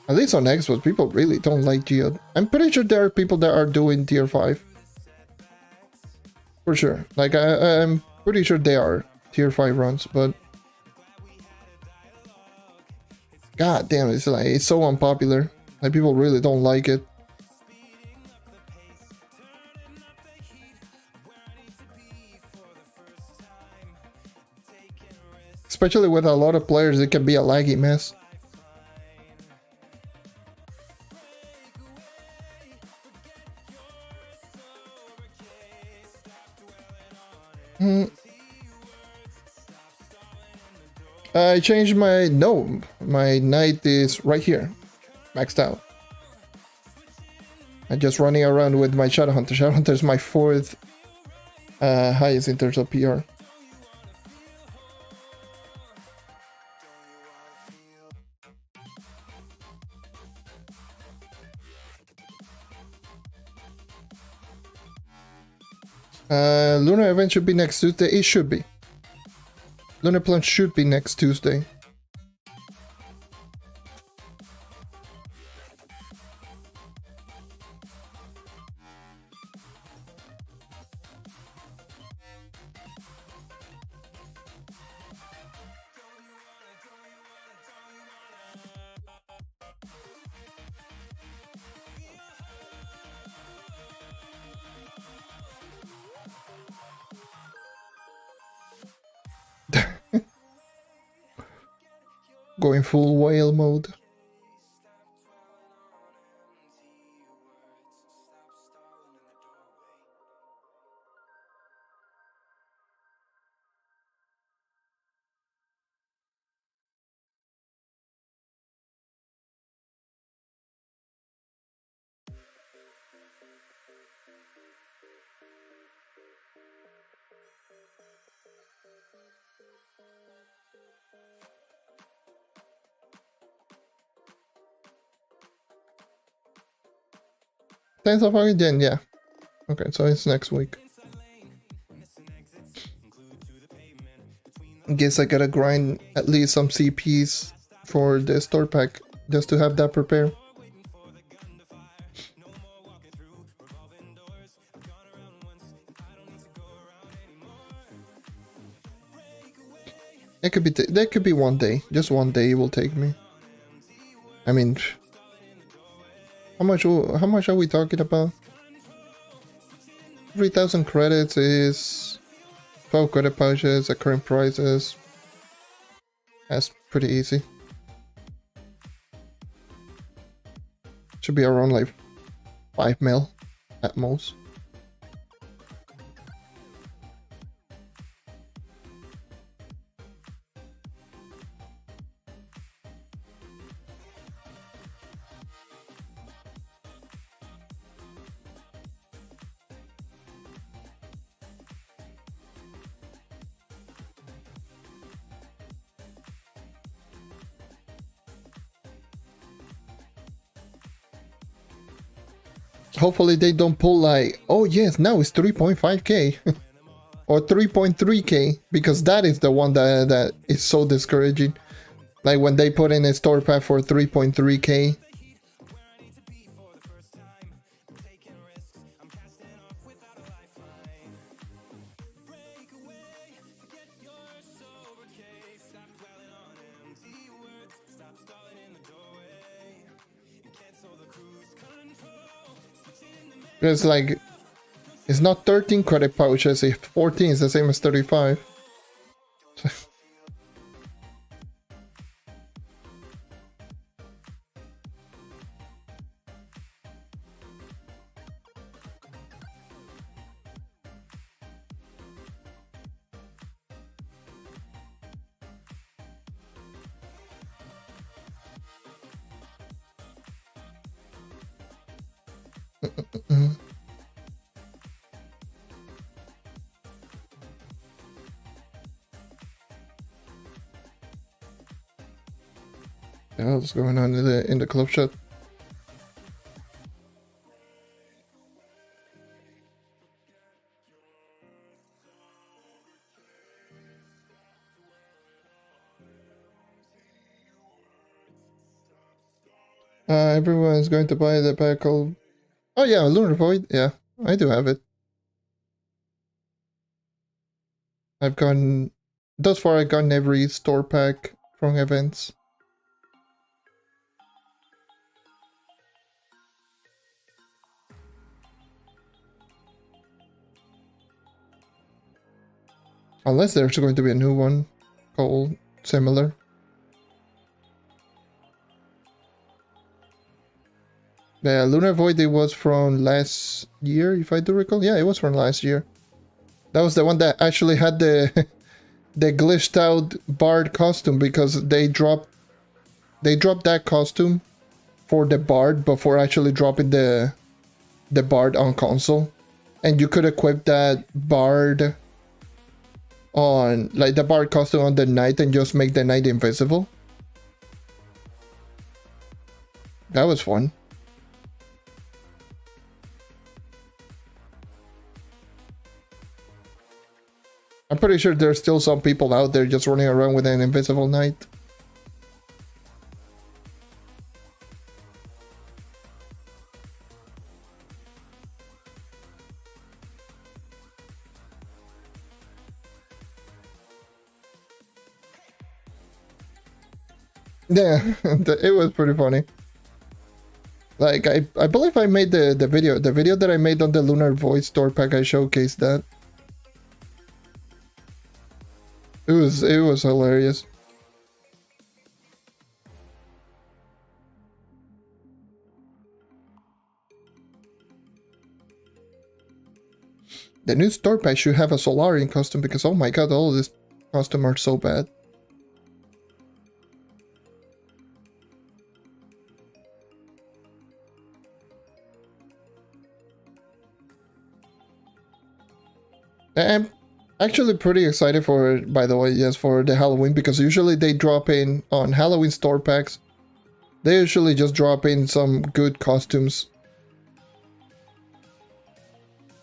At least on Xbox, people really don't like Geode. I'm pretty sure there are people that are doing tier 5. For sure. Like, I'm pretty sure they are tier 5 runs, but... God damn, it's so unpopular. Like, people really don't like it. Especially with a lot of players, it can be a laggy mess. I changed my night is right here, maxed out. I'm just running around with my Shadowhunter. Shadowhunter is my 4th highest in terms of PR. Lunar event should be next Tuesday. It should be. Lunar plunge should be next Tuesday. Going full whale mode. Thanks of again, yeah. Okay, so it's next week. Guess I gotta grind at least some CPs for the store pack just to have that prepared. It could be that could be one day. Just one day it will take me. I mean, how much are we talking about? 3,000 credits is 12 credit pouches at current prices. That's pretty easy. Should be around like 5 mil at most. Hopefully they don't pull like, oh yes, now it's 3.5k or 3.3k, because that is the one that is so discouraging. Like when they put in a store pack for 3.3k. It's like, it's not 13 credit pouches, it's 14, it's the same as 35. What's going on in the club chat? Everyone's going to buy the pack called... Oh yeah, Lunar Void. Yeah, I do have it. I've gotten... Thus far I've gotten every store pack from events. Unless there's going to be a new one called similar. Yeah, Lunar Void, it was from last year, if I do recall. Yeah, it was from last year. That was the one that actually had the the glitched out Bard costume, because they dropped that costume for the Bard before actually dropping the Bard on console. And you could equip that Bard on, like, the Bard costume on the knight and just make the knight invisible. That was fun. I'm pretty sure there's still some people out there just running around with an invisible knight. Yeah, it was pretty funny. Like, I believe I made the video that I made on the Lunar Void store pack, I showcased that. It was hilarious. The new store pack should have a Solarian costume because oh my god, all of these costumes are so bad. I'm actually pretty excited for it, by the way, yes, for the Halloween, because usually they drop in on Halloween store packs. They usually just drop in some good costumes.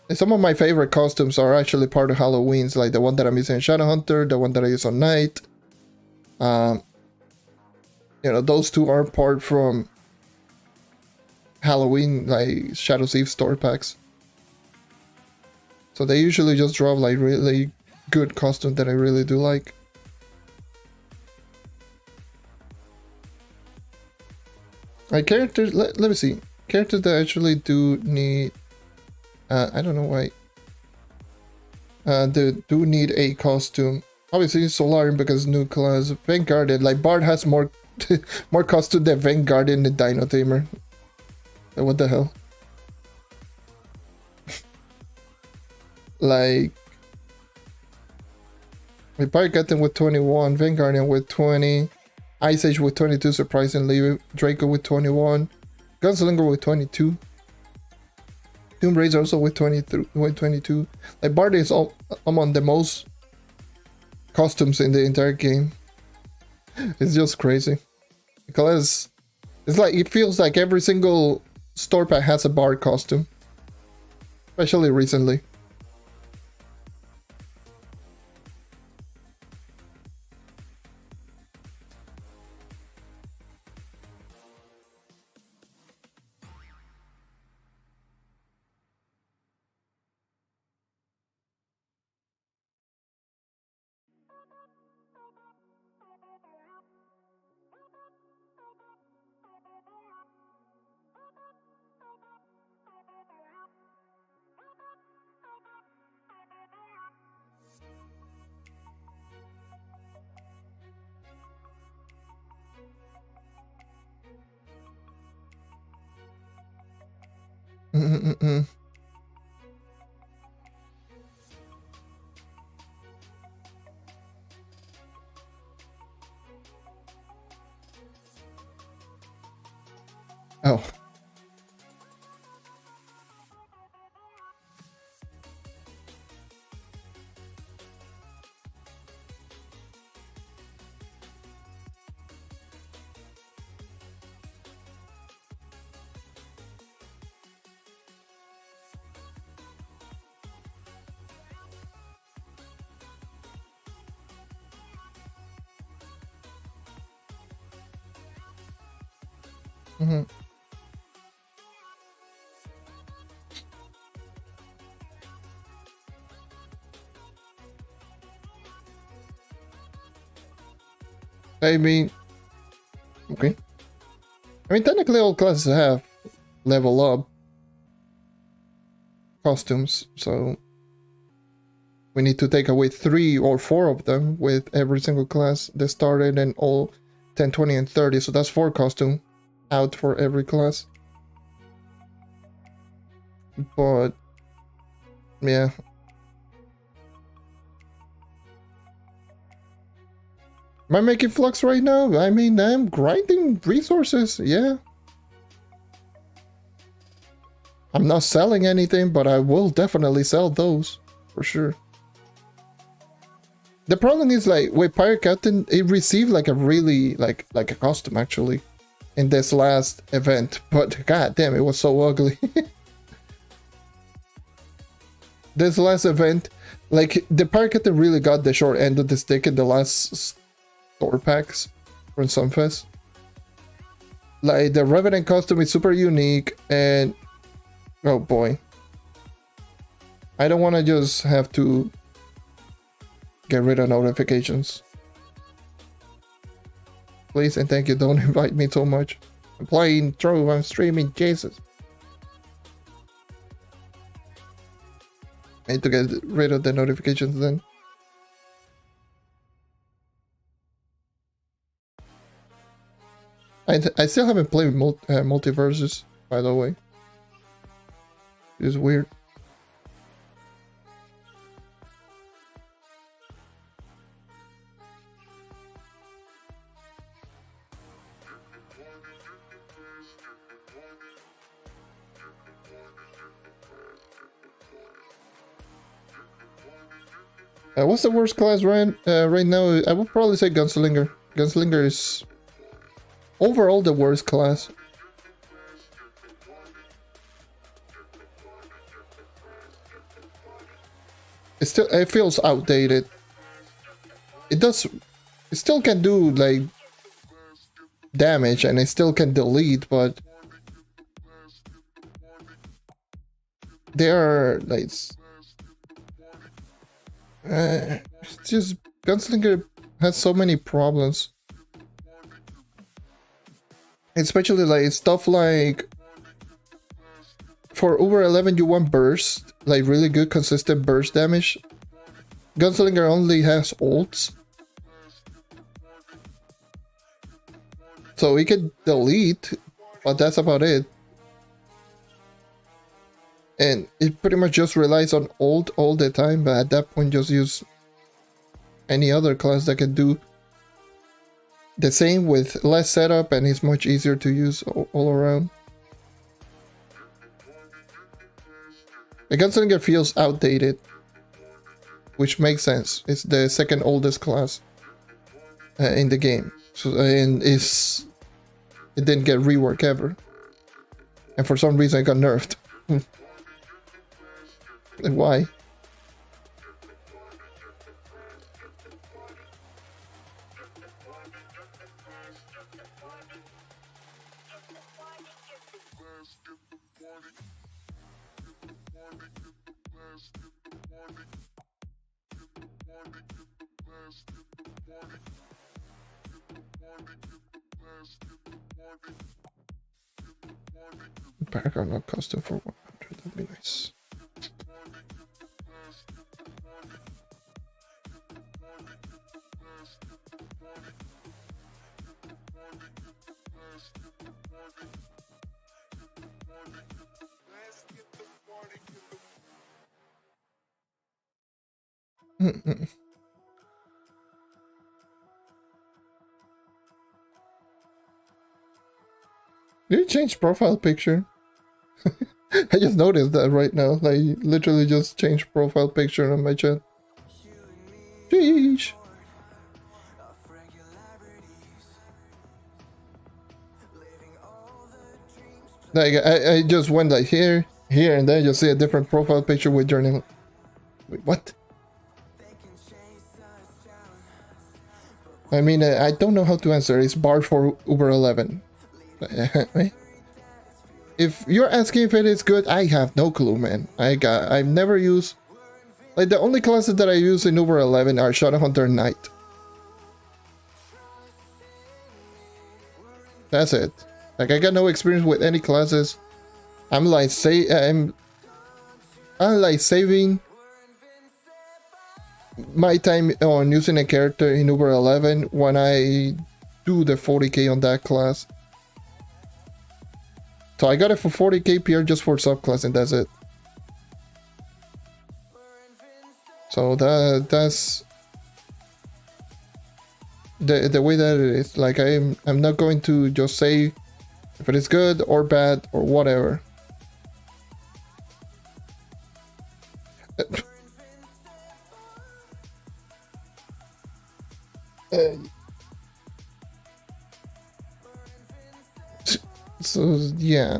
And some of my favorite costumes are actually part of Halloween's, like the one that I'm using in Shadowhunter, the one that I use on Night. You know, those two are part from Halloween, like Shadow's Eve store packs. So they usually just drop like really good costumes that I really do like. Like characters, let me see. Characters that actually do need, I don't know why. They do need a costume. Obviously Solarian because new class. Vanguard, like Bard has more more costume than Vanguard in the Dino Tamer. What the hell? Like, Pirate Captain with 21, Vanguardian with 20, Ice Age with 22, surprisingly, Draco with 21, Gunslinger with 22, Doom Raider also with 22. Like, Bard is all among the most costumes in the entire game. It's just crazy. Because it's like, it feels like every single store pack has a Bard costume. Especially recently. Oh. Mm-hmm. I mean, okay. I mean, technically all classes have level up costumes, so we need to take away 3 or 4 of them with every single class that started and all 10, 20, and 30, so that's 4 costume out for every class. But yeah. Am I making Flux right now? I mean, I'm grinding resources, yeah. I'm not selling anything, but I will definitely sell those, for sure. The problem is, like, with Pirate Captain, it received, like, a really, like a costume, actually, in this last event. But, god damn, it was so ugly. this last event, like the Paracata really got the short end of the stick in the last store packs from Sunfest. Like the Revenant costume is super unique, and oh boy, I don't want to just have to get rid of notifications. Please and thank you, don't invite me so much. I'm playing Trove, I'm streaming, Jesus. I need to get rid of the notifications then. I still haven't played multiverses, by the way. It's weird. What's the worst class right now? I would probably say Gunslinger. Gunslinger is overall the worst class. It feels outdated. It still can do like damage and it still can delete, but they are like it's just Gunslinger has so many problems. Especially like stuff like for over 11 you want burst, like really good consistent burst damage. Gunslinger only has ults. So he can delete, but that's about it. And it pretty much just relies on ult all the time, but at that point just use any other class that can do the same with less setup, and it's much easier to use all around. The Gunslinger feels outdated, which makes sense. It's the second oldest class in the game, so and it didn't get rework ever, and for some reason it got nerfed. Like, why? Paragon not custom for 100, that'd be nice. Did you change profile picture? I just noticed that right now. Like, literally just changed profile picture on my chat. Sheesh. Like, I just went like here, and then you see a different profile picture with your name. Wait, what? I mean, I don't know how to answer. It's barred for Uber 11. If you're asking if it is good, I have no clue, man. I've never used, like, the only classes that I use in Uber 11 are Shadowhunter and Knight. That's it. Like, I got no experience with any classes. I'm like saving my time on using a character in Uber 11 when I do the 40k on that class. So I got it for 40k PR just for subclass, and that's it. So that's the way that it is. Like, I'm not going to just say if it is good or bad or whatever. So yeah.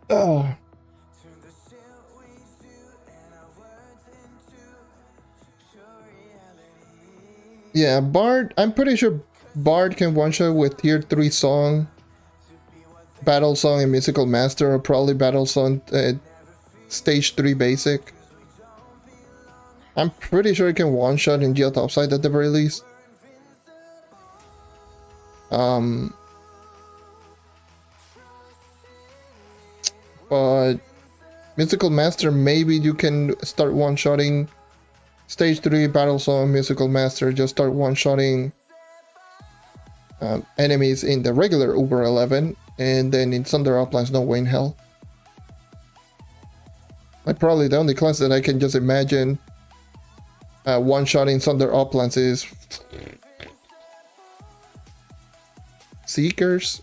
Oh. Yeah, Bard, I'm pretty sure Bard can one-shot with tier 3 song, battle song, and musical master, or probably battle song, stage 3 basic. I'm pretty sure it can one-shot in Geo Topside at the very least. But musical master, maybe you can start one-shotting stage 3 battle song, musical master, just start one-shotting enemies in the regular Uber 11, and then in Thunder Uplands, No Way in Hell. Like, probably the only class that I can just imagine one-shotting Thunder Uplands is Seekers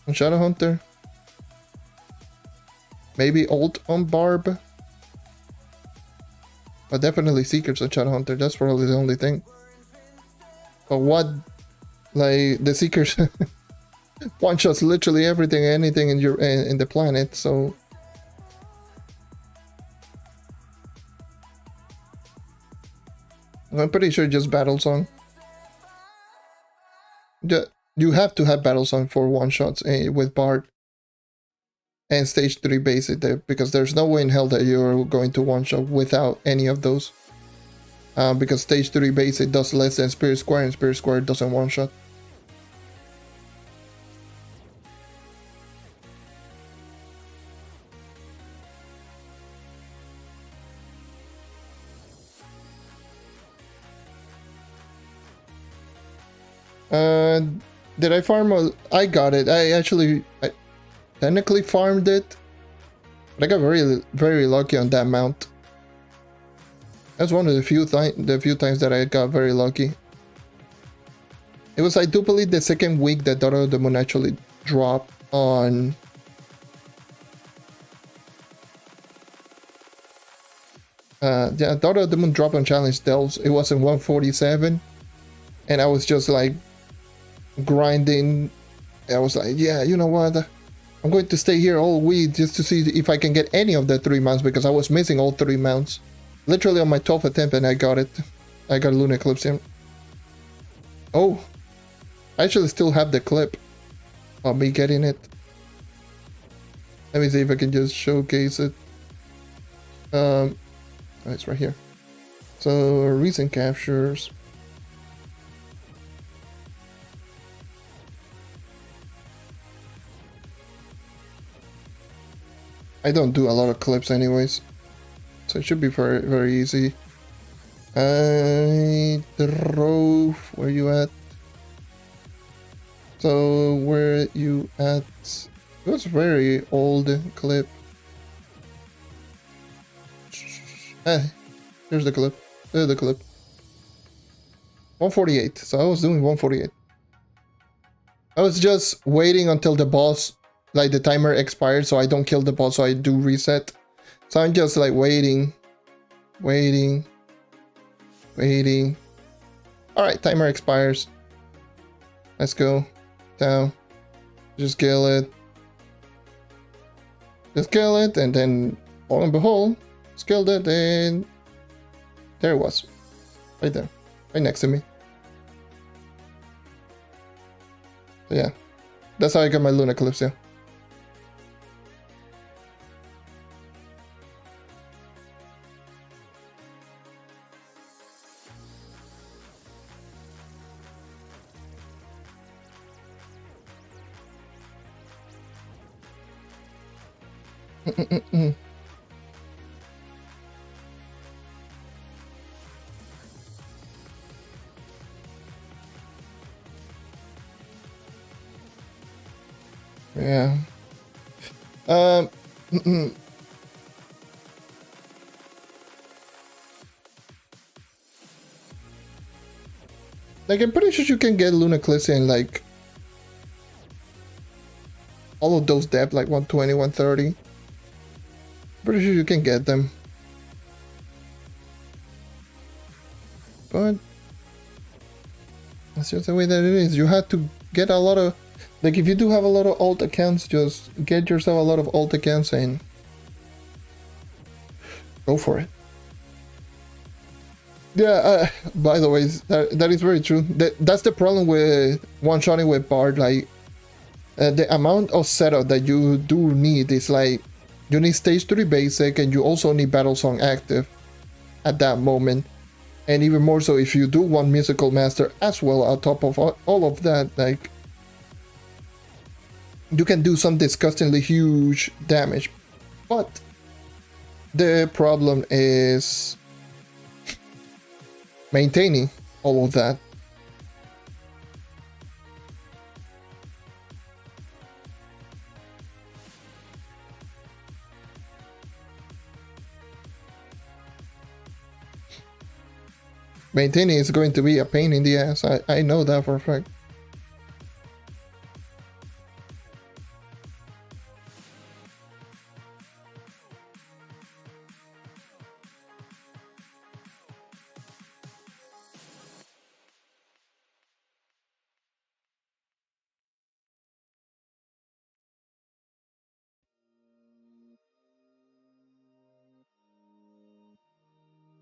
on Shadowhunter. Maybe ult on Barb. But definitely Seekers on Shadowhunter, that's probably the only thing. But what, like, the Seekers one-shots literally everything, anything in your in the planet, so... I'm pretty sure just Battle Song. You have to have Battle Song for one-shots with Bard. And stage 3 basic there, because there's no way in hell that you're going to one-shot without any of those. Because stage 3 basic does less than Spirit Square, and Spirit Square doesn't one-shot. Did I farm I got it. I technically farmed it, but I got very lucky on that mount. That's one of the few times that I got very lucky. It was, I do believe, the second week that Daughter of the Moon actually dropped on yeah, Daughter of the Moon dropped on Challenge Delves. It was in 147, and I was just like grinding. I was like, yeah, you know what, I'm going to stay here all week just to see if I can get any of the 3 mounts, because I was missing all 3 mounts literally on my 12th attempt, and I got it. I got Lunar Eclipse in. Oh, I actually still have the clip of me getting it. Let me see if I can just showcase it. Oh, it's right here. So recent captures. I don't do a lot of clips anyways, so it should be very easy. Trove, where you at? So where you at? It was very old clip. Here's the clip. There's the clip. 148. So I was doing 148. I was just waiting until the boss, like the timer expired, so I don't kill the boss, so I do reset. So I'm just like waiting. Alright, timer expires. Let's go. Down. Just kill it. Just kill it, and then, lo and behold, killed it, and there it was. Right there. Right next to me. So yeah. That's how I got my Lunar Eclipse, yeah. Yeah. Like, I'm pretty sure you can get Lunar Eclipse in, like, all of those depth, like 120, 130. Pretty sure you can get them. But That's just the way that it is. You have to get a lot of, like, if you do have a lot of alt accounts, just get yourself a lot of alt accounts and go for it. Yeah, by the way, that is very true. That's the problem with one-shotting with Bard. Like, the amount of setup that you do need is like, you need stage 3 basic, and you also need battle song active at that moment. And even more so if you do want musical master as well on top of all of that, like, you can do some disgustingly huge damage. But the problem is maintaining all of that. Maintaining is going to be a pain in the ass. I know that for a fact.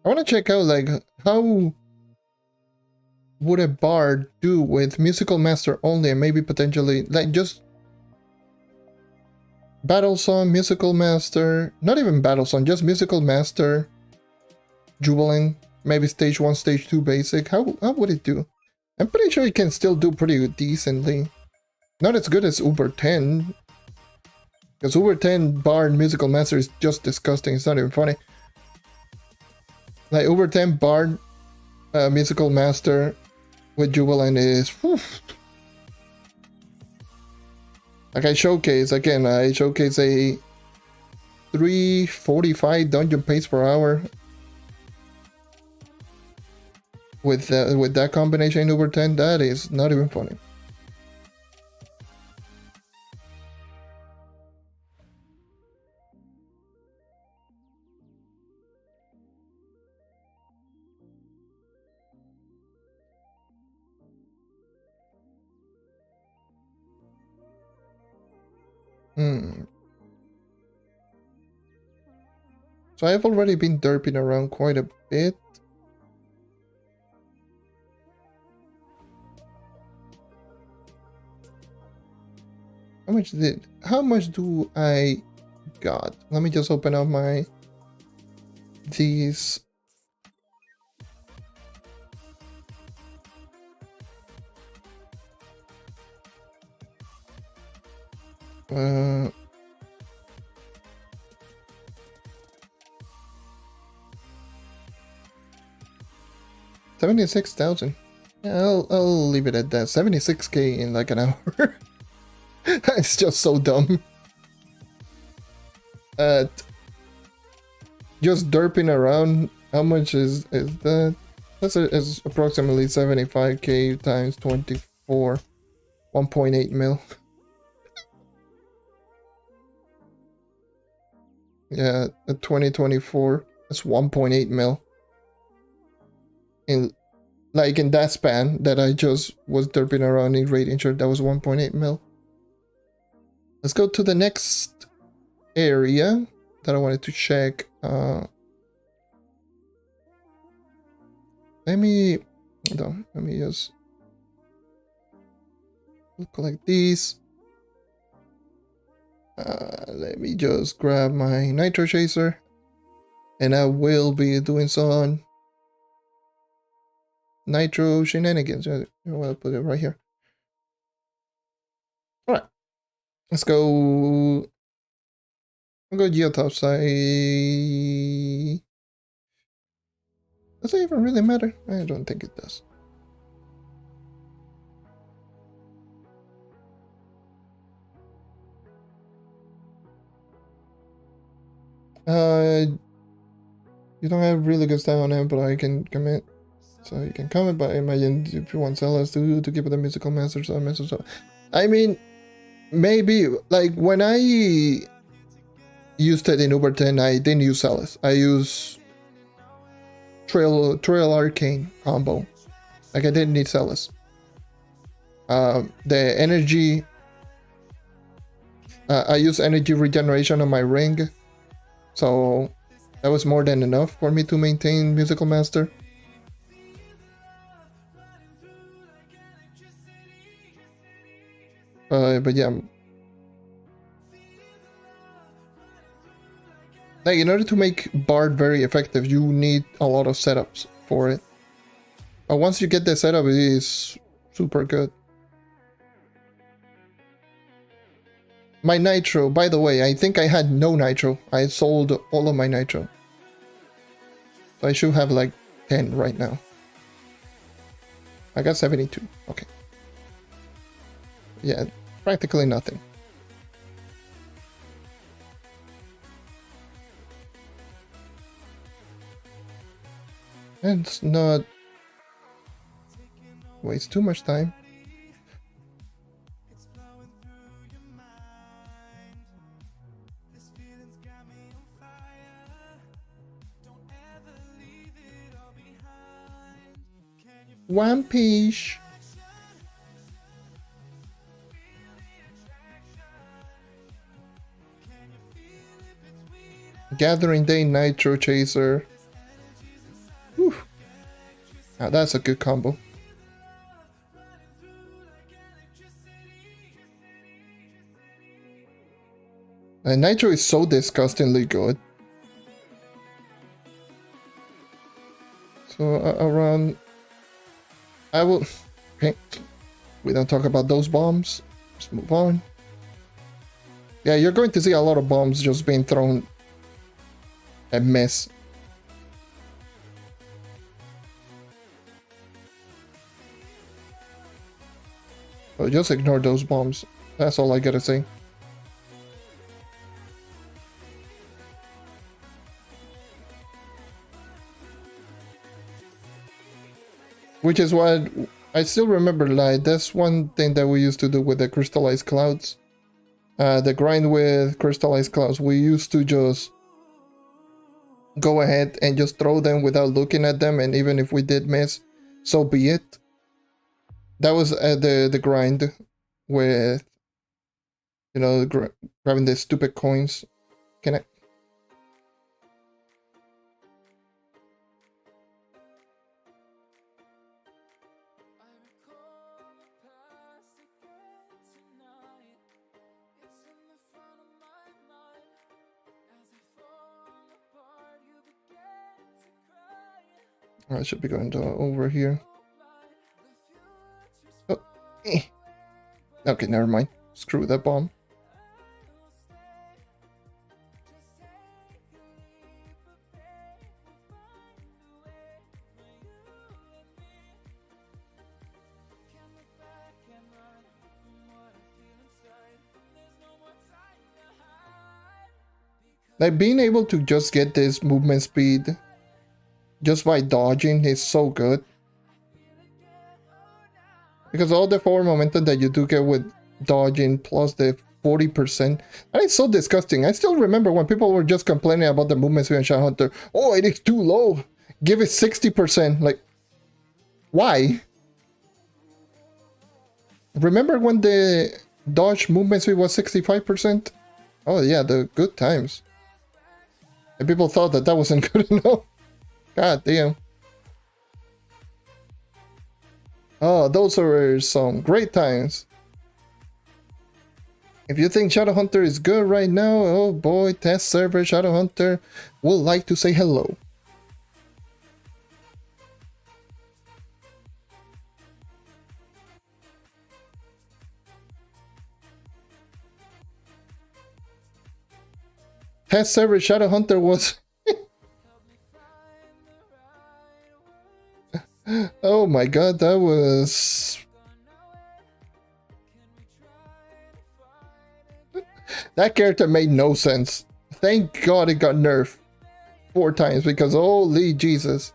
I want to check out, like, how would a bard do with musical master only, and maybe potentially, like, just battle song, musical master, not even battle song, just musical master, jubilant, maybe stage 1, stage 2 basic. How would it do? I'm pretty sure it can still do pretty decently. Not as good as Uber 10, because Uber 10 bard musical master is just disgusting. It's not even funny. Like, Uber 10 bard musical master with jubilant is, whew. Like, I showcase a 345 dungeon pace per hour with that combination in Uber 10. That is not even funny. So I've already been derping around quite a bit. How much do I got? Let me just open up these. Uh, 76,000. Yeah, I'll leave it at that. 76k in like an hour. It's just so dumb. Just derping around. How much is that? That's approximately 75k times 24. 1.8 mil. Yeah, at 2024, that's 1.8 mil. In that span that I just was derping around in Radiant Shirt, that was 1.8 mil. Let's go to the next area that I wanted to check. Let me just look like these. Let me just grab my Nitro Chaser, and I will be doing some Nitro shenanigans. I'll put it right here. Alright. Let's go. I'll go Geotops. Does it even really matter? I don't think it does. You don't have really good style on him, but I can commit. So you can comment, but I imagine if you want sellers to keep it a musical master, so I mean, maybe, like, when I used it in Uber 10, I didn't use sellers. I use Trail Arcane combo. Like, I didn't need sellers. The energy, I use energy regeneration on my ring, so that was more than enough for me to maintain Musical Master. But yeah, like in order to make Bard very effective, you need a lot of setups for it. But once you get the setup, it is super good. My nitro, by the way, I think I had no nitro. I sold all of my nitro. So I should have like 10 right now. I got 72. Okay. Yeah, practically nothing. And it's not waste too much time. One piece. Gathering Day Nitro Chaser. Whew. Now that's a good combo. And Nitro is so disgustingly good. So around... I will... Okay. We don't talk about those bombs. Let's move on. Yeah, you're going to see a lot of bombs just being thrown at miss. So just ignore those bombs. That's all I gotta say. Which is what I still remember, like, that's one thing that we used to do with the crystallized clouds. The grind with crystallized clouds, we used to just go ahead and just throw them without looking at them, and even if we did miss, so be it. That was the grind with, you know, grabbing the stupid coins. Can I? I should be going to over here. Oh, eh. Okay, never mind. Screw that bomb. Like, being able to just get this movement speed just by dodging is so good. Because all the forward momentum that you do get with dodging plus the 40%, and it's so disgusting. I still remember when people were just complaining about the movement speed on Shadowhunter. Oh, it is too low. Give it 60%. Like, why? Remember when the dodge movement speed was 65%? Oh yeah, the good times. And people thought that that wasn't good enough. God damn. Oh, those are some great times. If you think Shadowhunter is good right now, oh boy, test server Shadowhunter would like to say hello. Test server Shadowhunter was... Oh my god, that was... That character made no sense. Thank god it got nerfed 4 times, because holy Jesus.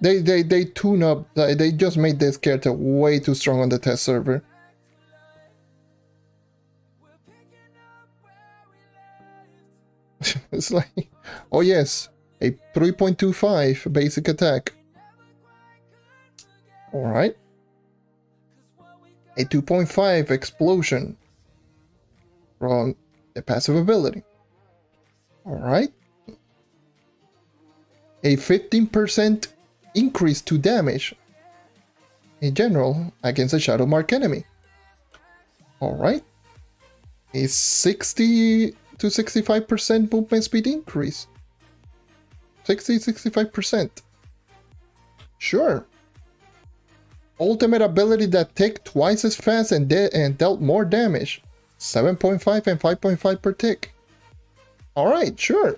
They tune up. They just made this character way too strong on the test server. It's like, oh yes, a 3.25 basic attack. All right. A 2.5 explosion from the passive ability. All right. A 15% increase to damage in general against a Shadow Mark enemy. All right. A 60 to 65% movement speed increase. 65%. Sure. Ultimate ability that tick twice as fast and dealt more damage. 7.5 and 5.5 per tick. Alright, sure.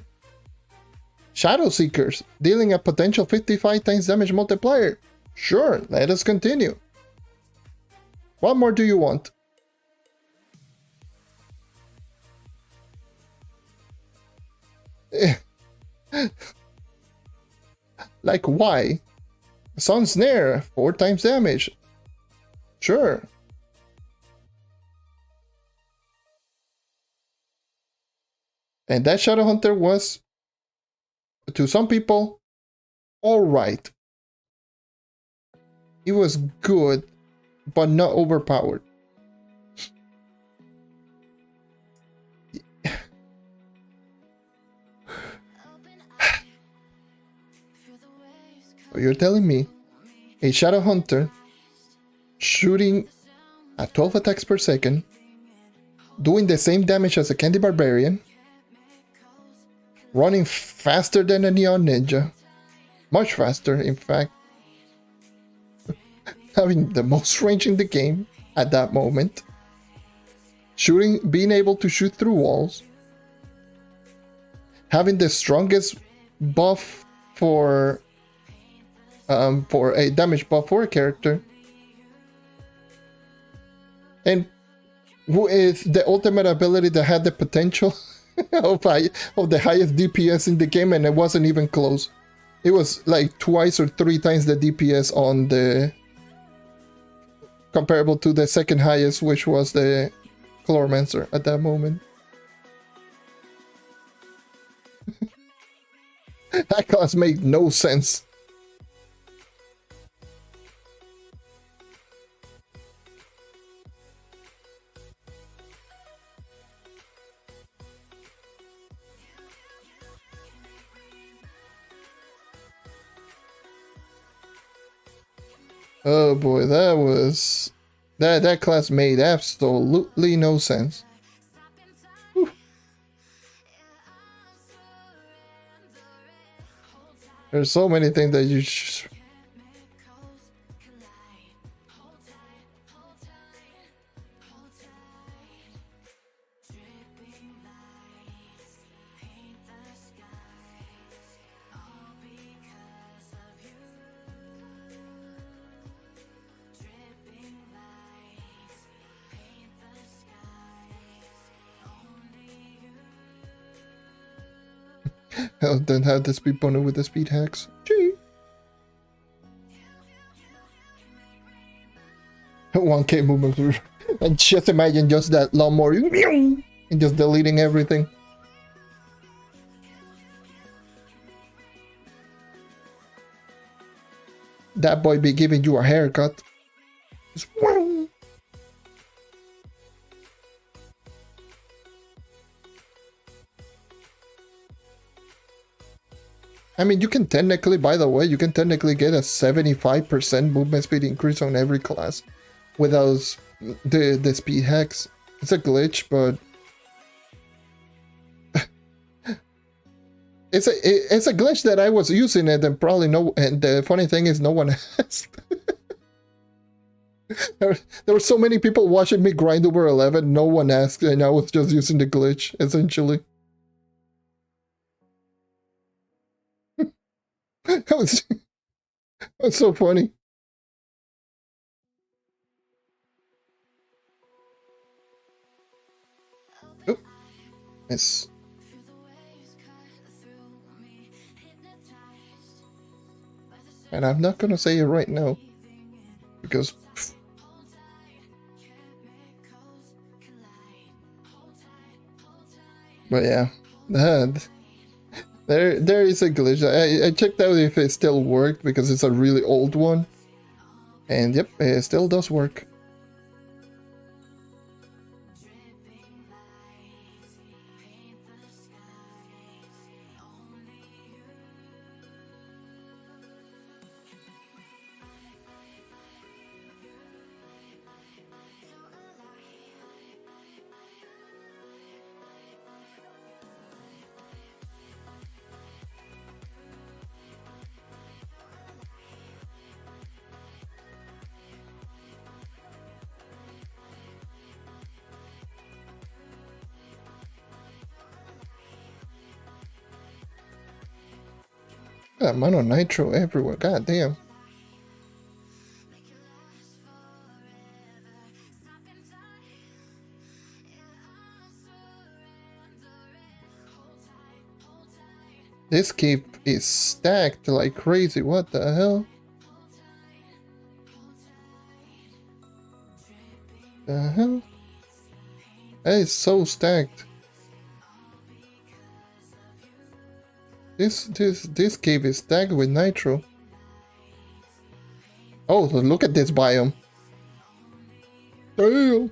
Shadow Seekers, dealing a potential 55 times damage multiplier. Sure, let us continue. What more do you want? Like why? Sun Snare, 4 times damage. Sure. And that Shadow Hunter was, to some people, alright. It was good, but not overpowered. So you're telling me a Shadow Hunter shooting at 12 attacks per second, doing the same damage as a Candy Barbarian, running faster than a Neon Ninja, much faster in fact, having the most range in the game at that moment, being able to shoot through walls, having the strongest buff for a damage buff for a character, and with the ultimate ability that had the potential of the highest DPS in the game, and it wasn't even close. It was like twice or 3 times the DPS on the comparable to the second highest, which was the Chloromancer at that moment. That class made no sense. Oh boy, that class made absolutely no sense. Whew. There's so many things that you then have the speed bonus with the speed hacks. Gee. 1K movement through. And just imagine just that lawnmower and just deleting everything. That boy be giving you a haircut. Just I mean, you can technically, by the way, you can technically get a 75% movement speed increase on every class without the speed hacks. It's a glitch, but it's a glitch that I was using it and probably no. And the funny thing is, no one asked. There were so many people watching me grind over 11. No one asked, and I was just using the glitch essentially. That was so funny. Oh, miss. And I'm not gonna say it right now because but yeah, there is a glitch. I checked out if it still worked because it's a really old one, and yep, it still does work. Got mono nitro everywhere. God damn. This keep is stacked like crazy. What the hell? The hell? That is so stacked. This cave is stacked with nitro. Oh, look at this biome. Damn.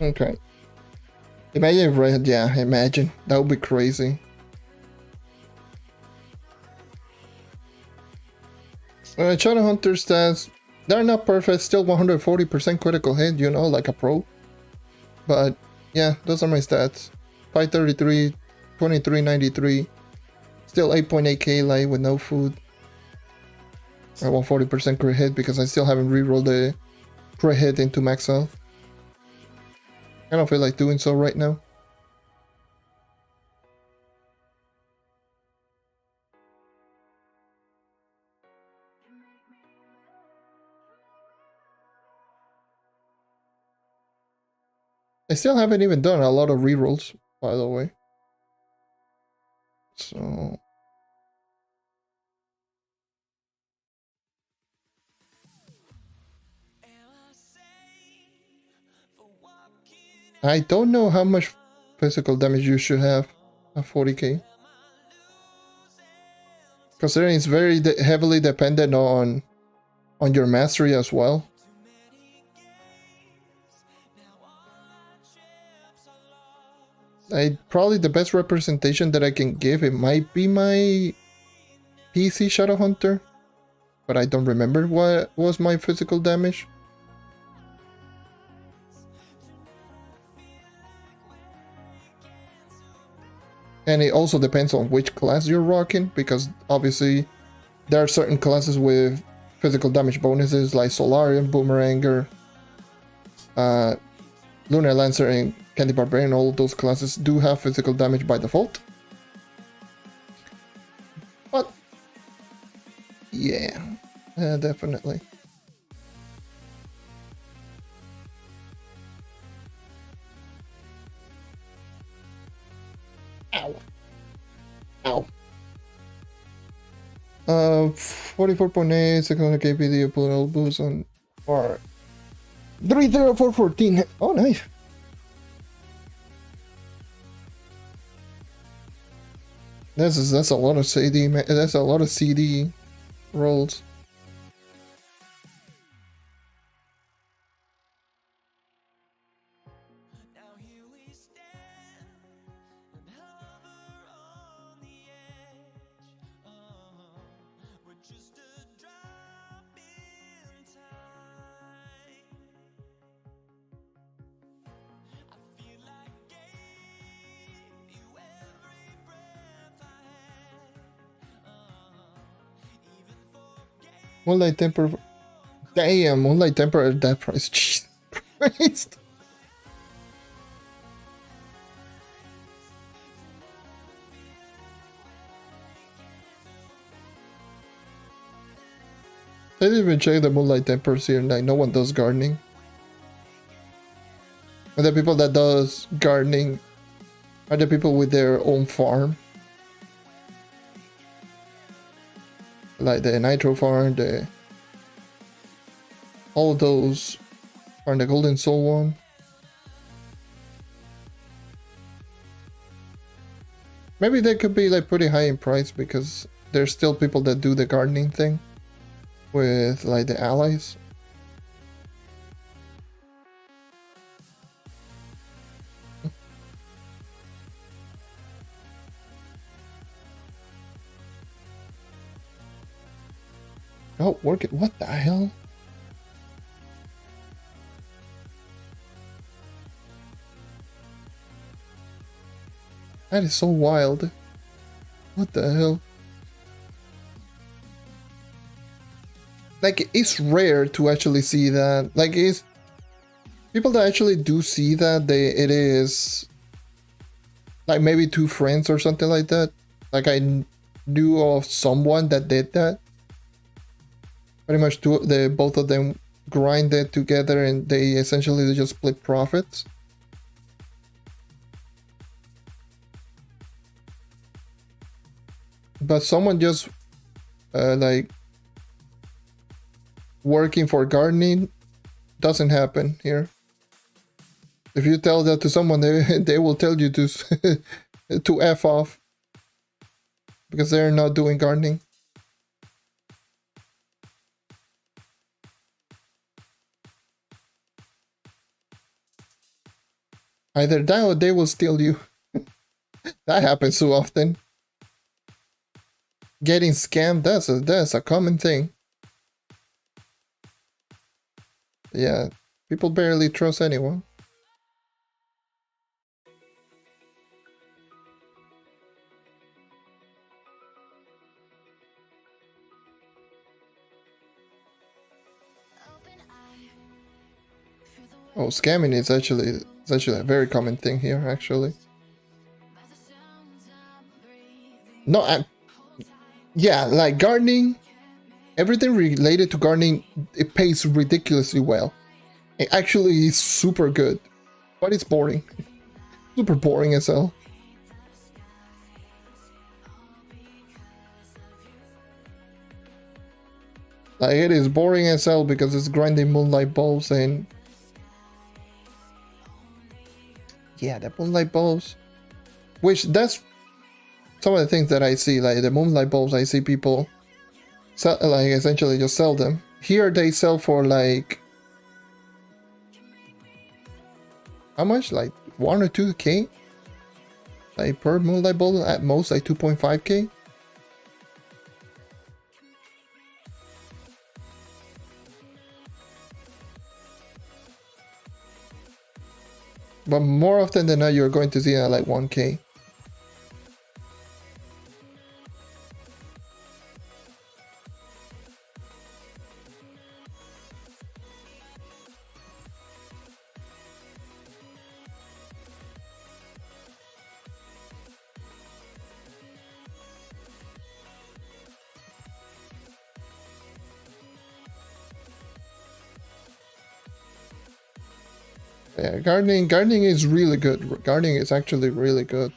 Okay. Imagine red, yeah, imagine. That would be crazy. Shadowhunter stats, they're not perfect, still 140% critical hit, you know, like a pro. But yeah, those are my stats. 533, 2393, still 8.8k light with no food. I want 40% crit hit because I still haven't rerolled the crit hit into max health. I don't feel like doing so right now. I still haven't even done a lot of rerolls, by the way. So I don't know how much physical damage you should have at 40k. Considering it's very heavily dependent on your mastery as well. Probably the best representation that I can give, it might be my PC Shadowhunter, but I don't remember what was my physical damage. And it also depends on which class you're rocking, because obviously there are certain classes with physical damage bonuses like Solarian, Boomeranger, Lunar Lancer, and Candy Barbarian. All of those classes do have physical damage by default. But yeah, definitely. Ow. Ow. 44.8, 600 KPD, opponent boost on or 30414. Oh, nice. That's a lot of CD. That's a lot of CD rolls. Moonlight Temper. Damn, Moonlight Temper at that price. Jesus Christ. I didn't even check the moonlight tempers here. Like, no one does gardening. And the people that does gardening are the people with their own farm. Like the Nitro farm, all of those are the Golden Soul one. Maybe they could be like pretty high in price because there's still people that do the gardening thing with like the allies. Oh, work it. What the hell? That is so wild. What the hell? Like, it's rare to actually see that. Like, it's people that actually do see that, it is like maybe two friends or something like that. Like, I knew of someone that did that. Pretty much both of them grinded together and they essentially just split profits. But someone just like working for gardening doesn't happen here. If you tell that to someone, they will tell you to to F off because they're not doing gardening. Either that or they will steal you. That happens so often. Getting scammed, that's a common thing. Yeah, people barely trust anyone. Oh, scamming is actually a very common thing here, actually. No, yeah, like gardening, everything related to gardening, it pays ridiculously well. It actually is super good, but it's boring. Super boring as hell. Like, it is boring as hell because it's grinding moonlight bulbs and yeah, the moonlight bulbs, which that's some of the things that I see, like the moonlight bulbs, I see people sell, like essentially just sell them. Here they sell for like, how much? Like 1 or 2k? Like per moonlight bulb, at most like 2.5k. But more often than not, you're going to see like 1k. Yeah, gardening is really good. Gardening is actually really good.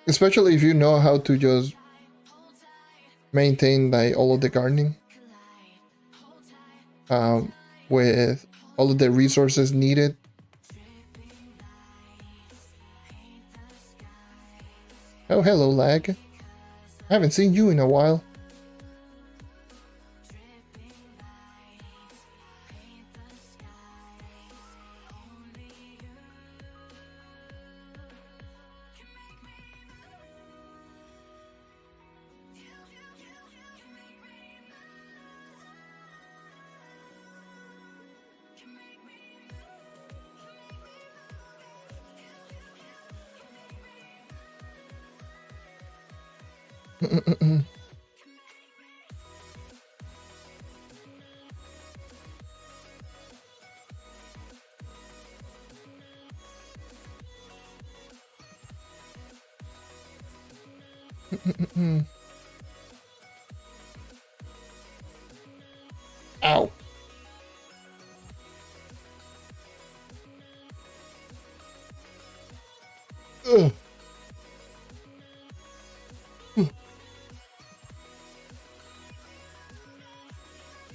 Especially if you know how to just maintain like all of the gardening. With all of the resources needed. Oh, hello, lag. I haven't seen you in a while. Ow. Ugh.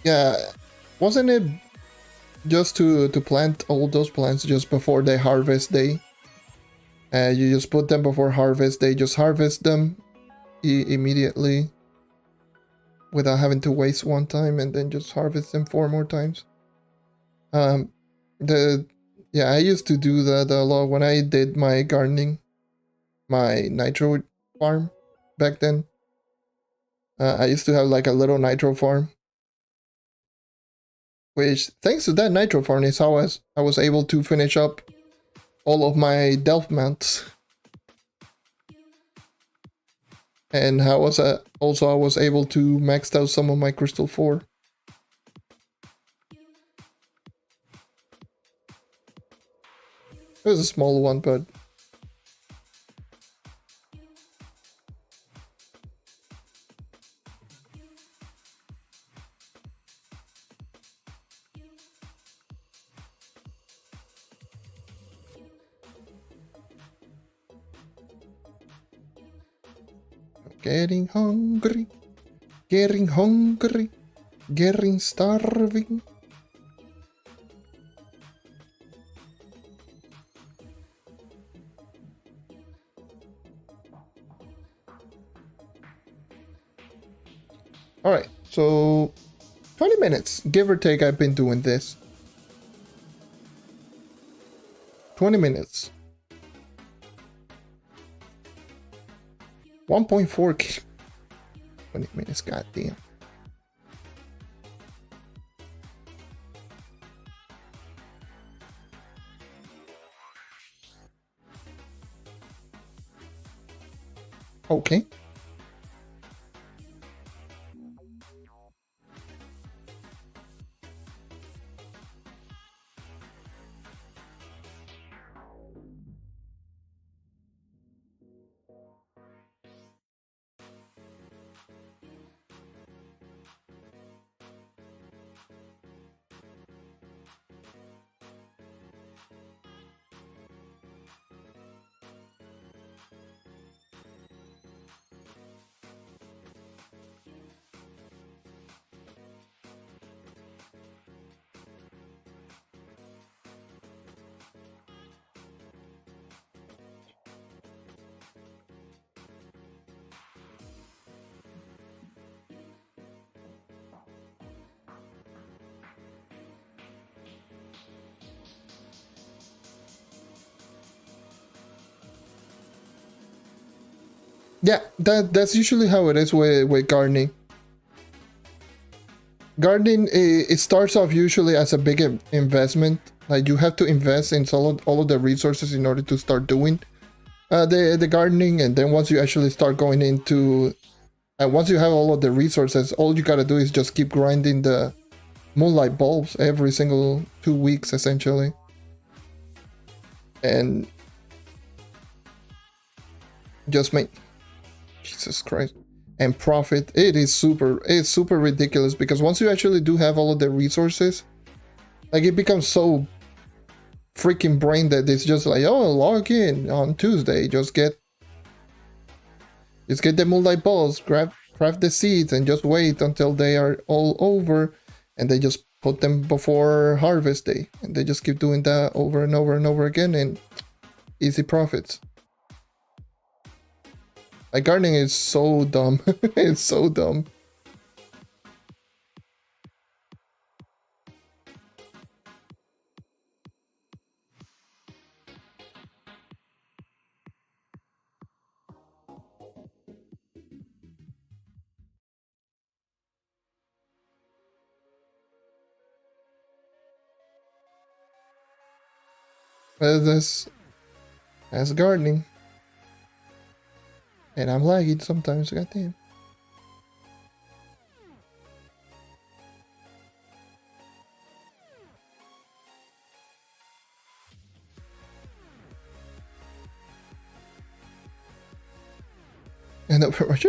Yeah, wasn't it just to plant all those plants just before the harvest day? You just put them before harvest day, just harvest them immediately without having to waste one time, and then just harvest them 4 more times. Um, the yeah, I used to do that a lot when I did my gardening, my nitro farm back then. I used to have like a little nitro farm, which thanks to that nitro farm is how I was able to finish up all of my delft mounts. And how was also I was able to max out some of my crystal 4. It was a small one, but getting hungry, getting hungry, getting starving. Alright, so 20 minutes, give or take, I've been doing this. 20 minutes. 1.4k. 20 minutes, goddamn. Okay. Yeah, that's usually how it is with gardening. Gardening, it starts off usually as a big investment. Like you have to invest in all of the resources in order to start doing the gardening, and then once you actually start going into, once you have all of the resources, all you gotta do is just keep grinding the moonlight bulbs every single 2 weeks essentially, and just make, Jesus Christ, and profit. It's super ridiculous, because once you actually do have all of the resources, like it becomes so freaking brain that it's just like, oh, log in on Tuesday, just get the moonlight balls, craft the seeds, and just wait until they are all over, and they just put them before harvest day, and they just keep doing that over and over and over again, and easy profits. Like gardening is so dumb. It's so dumb. That's gardening. And I'm laggy sometimes, goddamn. And very much.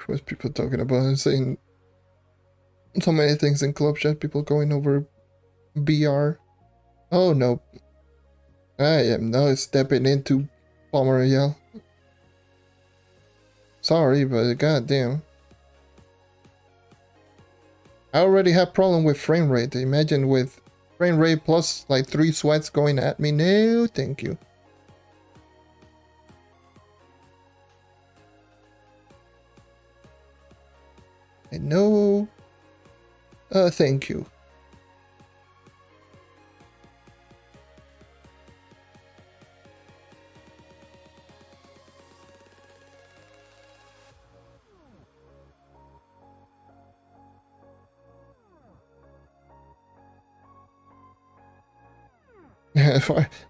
What's people talking about? Saying so many things in club chat. People going over BR. Oh no. I am now stepping into Bomber Royale. Sorry, but goddamn. I already have problem with frame rate. Imagine with frame rate plus like 3 sweats going at me. No, thank you. And no, thank you.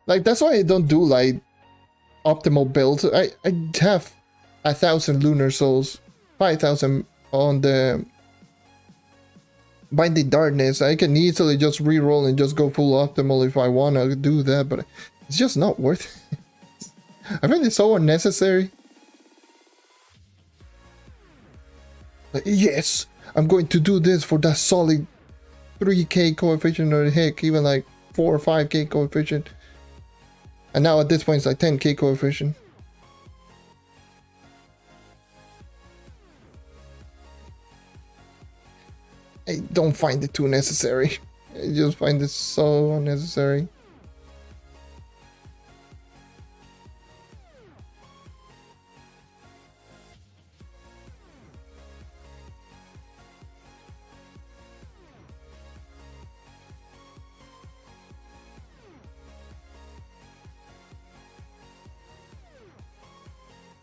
Like that's why I don't do like optimal builds. I have 1,000 lunar souls, 5,000 on the Binding Darkness. I can easily just reroll and just go full optimal if I want to do that, but it's just not worth it. I find it so unnecessary. Like, yes, I'm going to do this for that solid 3k coefficient, or heck, even like 4 or 5k coefficient. And now at this point it's like 10k coefficient. I don't find it too necessary. I just find it so unnecessary.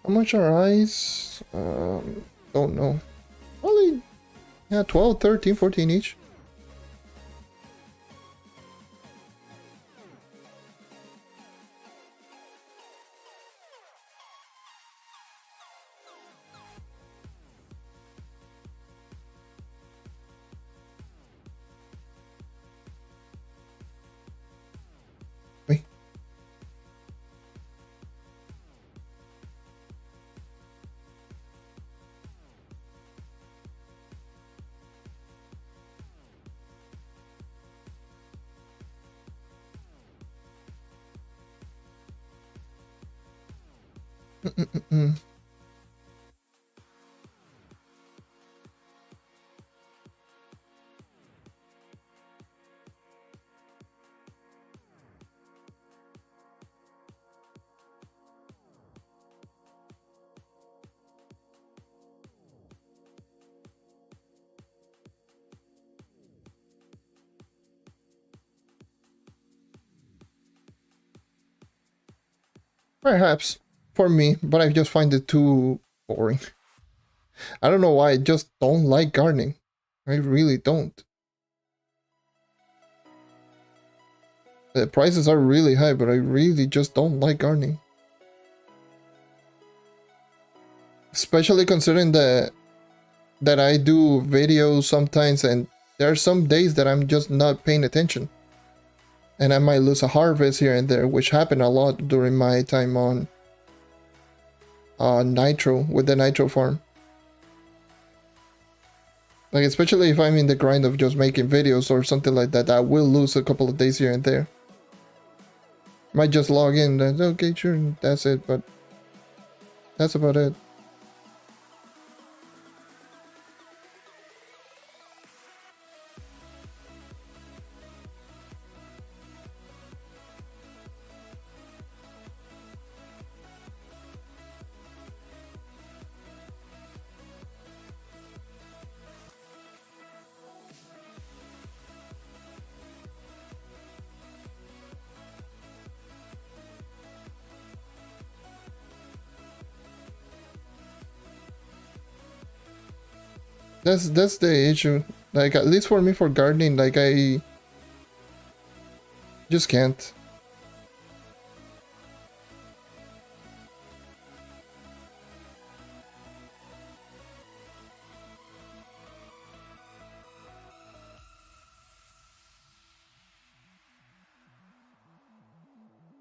How much are eyes? Don't know. Probably, yeah, 12, 13, 14 each. Wait. Perhaps for me, but I just find it too boring. I don't know why, I just don't like gardening. I really don't. The prices are really high, but I really just don't like gardening. Especially considering that I do videos sometimes, and there are some days that I'm just not paying attention. And I might lose a harvest here and there, which happened a lot during my time on Nitro, with the Nitro farm. Like, especially if I'm in the grind of just making videos or something like that, I will lose a couple of days here and there. Might just log in, okay, sure, that's it, but That's about it. That's the issue. Like, at least for me, for gardening, like, I just can't.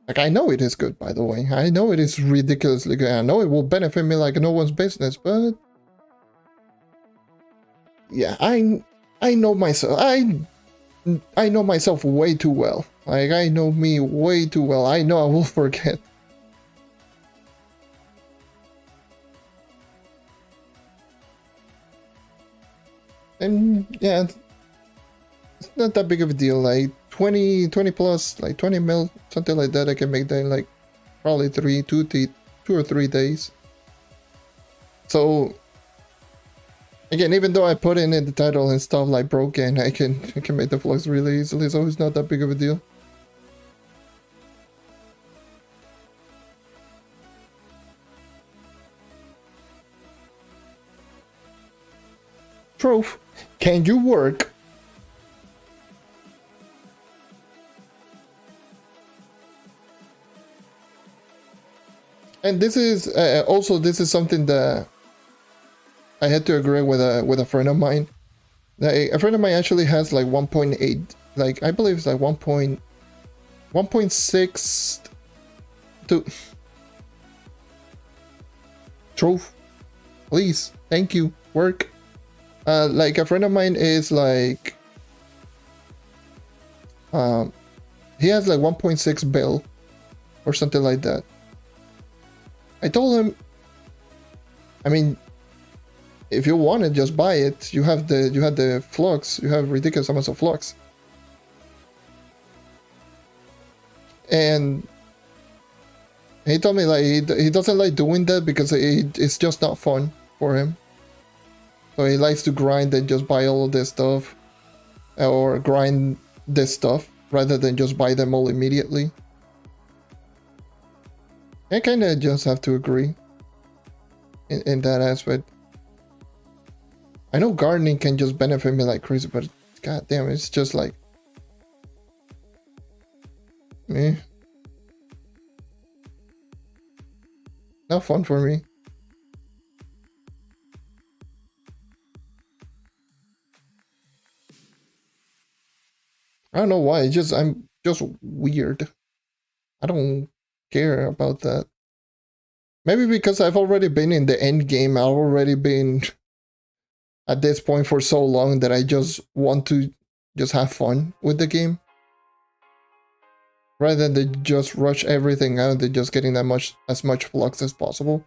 Like, I know it is good, by the way. I know it is ridiculously good. I know it will benefit me like no one's business, but yeah, I know myself. I know myself way too well. Like, I know me way too well. I know I will forget. And yeah, it's not that big of a deal. Like 20 plus, like 20 mil, something like that. I can make that in like probably 2 or 3 days. So again, even though I put in the title and stuff like broken, I can make the flux really easily, so it's not that big of a deal. Trove, can you work? And this is also something that I had to agree with a friend of mine. A friend of mine actually has like 1.8, like I believe it's like 1.6 to Trove. Please, thank you. Work. Like a friend of mine is like, he has like 1.6 bill or something like that. I told him, I mean, if you want it, just buy it. You have the flux. You have ridiculous amounts of flux. And he told me like he doesn't like doing that because it's just not fun for him. So he likes to grind and just buy all of this stuff, or grind this stuff rather than just buy them all immediately. I kind of just have to agree in that aspect. I know gardening can just benefit me like crazy, but god damn, it's just like meh. Not fun for me. I don't know why. I'm just weird. I don't care about that. Maybe because I've already been in the end game. I've already been at this point for so long that I just want to just have fun with the game, rather than just rush everything out and just getting as much flux as possible.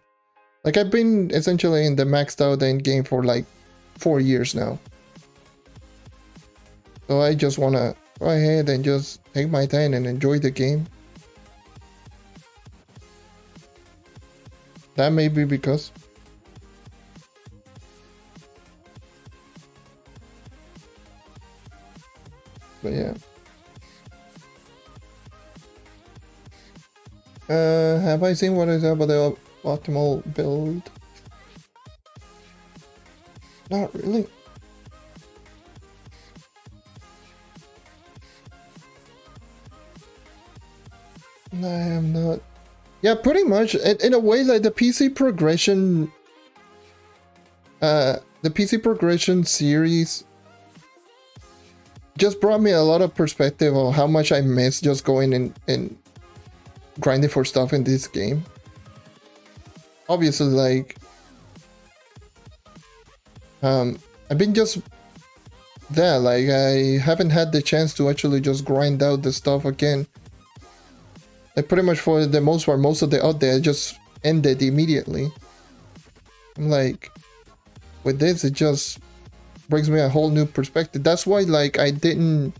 Like, I've been essentially in the maxed out end game for like 4 years now. So I just wanna go ahead and just take my time and enjoy the game. That may be because but yeah. Have I seen what is about the optimal build? Not really. I am not. Yeah, pretty much. In a way, like the PC progression, series just brought me a lot of perspective on how much I miss just going and grinding for stuff in this game. Obviously, like, I've been just there. Like, I haven't had the chance to actually just grind out the stuff again. Like, pretty much for the most part, most of the update I just ended immediately. I'm like, with this, it just brings me a whole new perspective. That's why, like, I didn't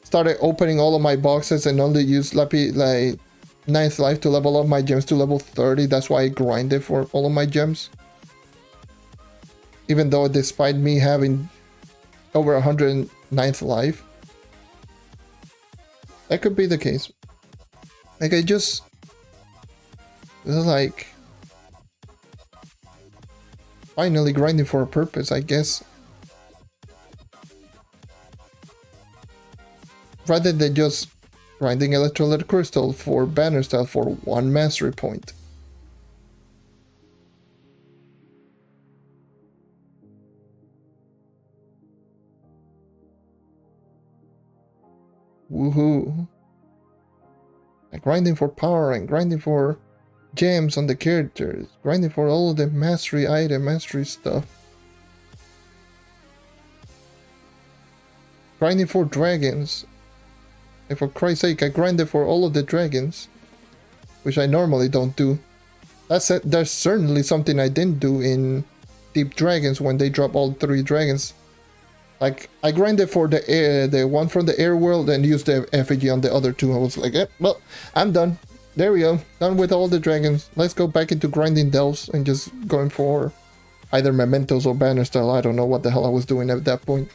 started opening all of my boxes and only use like 9th life to level up my gems to level 30. That's why I grinded for all of my gems. Even though despite me having over 109th life. That could be the case. Like, I just like finally grinding for a purpose, I guess. Rather than just grinding electrolyte crystal for banner style for 1 mastery point. Woohoo. Like grinding for power and grinding for gems on the characters. Grinding for all of the mastery item, mastery stuff. Grinding for dragons. And for Christ's sake, I grinded for all of the dragons. Which I normally don't do. That's certainly something I didn't do in Deep Dragons when they drop all 3 dragons. Like, I grinded for the one from the air world and used the effigy on the other 2. I was like, well, I'm done. There we go. Done with all the dragons. Let's go back into grinding delves and just going for either mementos or banner style. I don't know what the hell I was doing at that point.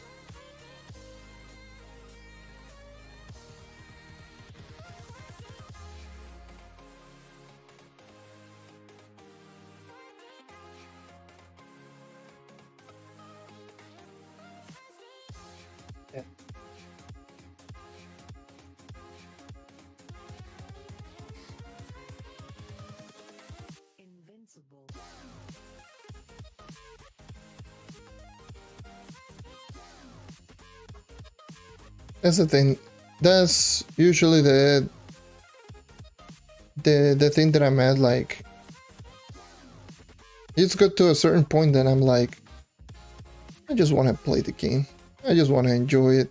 That's the thing. That's usually the thing that I'm at. Like, it's got to a certain point that I'm like, I just want to play the game. I just want to enjoy it.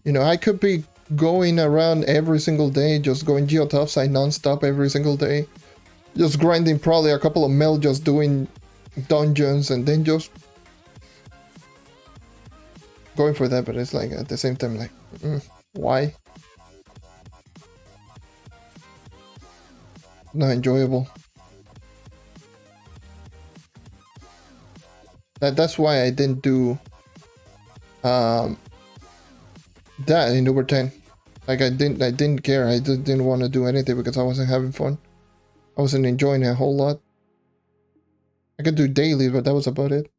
You know, I could be going around every single day, just going geotopside non-stop every single day, just grinding probably a couple of mil, just doing dungeons, and then just going for that. But it's like, at the same time, like, why? Not enjoyable. That's why I didn't do that in Uber 10. Like, I didn't care. I just didn't want to do anything because I wasn't having fun. I wasn't enjoying it a whole lot. I could do daily, but that was about it.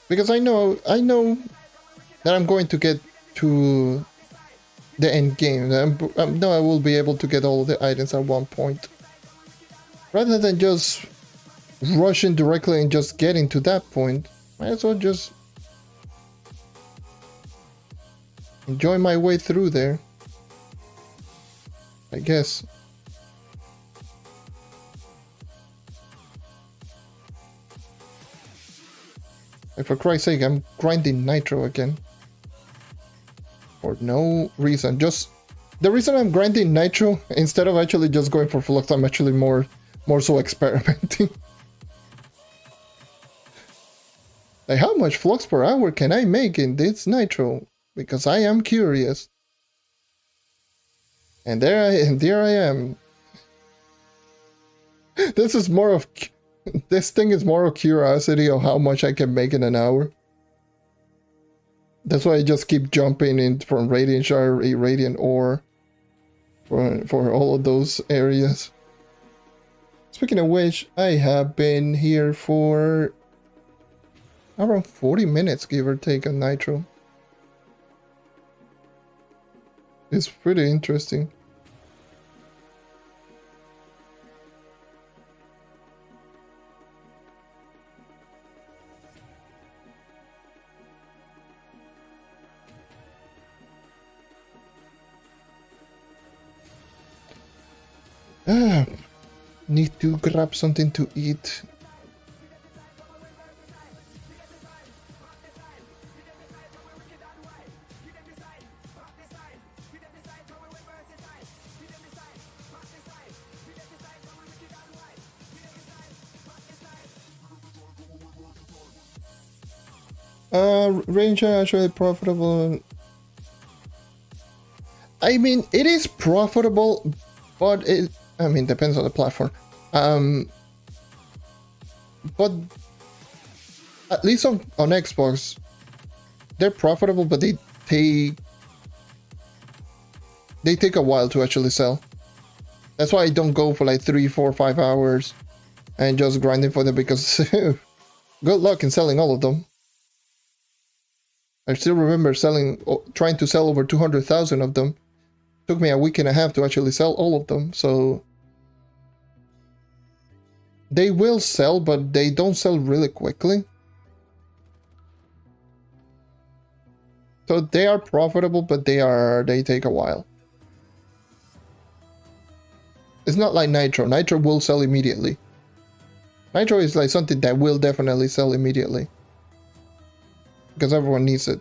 Because I know that I'm going to get to the end game. I know I will be able to get all the items at one point. Rather than just rushing directly and just getting to that point, might as well just enjoy my way through there, I guess. And for Christ's sake, I'm grinding Nitro again. For no reason. Just the reason I'm grinding Nitro, instead of actually just going for Flux, I'm actually more so experimenting. Like, how much Flux per hour can I make in this Nitro? Because I am curious. And there I am. This thing is more of curiosity of how much I can make in an hour. That's why I just keep jumping in from Radiant Shard, Radiant Ore, for all of those areas. Speaking of which, I have been here for around 40 minutes, give or take, on Nitro. It's pretty interesting. Ah, need to grab something to eat. Range are actually profitable. I mean, it is profitable, but I mean, depends on the platform. But at least on Xbox, they're profitable, but they take a while to actually sell. That's why I don't go for like 3, 4, 5 hours and just grinding for them, because good luck in selling all of them. I still remember trying to sell over 200,000 of them. Took me a week and a half to actually sell all of them, so they will sell, but they don't sell really quickly. So they are profitable, but they take a while. It's not like Nitro. Nitro will sell immediately. Nitro is like something that will definitely sell immediately, because everyone needs it.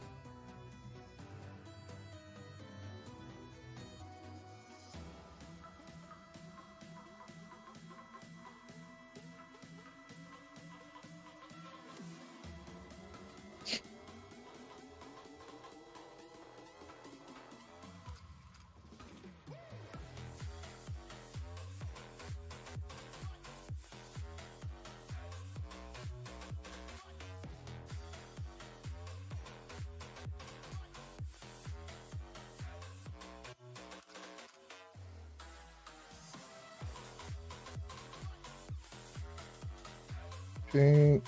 Okay.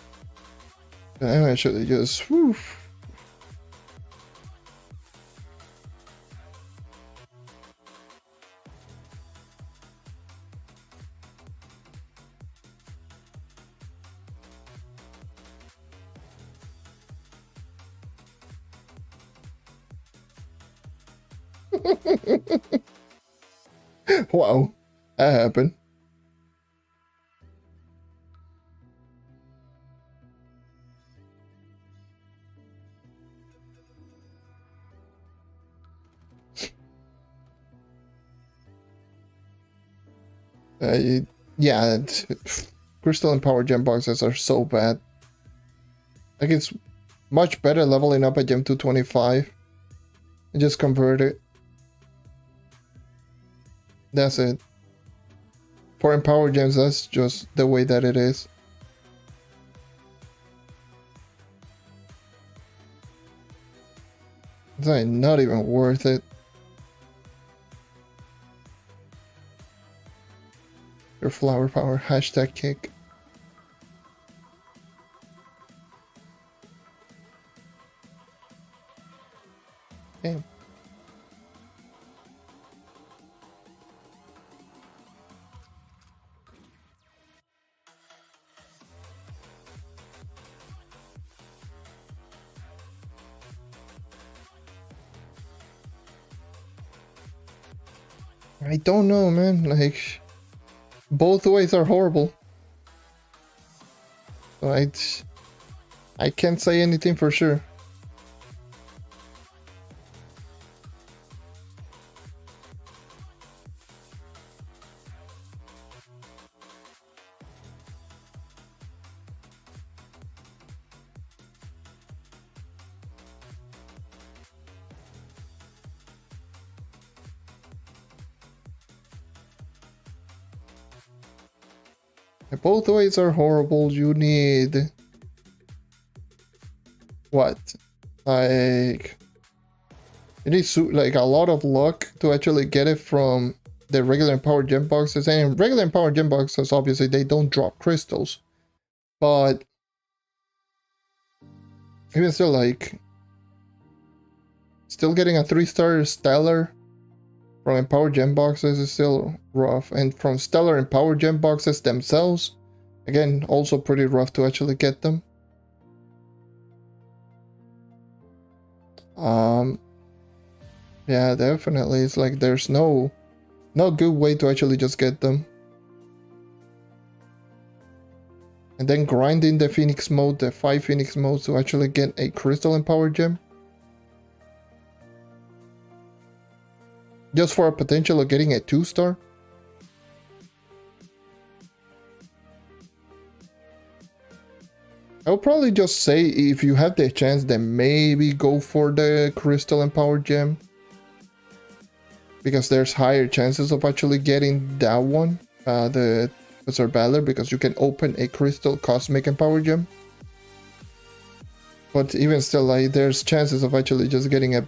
Damn, I should have just. Whew. Wow, that happened. Yeah, crystal and power gem boxes are so bad. Like, it's much better leveling up a gem 225 and just convert it. That's it. For empower gems, that's just the way that it is. It's like not even worth it. Your flower power, hashtag kick. Damn. I don't know, man. Like, both ways are horrible. So I can't say anything for sure. Both ways are horrible. You need what? Like, you need like a lot of luck to actually get it from the regular empowered gem boxes. And regular empowered gem boxes, obviously, they don't drop crystals, but even still, like, still getting a 3-star stellar from empowered gem boxes is still rough, and from stellar empowered gem boxes themselves, again, also pretty rough to actually get them. Yeah, definitely. It's like there's no No good way to actually just get them. And then grinding the Phoenix mode, the 5 Phoenix modes to actually get a Crystal and Power Gem. Just for a potential of getting a 2-star. I would probably just say if you have the chance, then maybe go for the Crystal and Power Gem. Because there's higher chances of actually getting that one. The Professor Battler, because you can open a Crystal, Cosmic, and Power Gem. But even still, like, there's chances of actually just getting a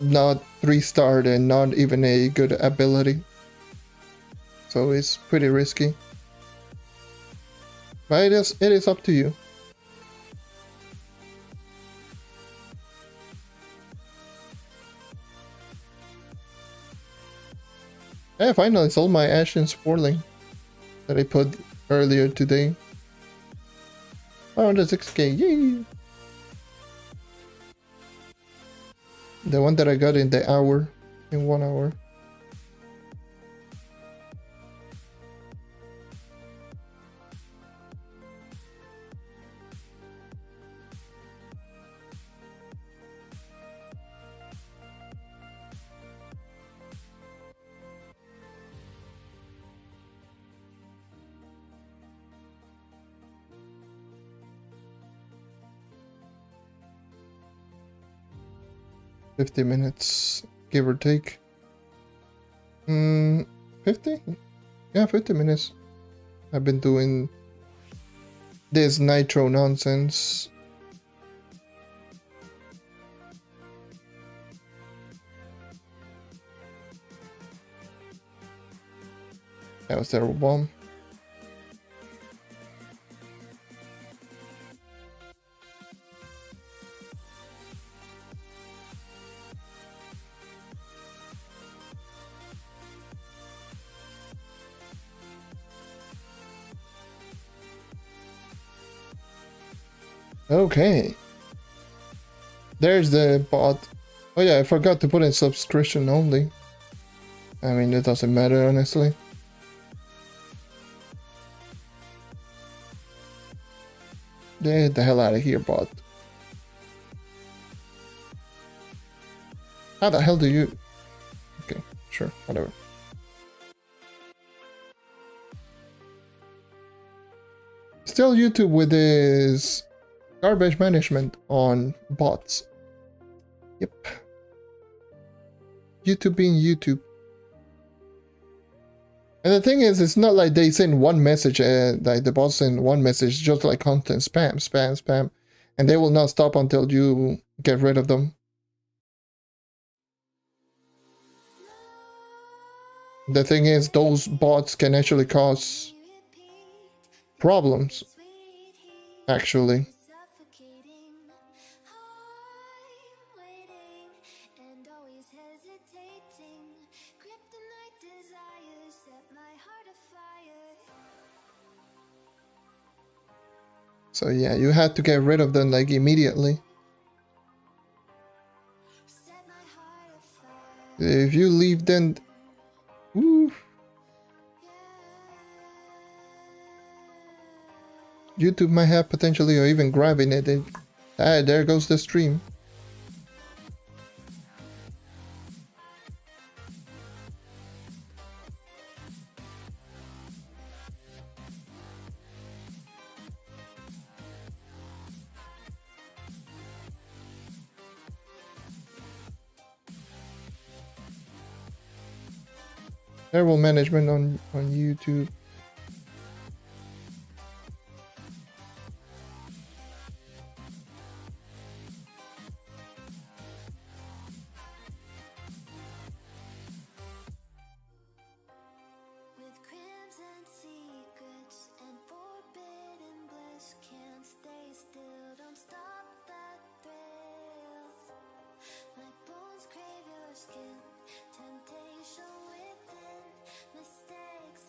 not 3-star and not even a good ability. So it's pretty risky. But it is up to you. I finally sold my Ashen Sporling that I put earlier today. 506k, yay! The one that I got in the hour, in 1 hour. $50 minutes, give or take. 50? Yeah, 50 minutes. I've been doing this nitro nonsense. That was terrible bomb. Okay. There's the bot. Oh yeah, I forgot to put in subscription only. I mean, it doesn't matter, honestly. Get the hell out of here, bot. How the hell do you... Okay, sure, whatever. Still YouTube with this garbage management on bots. Yep. YouTube being YouTube. And the thing is, it's not like they send one message, like the bots send one message, just like constant spam, spam, spam. And they will not stop until you get rid of them. The thing is, those bots can actually cause problems, actually. So yeah, you have to get rid of them like immediately. If you leave them... Woo. YouTube might have potentially, or even grabbing it. There goes the stream. Terrible management on YouTube.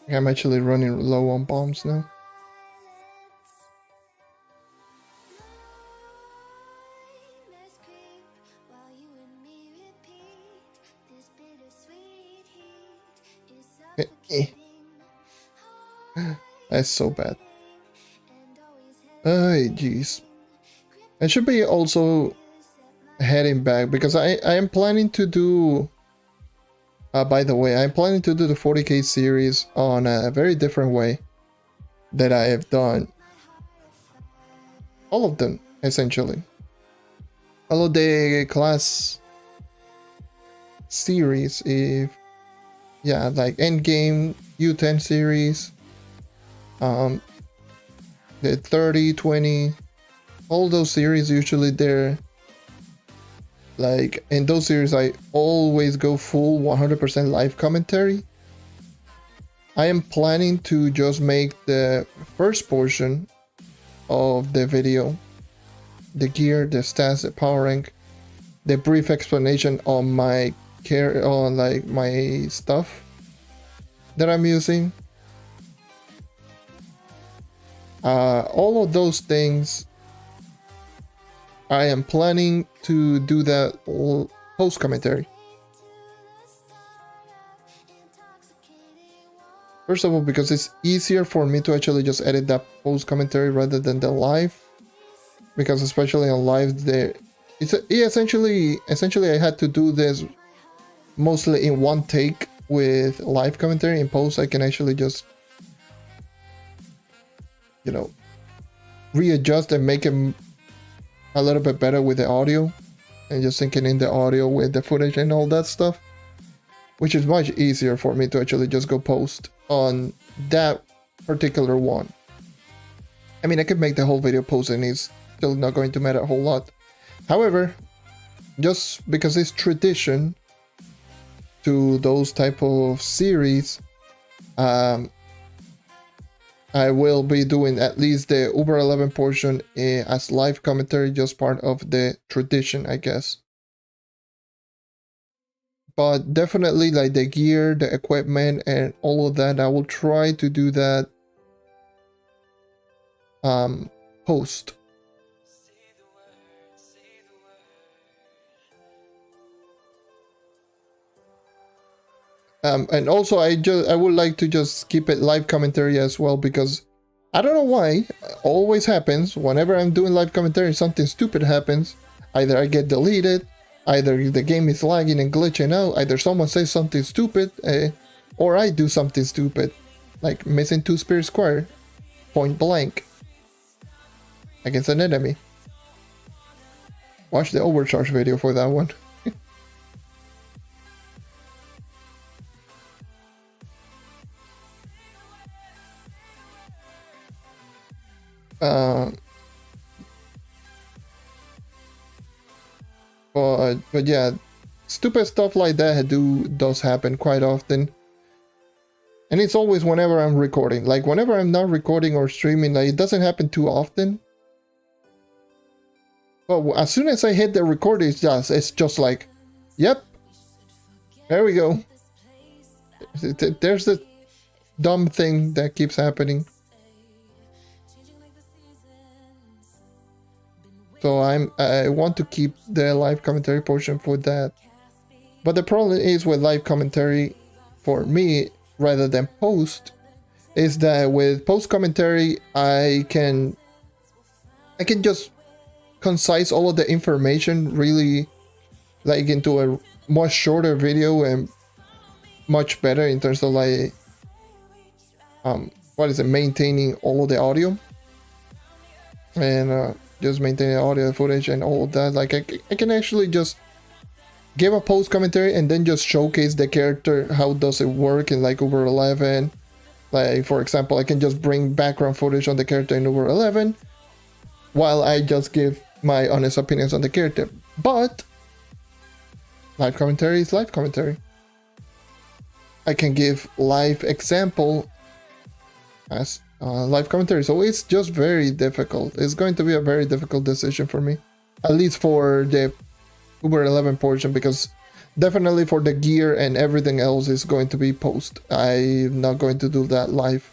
I'm actually running low on bombs now. Eh. That's so bad. Oh, jeez. I should be also heading back because I am planning to do... by the way, I'm planning to do the 40k series on a very different way that I have done all of them, essentially. All of the class series, if... yeah, like Endgame, U10 series, the 30, 20, all those series, usually they're like, in those series I always go full 100% live commentary. I am planning to just make the first portion of the video, the gear, the stats, the power rank, the brief explanation on my on like my stuff that I'm using. All of those things, I am planning to do that post commentary. First of all, because it's easier for me to actually just edit that post commentary rather than the live. Because especially on live, essentially I had to do this mostly in one take with live commentary. In post, I can actually just, you know, readjust and make it a little bit better with the audio and just syncing in the audio with the footage and all that stuff, which is much easier for me to actually just go post on that particular one. I mean, I could make the whole video post and it's still not going to matter a whole lot. However, just because it's tradition to those type of series, I will be doing at least the Uber 11 portion as live commentary, just part of the tradition, I guess. But definitely like the gear, the equipment, and all of that, I will try to do that post. And also I would like to just keep it live commentary as well, because I don't know why, it always happens whenever I'm doing live commentary, something stupid happens. Either I get deleted, either the game is lagging and glitching out, either someone says something stupid, or I do something stupid, like missing 2 spirit square, point blank, against an enemy. Watch the overcharge video for that one. But yeah, stupid stuff like that does happen quite often, and it's always whenever I'm recording. Like whenever I'm not recording or streaming, like, it doesn't happen too often. But as soon as I hit the record, it's just like, yep, there we go. There's the dumb thing that keeps happening. So I want to keep the live commentary portion for that. But the problem is with live commentary, for me, rather than post, is that with post commentary, I can just concise all of the information really like into a much shorter video and much better in terms of like maintaining all of the audio and just maintaining audio footage and all of that. Like I can actually just give a post commentary and then just showcase the character, how does it work in like Uber 11. Like for example, I can just bring background footage on the character in Uber 11 while I just give my honest opinions on the character. But live commentary is live commentary. I can give live example as live commentary, so it's just very difficult. It's going to be a very difficult decision for me, at least for the Uber 11 portion, because definitely for the gear and everything else is going to be post. I'm not going to do that live.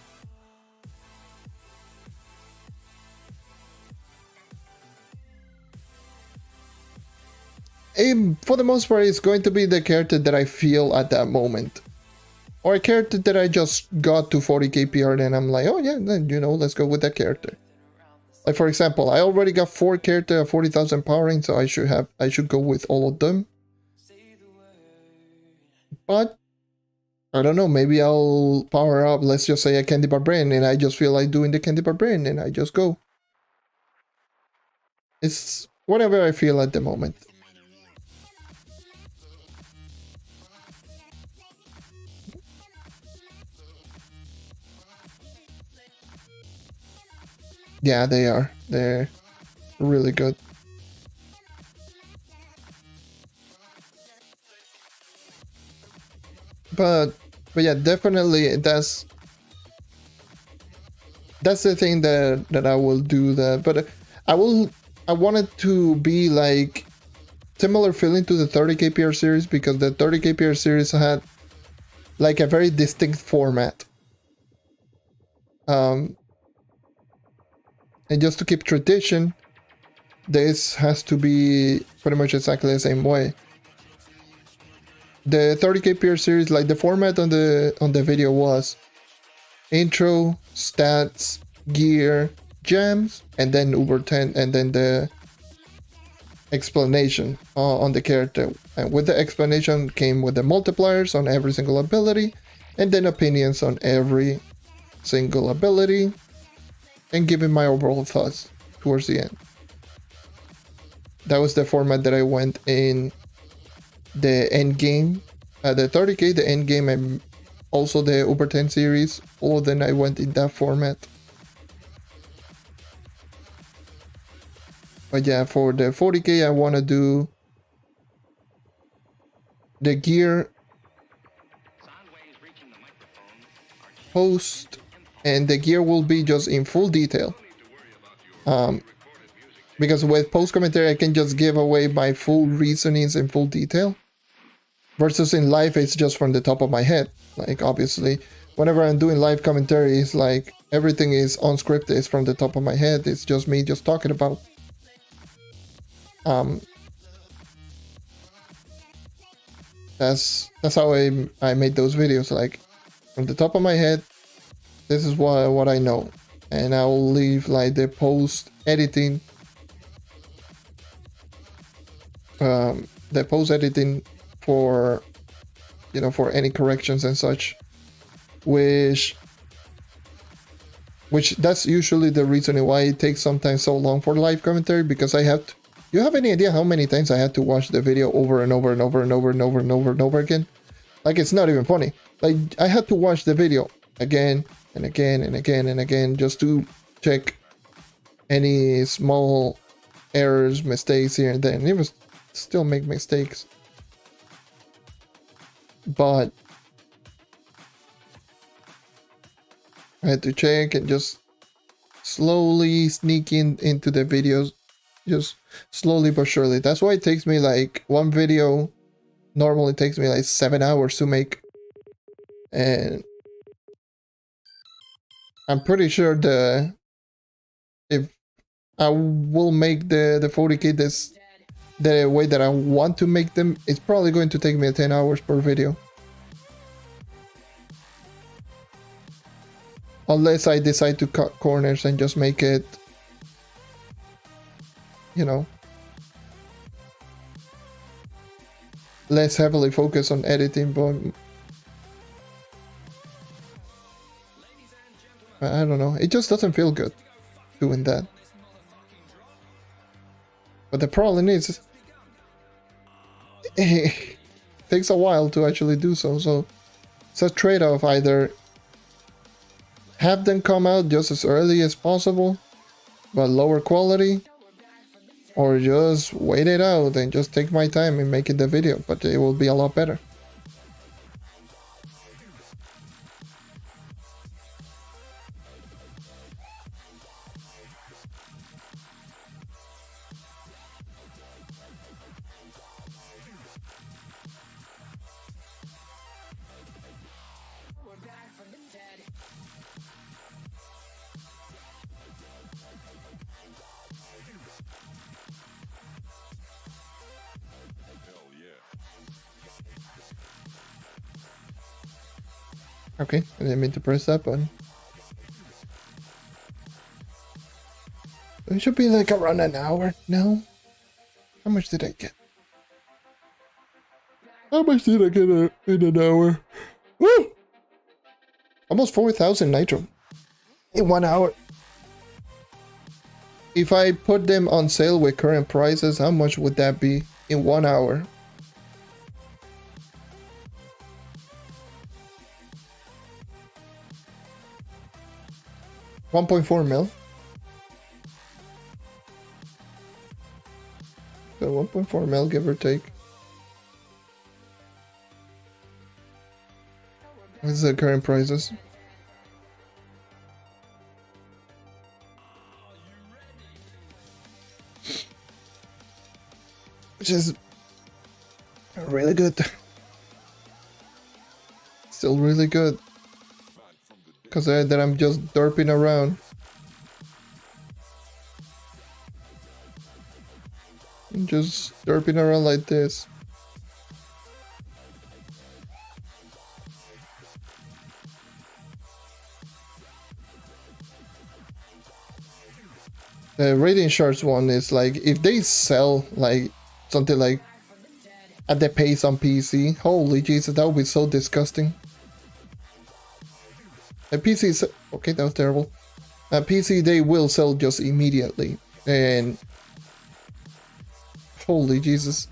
For the most part, it's going to be the character that I feel at that moment. or a character that I just got to 40k PR and I'm like, oh yeah, then let's go with that character. Like for example, I already got 4 characters at 40,000 powering, so I should go with all of them. But I don't know, maybe I'll power up, let's just say a Candy Barbarian, and I just feel like doing the Candy Barbarian and I just go. It's whatever I feel at the moment. Yeah, they are. They're really good. But yeah, definitely that's the thing that I will do that. But I want it to be like similar feeling to the 30k PR series, because the 30k PR series had like a very distinct format. And just to keep tradition, this has to be pretty much exactly the same way. The 30k PR series, like the format on the video was intro, stats, gear, gems, and then Uber 10, and then the explanation on the character. And with the explanation came with the multipliers on every single ability, and then opinions on every single ability, and giving my overall thoughts towards the end. That was the format that I went in the end game, the 30k, the end game, and also the Uber 10 series. Or then I went in that format. But yeah, for the 40k, I want to do the gear, post, and the gear will be just in full detail. Because with post commentary, I can just give away my full reasonings in full detail. Versus in live, it's just from the top of my head. Like, obviously, whenever I'm doing live commentary, it's like everything is unscripted. It's from the top of my head. It's just me just talking about. That's how I made those videos. Like, from the top of my head, this is what I know. And I'll leave like the post editing. The post editing for for any corrections and such, which that's usually the reason why it takes sometimes so long for live commentary, because I have to, you have any idea how many times I had to watch the video over and over and over and over and over and over and over again? Like, it's not even funny. Like, I had to watch the video again and again and again and again just to check any small errors, mistakes here and there, and it was still make mistakes. But I had to check and just slowly sneak into the videos, just slowly but surely. That's why it takes me like one video normally takes me like 7 hours to make, and I'm pretty sure if I will make the 40k the way that I want to make them, it's probably going to take me 10 hours per video. Unless I decide to cut corners and just make it, less heavily focused on editing, but I don't know. It just doesn't feel good doing that. But the problem is, it takes a while to actually do so. So it's a trade-off. Either have them come out just as early as possible, but lower quality, or just wait it out and just take my time in making the video, but it will be a lot better. Okay, I didn't mean to press that button. It should be like around an hour now. How much did I get? How much did I get in an hour? Woo! Almost 4,000 nitro in 1 hour. If I put them on sale with current prices, how much would that be in 1 hour? $1.4 mil. So 1.4 mil, give or take. What's the current prices? Which is really good. Still really good. Because then I'm just derping around. I'm just derping around like this. The Radiant Shards one is like, if they sell like something like at the pace on PC, holy Jesus, that would be so disgusting. A PC is, okay, that was terrible. A PC they will sell just immediately, and holy Jesus,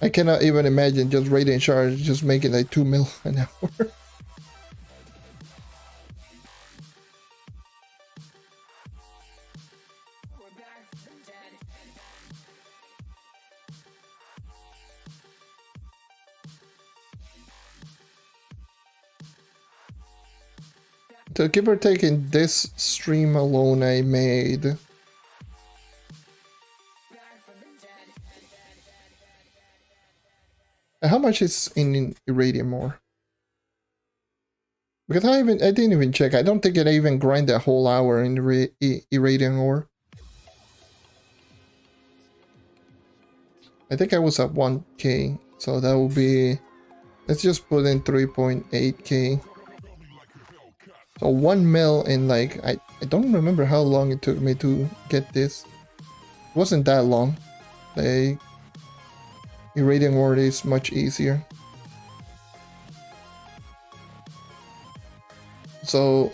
I cannot even imagine just Radiant Shards just making like 2 mil an hour. So give or take in this stream alone I made. How much is in Irradium ore? Because I didn't even check. I don't think I even grind that whole hour in Irradium ore. I think I was at 1k, so that will be, let's just put in 3.8k. So 1 mil in like, I don't remember how long it took me to get this. It wasn't that long. Like, Irradium ore is much easier. So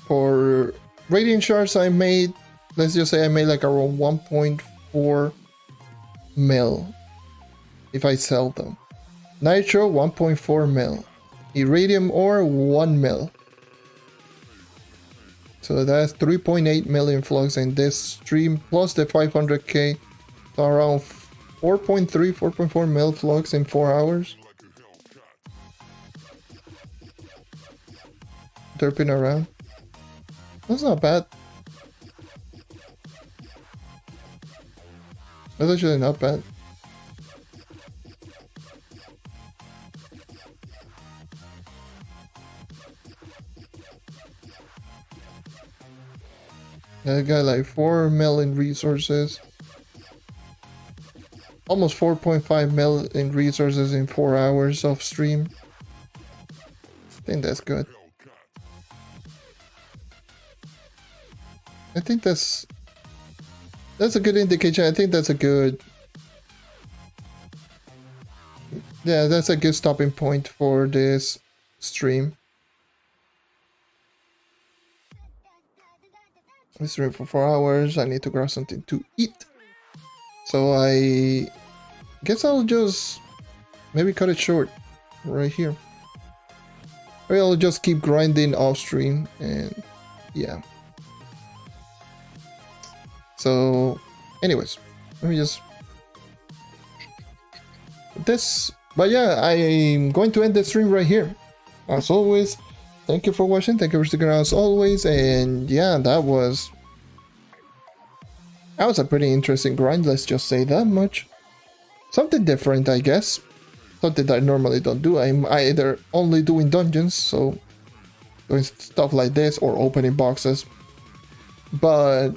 for Radiant Shards I made, let's just say I made like around 1.4 mil if I sell them. Nitro 1.4 mil. Irradium ore 1 mil. So that's 3.8 million flux in this stream plus the 500k, so around 4.3, 4.4 mil flux in 4 hours. Derping around. That's not bad. That's actually not bad. I got like 4 mil in resources. Almost 4.5 mil in resources in 4 hours of stream. I think that's good. I think that's a good indication. I think that's a good, yeah, that's a good stopping point for this stream. I stream for 4 hours. I need to grab something to eat. So I guess I'll just maybe cut it short right here. Or I'll just keep grinding off stream, and yeah. So anyways, let me just this, but yeah, I'm going to end the stream right here. As always, thank you for watching, thank you for sticking around as always, and yeah, that was a pretty interesting grind, let's just say that much. Something different, I guess. Something that I normally don't do. I'm either only doing dungeons, so doing stuff like this, or opening boxes. But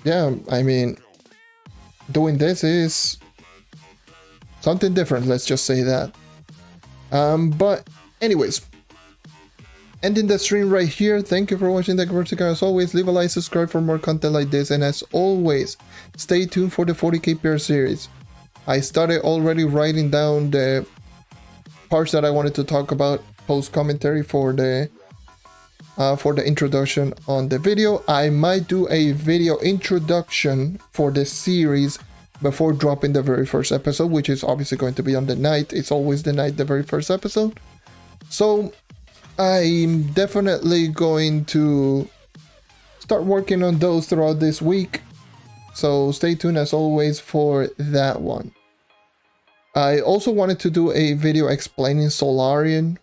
yeah, I mean, doing this is something different, let's just say that. But anyways, ending the stream right here. Thank you for watching. Thank you for watching. As always, leave a like, subscribe for more content like this, and as always, stay tuned for the 40k pair series. I started already writing down the parts that I wanted to talk about post commentary for the introduction on the video. I might do a video introduction for the series before dropping the very first episode, which is obviously going to be on the night. It's always the night, the very first episode. So I'm definitely going to start working on those throughout this week. So stay tuned as always for that one. I also wanted to do a video explaining Solarian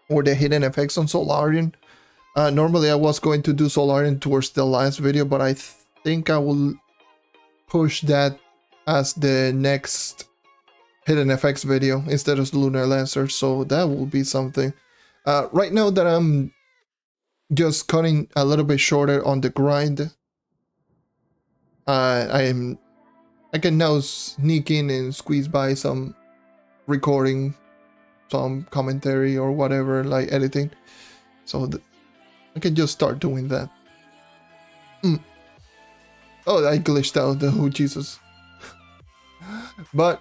or the hidden effects on Solarian. Normally I was going to do Solarian towards the last video, but I think I will push that as the next hidden effects video instead of the Lunar Lancer, so that will be something. Right now that I'm just cutting a little bit shorter on the grind, I can now sneak in and squeeze by some recording, some commentary or whatever, like editing, so I can just start doing that. Oh, I glitched out. Oh, Jesus. But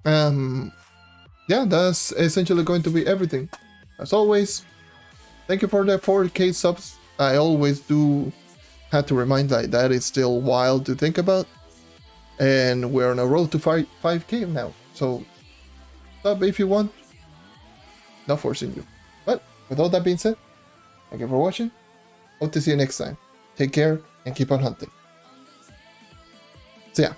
yeah, that's essentially going to be everything. As always, thank you for the 4K subs. I always do have to remind that it's still wild to think about, and we're on a road to 5K now. So sub if you want, not forcing you. But with all that being said, thank you for watching. Hope to see you next time. Take care and keep on hunting. See ya.